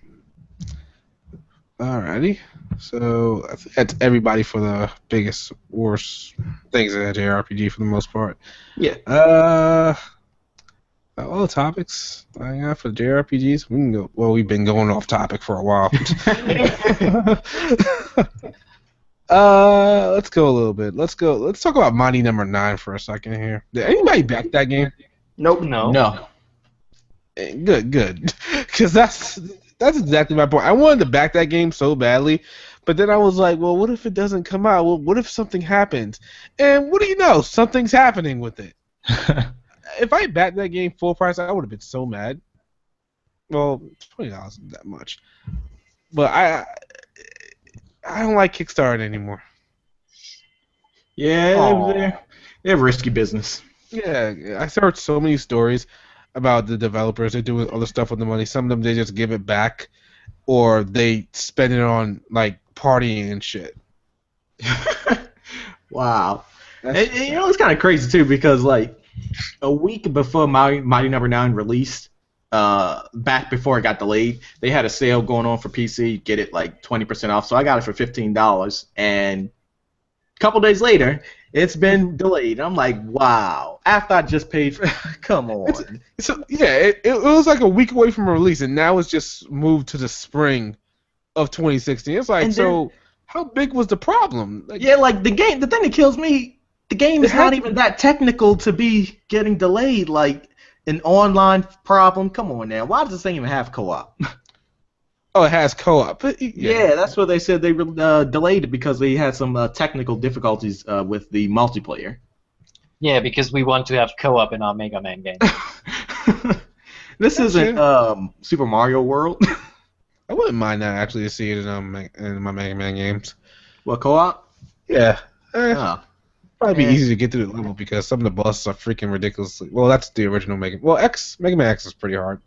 Alrighty. So I think that's everybody for the biggest, worst things in that JRPG for the most part. Yeah. All the topics I got for the JRPGs. We can go. Well, we've been going off topic for a while. Let's go a little bit. Let's talk about Mighty Number 9 for a second here. Did anybody back that game? Nope. No. Good. Because that's exactly my point. I wanted to back that game so badly, but then I was like, well, what if it doesn't come out? Well, what if something happens? And what do you know? Something's happening with it. If I backed that game full price, I would have been so mad. Well, $20 isn't that much, but I don't like Kickstarter anymore. Yeah, they're risky business. Yeah, I heard so many stories about the developers. They do other stuff with the money. Some of them they just give it back, or they spend it on like partying and shit. Wow. And, it's kind of crazy too because like a week before Mighty Number 9 released, back before it got delayed, they had a sale going on for PC. Get it like 20% off. So I got it for $15, and a couple days later, it's been delayed. I'm like, wow. After I just paid for, come on. It was like a week away from release, and now it's just moved to the spring of 2016. It's like, so how big was the problem? Like, yeah, like the thing that kills me. The game is not even that technical to be getting delayed, like an online problem. Come on now. Why does this thing even have co-op? Oh, it has co-op. Yeah, that's what they said. They delayed it because they had some technical difficulties with the multiplayer. Yeah, because we want to have co-op in our Mega Man game. This isn't Super Mario World. I wouldn't mind that actually to see it in my Mega Man games. What, co-op? Yeah. Oh. Probably be easy to get through the level because some of the bosses are freaking ridiculously. Well, that's the original Mega. Well, Mega Man X is pretty hard.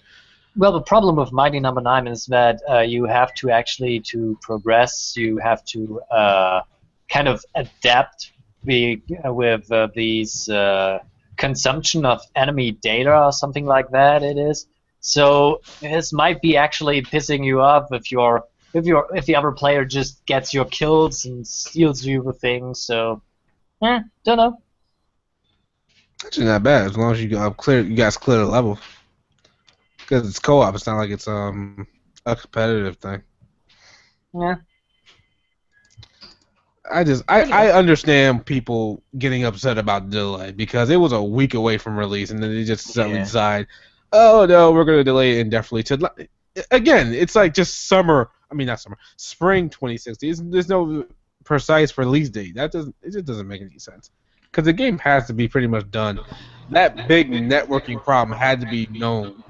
Well, the problem with Mighty Number 9 is that you have to actually, to progress, you have to kind of adapt with these consumption of enemy data or something like that. It is. So this might be actually pissing you off if the other player just gets your kills and steals you with things. So. Don't know. Actually, not bad as long as you guys clear the level. Because it's co-op, it's not like it's a competitive thing. Yeah. I understand people getting upset about the delay because it was a week away from release, and then they just suddenly decide, oh no, we're gonna delay it indefinitely. Again, it's like just spring 2016. There's no precise release date. It just doesn't make any sense because the game has to be pretty much done. That big networking problem had to be known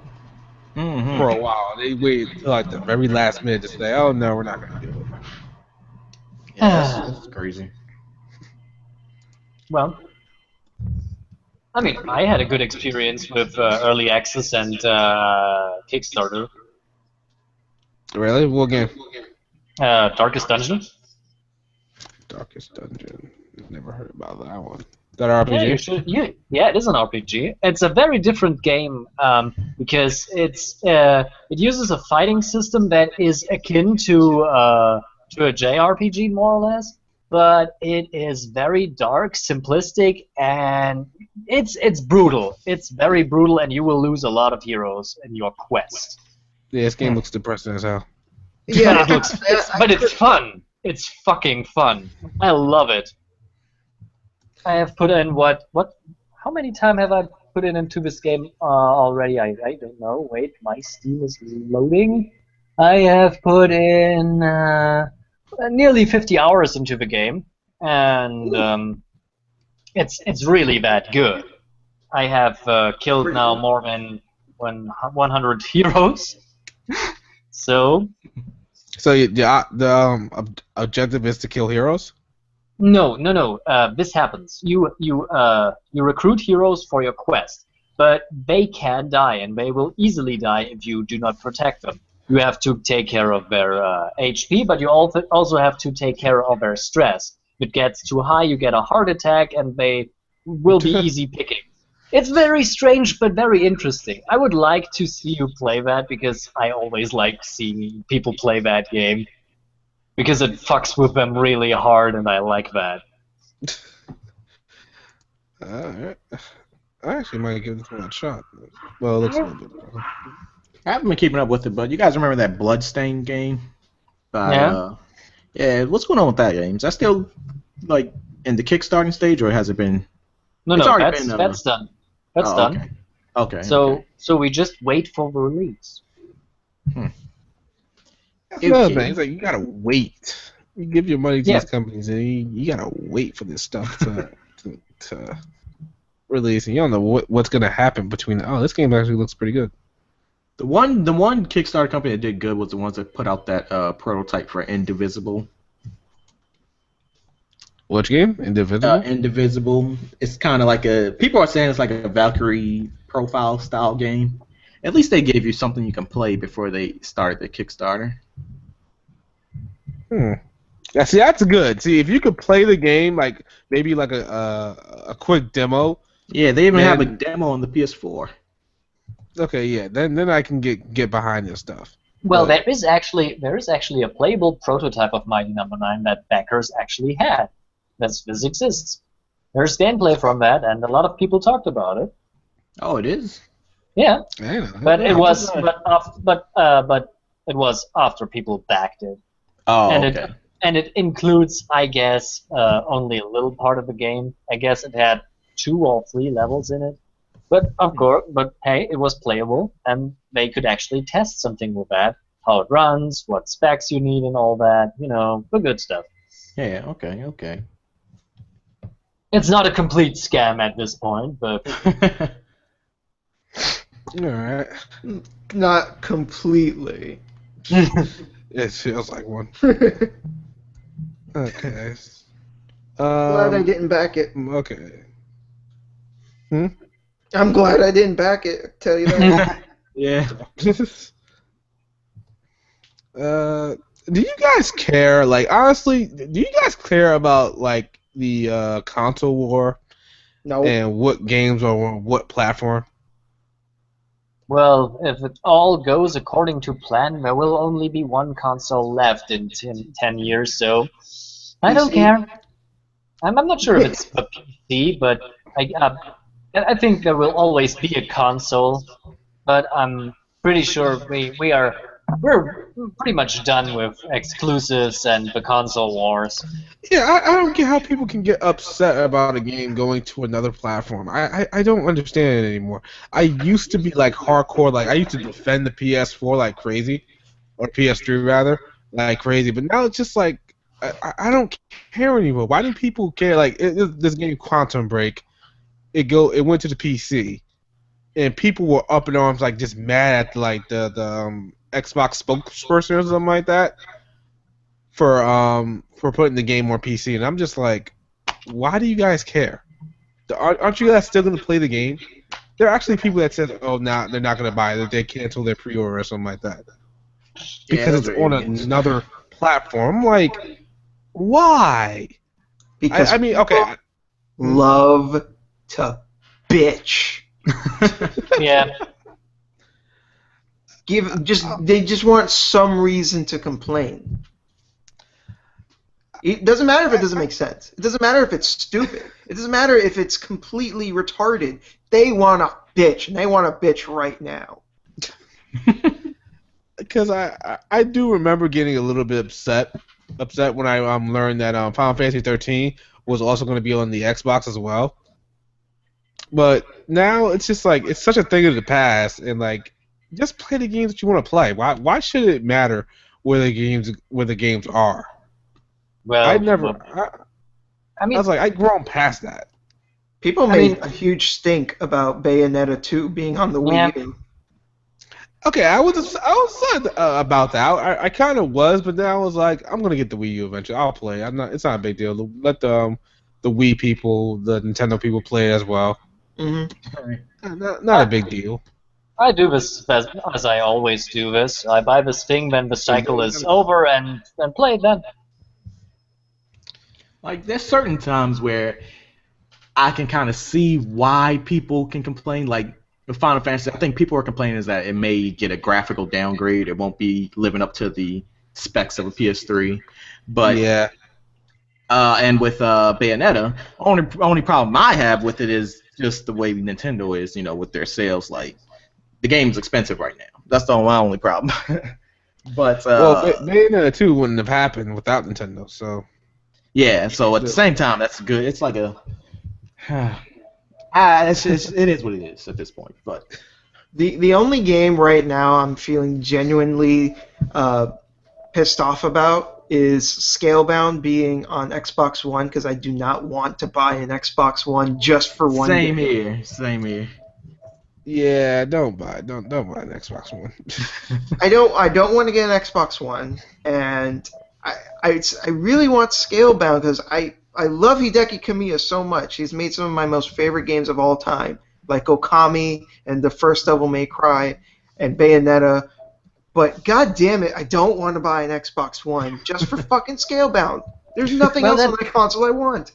for a while. They waited until like the very last minute to say, "Oh no, we're not going to do it." Yeah, that's crazy. Well, I mean, I had a good experience with early access and Kickstarter. Really? What game? Darkest Dungeon. Darkest Dungeon. Never heard about that one. Is that RPG? Yeah, it is an RPG. It's a very different game because it uses a fighting system that is akin to a JRPG more or less, but it is very dark, simplistic, and it's brutal. It's very brutal, and you will lose a lot of heroes in your quest. Yeah, this game looks depressing as hell. Yeah, but it's fun. It's fucking fun. I love it. I have put in how many times have I put into this game already? I don't know. Wait, my Steam is loading. I have put in nearly 50 hours into the game, and it's really that good. I have killed now more than 100 heroes. So the objective is to kill heroes? No. This happens. You recruit heroes for your quest, but they can die, and they will easily die if you do not protect them. You have to take care of their HP, but you also have to take care of their stress. If it gets too high, you get a heart attack, and they will be easy picking. It's very strange but very interesting. I would like to see you play that because I always like seeing people play that game because it fucks with them really hard, and I like that. Alright. I actually might give this one a shot. Well, it looks a little bit better. I haven't been keeping up with it, but you guys remember that Bloodstained game? By, Yeah. yeah. What's going on with that game? Is that still like in the Kickstarting stage, or has it been? No, It's no, already that's been, that's done. That's Oh, done. okay. Okay. So okay. so we just wait for the release. That's If another you- thing. It's like you gotta wait. You give your money to Yeah. these companies, and you gotta wait for this stuff to release, and you don't know what's gonna happen between. Oh, this game actually looks pretty good. The one Kickstarter company that did good was the ones that put out that prototype for Indivisible. Which game? Indivisible. Indivisible. It's kind of like people are saying it's like a Valkyrie profile style game. At least they gave you something you can play before they started the Kickstarter. Yeah, see, that's good. See, if you could play the game, like maybe like a quick demo. Yeah, they even have a Man. demo on the PS4. Okay, yeah, then I can get behind this stuff. Well, But- there is actually a playable prototype of Mighty Number 9 that backers actually had. This exists. There's gameplay from that, and a lot of people talked about it. Oh, it is? Yeah, I know. but it was good. but it was after people backed it, Oh, and okay. it includes, I guess, only a little part of the game. I guess it had 2 or 3 levels in it, but of course, but hey, it was playable, and they could actually test something with that, how it runs, what specs you need, and all that. You know, the good stuff. Yeah, okay. It's not a complete scam at this point, but All right. Not completely. It feels like one. Okay. Glad I didn't back it. Okay. I'm glad I didn't back it. I tell you that. Yeah. Do you guys care? Like, honestly, do you guys care about like the console war No. and what games are on what platform? well, if it all goes according to plan, there will only be one console left in 10 years, so I don't PC? care. I'm not sure if it's a PC, but I think there will always be a console, but I'm pretty sure we're pretty much done with exclusives and the console wars. Yeah, I don't get how people can get upset about a game going to another platform. I don't understand it anymore. I used to be like hardcore, like I used to defend the PS4 like crazy, or PS3 rather, like crazy. But now it's just like I don't care anymore. Why do people care? Like this game Quantum Break, it went to the PC, and people were up in arms like just mad at like the Xbox spokesperson or something like that for putting the game on PC, and I'm just like, why do you guys care? Aren't you guys still gonna play the game? There are actually people that said, oh, nah, they're not gonna buy it. They cancel their pre-order or something like that because those it's are on idiots. another platform. I'm like, why? Because I mean, okay, love to bitch. Yeah, They just want some reason to complain. It doesn't matter if it doesn't make sense. It doesn't matter if it's stupid. It doesn't matter if it's completely retarded. They want to bitch, and they want to bitch right now. because I do remember getting a little bit upset when I learned that Final Fantasy 13 was also going to be on the Xbox as well. But now it's just like it's such a thing of the past, and like just play the games that you want to play. Why should it matter where the games are? well, I never. I mean, I was like, I'd grown past that. People I made mean- a huge stink about Bayonetta 2 being on the Wii Yeah. U. Okay, I was sad about that. I kind of was, but then I was like, I'm gonna get the Wii U eventually. I'll play. It's not a big deal. Let the Wii people, the Nintendo people play it as well. Mm-hmm. Not a big deal. I do this as I always do this. I buy this thing when the cycle is over and play it then. Like, there's certain times where I can kind of see why people can complain. Like with Final Fantasy, I think people are complaining is that it may get a graphical downgrade. It won't be living up to the specs of a PS3. But Yeah. and with Bayonetta, only problem I have with it is just the way Nintendo is, with their sales. Like the game's expensive right now. That's my only problem. But Well, Bayonetta 2 wouldn't have happened without Nintendo, so. yeah. So at the same time, that's good. It's like a. It is what it is at this point. But The only game right now I'm feeling genuinely pissed off about is Scalebound being on Xbox One because I do not want to buy an Xbox One just for one same game. here. Yeah, don't buy an Xbox One. I don't want to get an Xbox One, and I really want Scalebound because I love Hideki Kamiya so much. He's made some of my most favorite games of all time, like Okami and the first Devil May Cry and Bayonetta. But god damn it, I don't want to buy an Xbox One just for fucking Scalebound. There's nothing else on that console I want.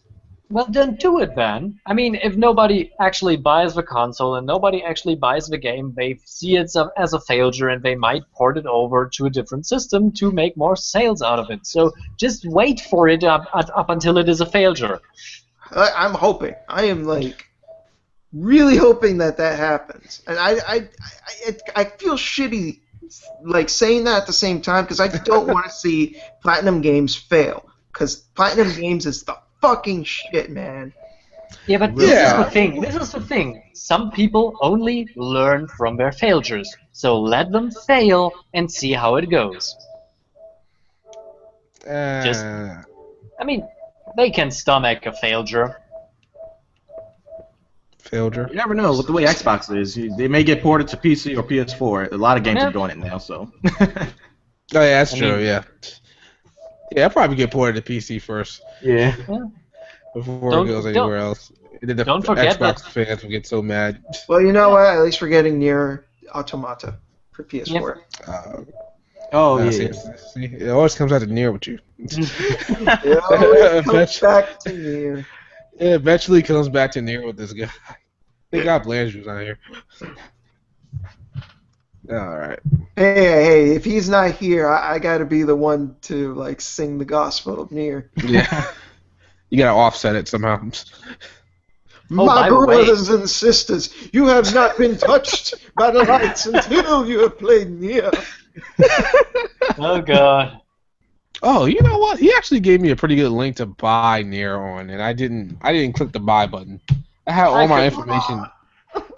Well, then do it then. I mean, if nobody actually buys the console and nobody actually buys the game, they see it as a failure and they might port it over to a different system to make more sales out of it. So just wait for it up until it is a failure. I'm hoping. I am really hoping that happens. And I feel shitty saying that at the same time because I don't want to see Platinum Games fail because Platinum Games is the fucking shit, man. Yeah, but this is the thing. This is the thing. Some people only learn from their failures. So let them fail and see how it goes. I mean, they can stomach a failure. Failure? You never know with the way Xbox is. They may get ported to PC or PS4. A lot of games are doing it now, so. Oh, yeah, that's true, yeah. Yeah, I'll probably get ported to PC first. Yeah. Before it goes anywhere else. And then the don't forget Xbox fans will get so mad. Well, you know what? At least we're getting near Automata for PS4. See, it always comes out to near with you. It always comes back to Nier. It eventually comes back to near with this guy. They got Blandrews on here. Alright. Hey, if he's not here, I gotta be the one to sing the gospel of Nier. Yeah. You gotta offset it somehow. My brothers and sisters, you have not been touched by the lights until you have played Nier. Oh god. Oh, you know what? He actually gave me a pretty good link to buy Nier on, and I didn't click the buy button. I had all my information.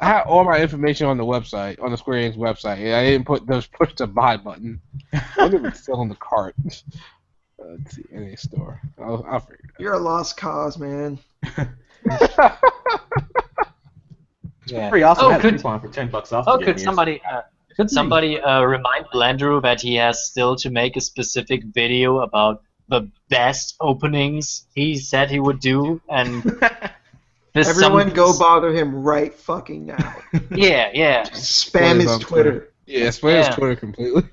I had all my information on the website, on the Square Enix website, and I didn't push the buy button. I wonder if it's still in the cart. Let's see, NA store. I'll figure it out. You're a lost cause, man. Yeah. Pretty awesome. I had a coupon for $10 off. Oh, could somebody remind Blandrew that he has still to make a specific video about the best openings he said he would do, and everyone go bother him right fucking now. Yeah. Spam his Twitter. Yeah, spam his Twitter completely.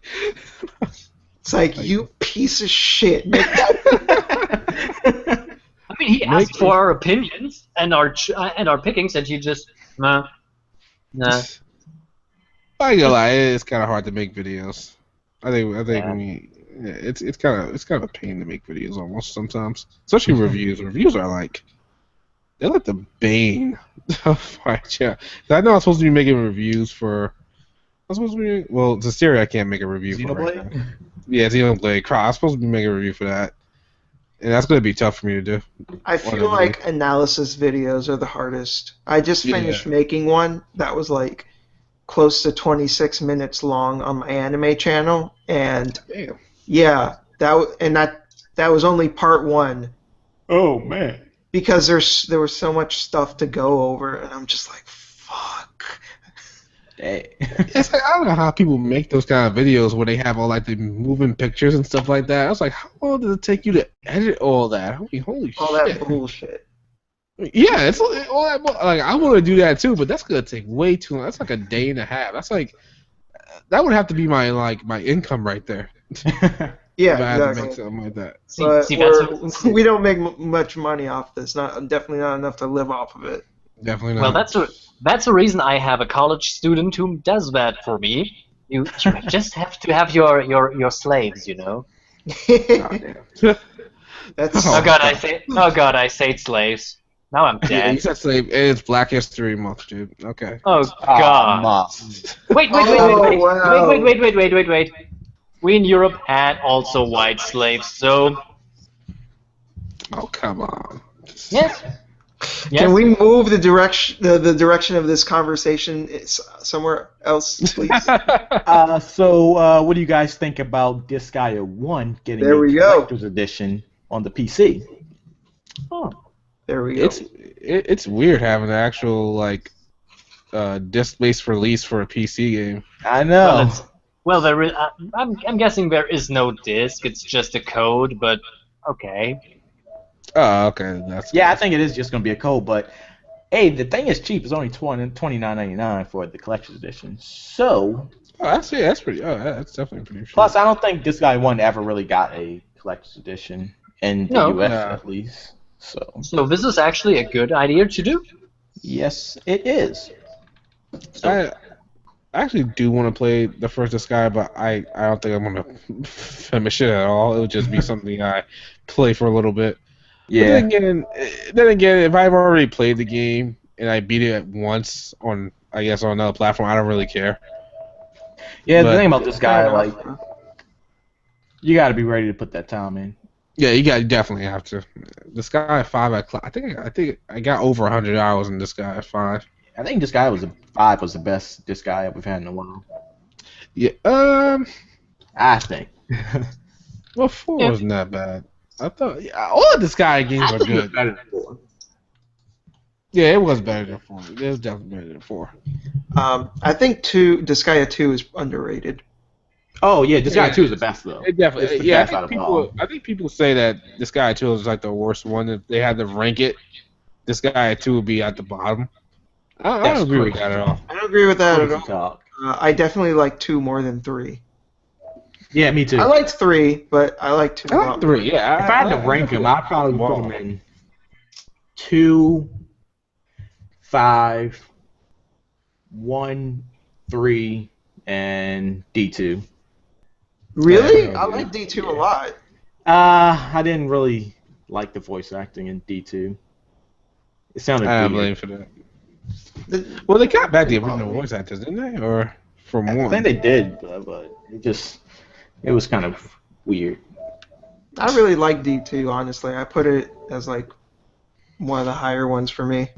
It's like, you piece of shit. I mean, he asked for our opinions and our pickings, and you just nah. I ain't gonna lie, it's kind of hard to make videos. I think it's kind of a pain to make videos almost sometimes, especially reviews. Reviews are they're like the bane of my channel. I know I'm supposed to be making reviews for. Zesteria I can't make a review for right now. Yeah, Xenoblade. I'm supposed to be making a review for that. And that's going to be tough for me to do. I feel like analysis videos are the hardest. I just finished making one that was close to 26 minutes long on my anime channel, and that was only part one. Oh man! Because there was so much stuff to go over, and I'm just like, fuck. It's I don't know how people make those kind of videos where they have all the moving pictures and stuff like that. I was like, how long does it take you to edit all that? Holy shit! All that bullshit. Yeah, it's all that. I want to do that too, but that's gonna take way too long. That's a day and a half. That's that would have to be my my income right there. Yeah, If I had to make exactly. something like that. But See, that's we don't make much money off this. Definitely not enough to live off of it. Definitely well, not. that's the reason I have a college student who does that for me. You just have to have your slaves, you know. Oh, damn. That's Oh God, I say slaves. Now I'm Yeah, you dead. said slave. It's Black History Month, dude. Okay. Oh Ah, God. must. Wait. Oh, wow. Wait. We in Europe had also white slaves, so Oh, come on. yes. Can Yes. we move the direction of this conversation somewhere else, please? So, what do you guys think about Disgaea 1 getting There a we go. collector's edition on the PC? Oh. There we go. It's weird having an actual like disc-based release for a PC game. I Well, know. I'm guessing there is no disc. It's just a code, but okay. Oh, okay, that's Yeah, I good. think it is just going to be a code, but hey, the thing is cheap. It's only $29.99 for the collector's edition. So, Oh, that's pretty. Oh, that's definitely pretty. Sure. plus, I don't think Disgaea 1 ever really got a collector's edition in the No. US No. at least. So this is actually a good idea to do. Yes, it is. I actually do want to play the first Disgaea, but I don't think I'm gonna finish it at all. It would just be something I play for a little bit. But Yeah. then again, if I've already played the game and I beat it once on, I guess, on another platform, I don't really care. Yeah, But- the thing about this guy, Fair like, enough. you got to be ready to put that time in. Yeah, you definitely have to. Disgaea 5, I think I got over 100 hours in Disgaea 5. I think this guy was 5 was the best this guy we've had in a while. Yeah, I think. well, 4 Yeah. wasn't that bad. I thought all of Disgaea games are good. better than 4. Yeah, it was better than 4. It was definitely better than 4. I think Disgaea 2 is underrated. Oh yeah, this guy Yeah. 2 is the best though. It definitely, It's the yeah. best out of all. I think people say that Disgaea 2 is like the worst one. If they had to rank it, Disgaea 2 would be at the bottom. I That's don't agree with crazy. that at all. I don't agree with that at Crazy all. talk. I definitely like 2 more than 3. Yeah, me too. I liked 3, but I like 2 I a like lot. 3. Yeah, If I had to rank them, I'd probably put them in 2, 5, 1, 3, and D2. Really? Yeah, I like D2 a lot. I didn't really like the voice acting in D2. It sounded I weird. blame for that. The- Well, they got back the original voice actors, didn't they? Or from I one? think they did, but it was kind of weird. I really like D2, honestly. I put it as like one of the higher ones for me.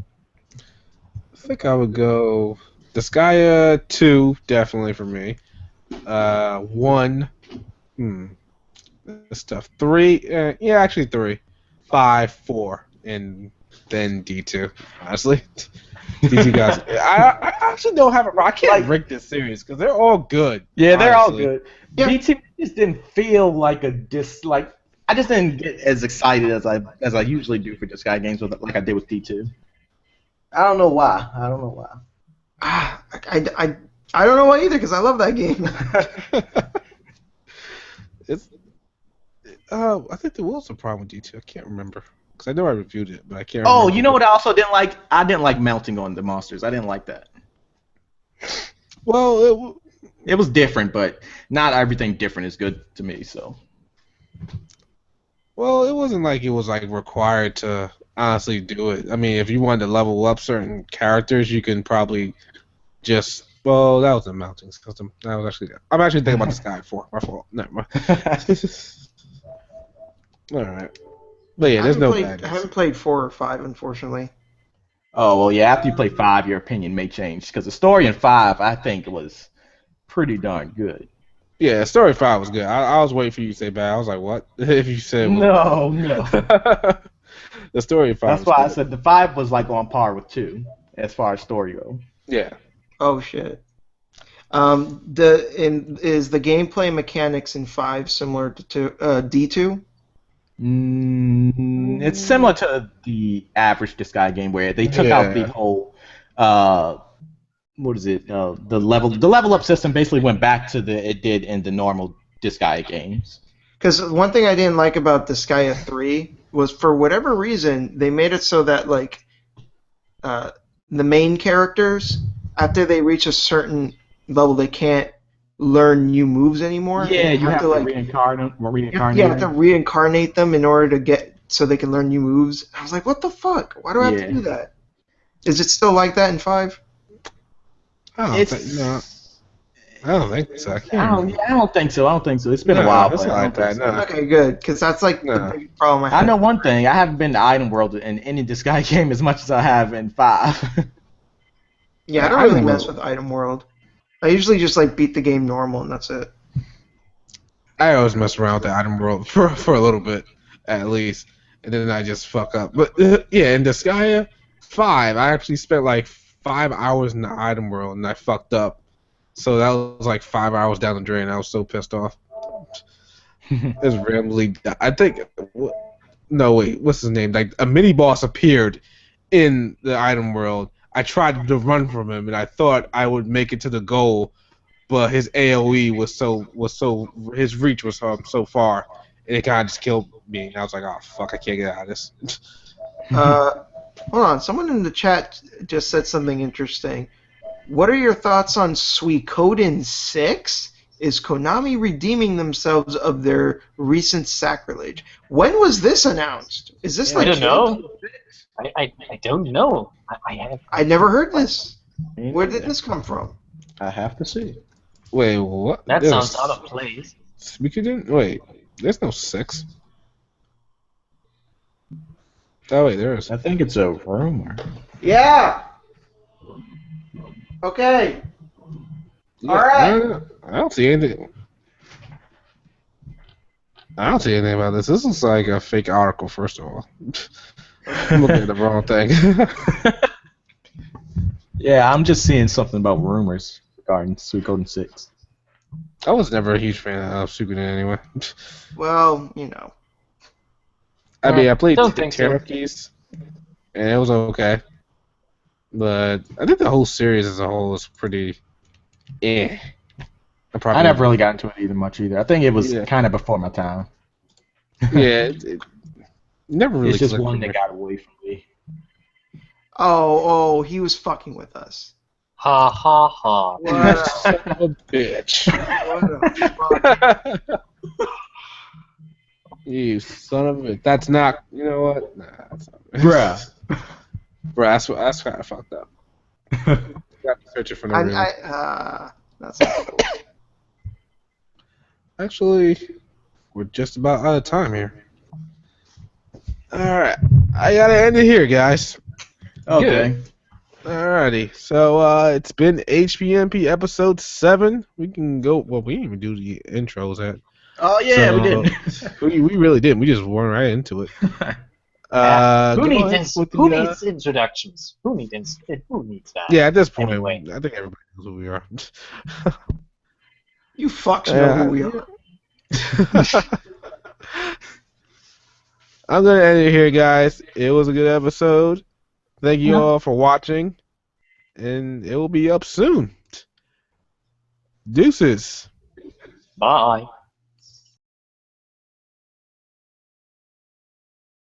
I think I would go Disgaea 2, definitely for me. 1, this stuff. 3, yeah, actually 3. 5, 4, and then D2. Honestly, these guys. I actually don't have a. I can't rank this series because they're all good. Yeah, they're honestly. all good. Yeah. D2 just didn't feel like I just didn't get as excited as I usually do for Disgaea games like I did with D2. I don't know why. I don't know why either, because I love that game. It's. I think there was a problem with D2. I can't remember because I know I reviewed it, but I can't. Oh, remember. you know what I also didn't like? I didn't like mounting on the monsters. I didn't like that. Well, It was different, but not everything different is good to me. So Well, it wasn't like it was like required to honestly do it. I mean, if you wanted to level up certain characters, you can probably just. Well, that was the mounting system. That was actually. I'm actually thinking about this guy 4. My fault. Never mind. All right. But yeah, there's no bad. I haven't played 4 or 5, unfortunately. oh well, yeah. After you play 5, your opinion may change because the story in 5, I think, was pretty darn good. Yeah, Story 5 was good. I was waiting for you to say bad. I was like, what? If you said No. the Story 5. That's was why I good. said the 5 was like on par with 2 as far as story goes. Yeah. Oh shit. Is the gameplay mechanics in 5 similar to D2? It's similar to the average Disgaea game where they took out the whole what is it? The level up system basically went back to it did in the normal Disgaea games. Because one thing I didn't like about Disgaea 3 was, for whatever reason, they made it so that like the main characters, after they reach a certain level, they can't learn new moves anymore. Yeah, and you have to like reincarnate. you have to reincarnate them in order to get so they can learn new moves. I was like, what the fuck? Why do I have to do that? Is it still like that in 5? I don't think so. I don't think so. I don't think so. It's been a while. It's But not like that. No. Okay, good, because that's like the big problem I I have. know one thing. I haven't been to Item World in any Disgaea game as much as I have in 5. Yeah, I don't really mess with Item World. I usually just like beat the game normal and that's it. I always mess around with the Item World for a little bit, at least, and then I just fuck up. But yeah, in Disgaea 5, I actually spent like 5 hours in the Item World and I fucked up. So that was like 5 hours down the drain. I was so pissed off. It's randomly. I think. No, wait. What's his name? Like a mini boss appeared in the Item World. I tried to run from him, and I thought I would make it to the goal, but his AOE was so his reach was so far, and it kind of just killed me. And I was like, oh fuck, I can't get out of this. Hold on, someone in the chat just said something interesting. What are your thoughts on Suikoden 6? Is Konami redeeming themselves of their recent sacrilege? When was this announced? Is this like? I don't know. I don't know. I never heard this. Where did this come from? I have to see. Wait, what? That sounds out of place. Suikoden? Wait, there's no 6. Oh wait, there is. I think it's a rumor. Yeah. Okay. Yeah, All right. I don't see anything. I don't see anything about this. This looks like a fake article, first of all. I'm looking at the wrong thing. Yeah, I'm just seeing something about rumors regarding Suikoden 6. I was never a huge fan of Suikoden anyway. Well, you know. I mean, I played Don't think so. JRPGs, and it was okay. But I think the whole series as a whole is pretty I never really got into it much either. I think it was Yeah. kind of before my time. Yeah, it never really It's just clicked one with that me. got away from me. Oh, he was fucking with us. Ha ha ha. What a, Son of a bitch. what a fuck. You son of a... That's not... You know what? Nah, that's not... Bruh. Bruh, that's kind of fucked up. Got to search it for no reason. That's not cool. Actually, we're just about out of time here. Alright. I gotta end it here, guys. Okay. Alrighty. So, it's been HPMP episode 7. We can go... Well, we didn't even do the intros yet. Oh yeah, So, we didn't. We really didn't. We just went right into it. Who go needs ahead with the, needs introductions? Who needs that? Yeah, at this point, Anyway. I think everybody knows who we are. You fucks know who we are. I'm gonna end it here, guys. It was a good episode. Thank you all for watching, and it will be up soon. Deuces. Bye.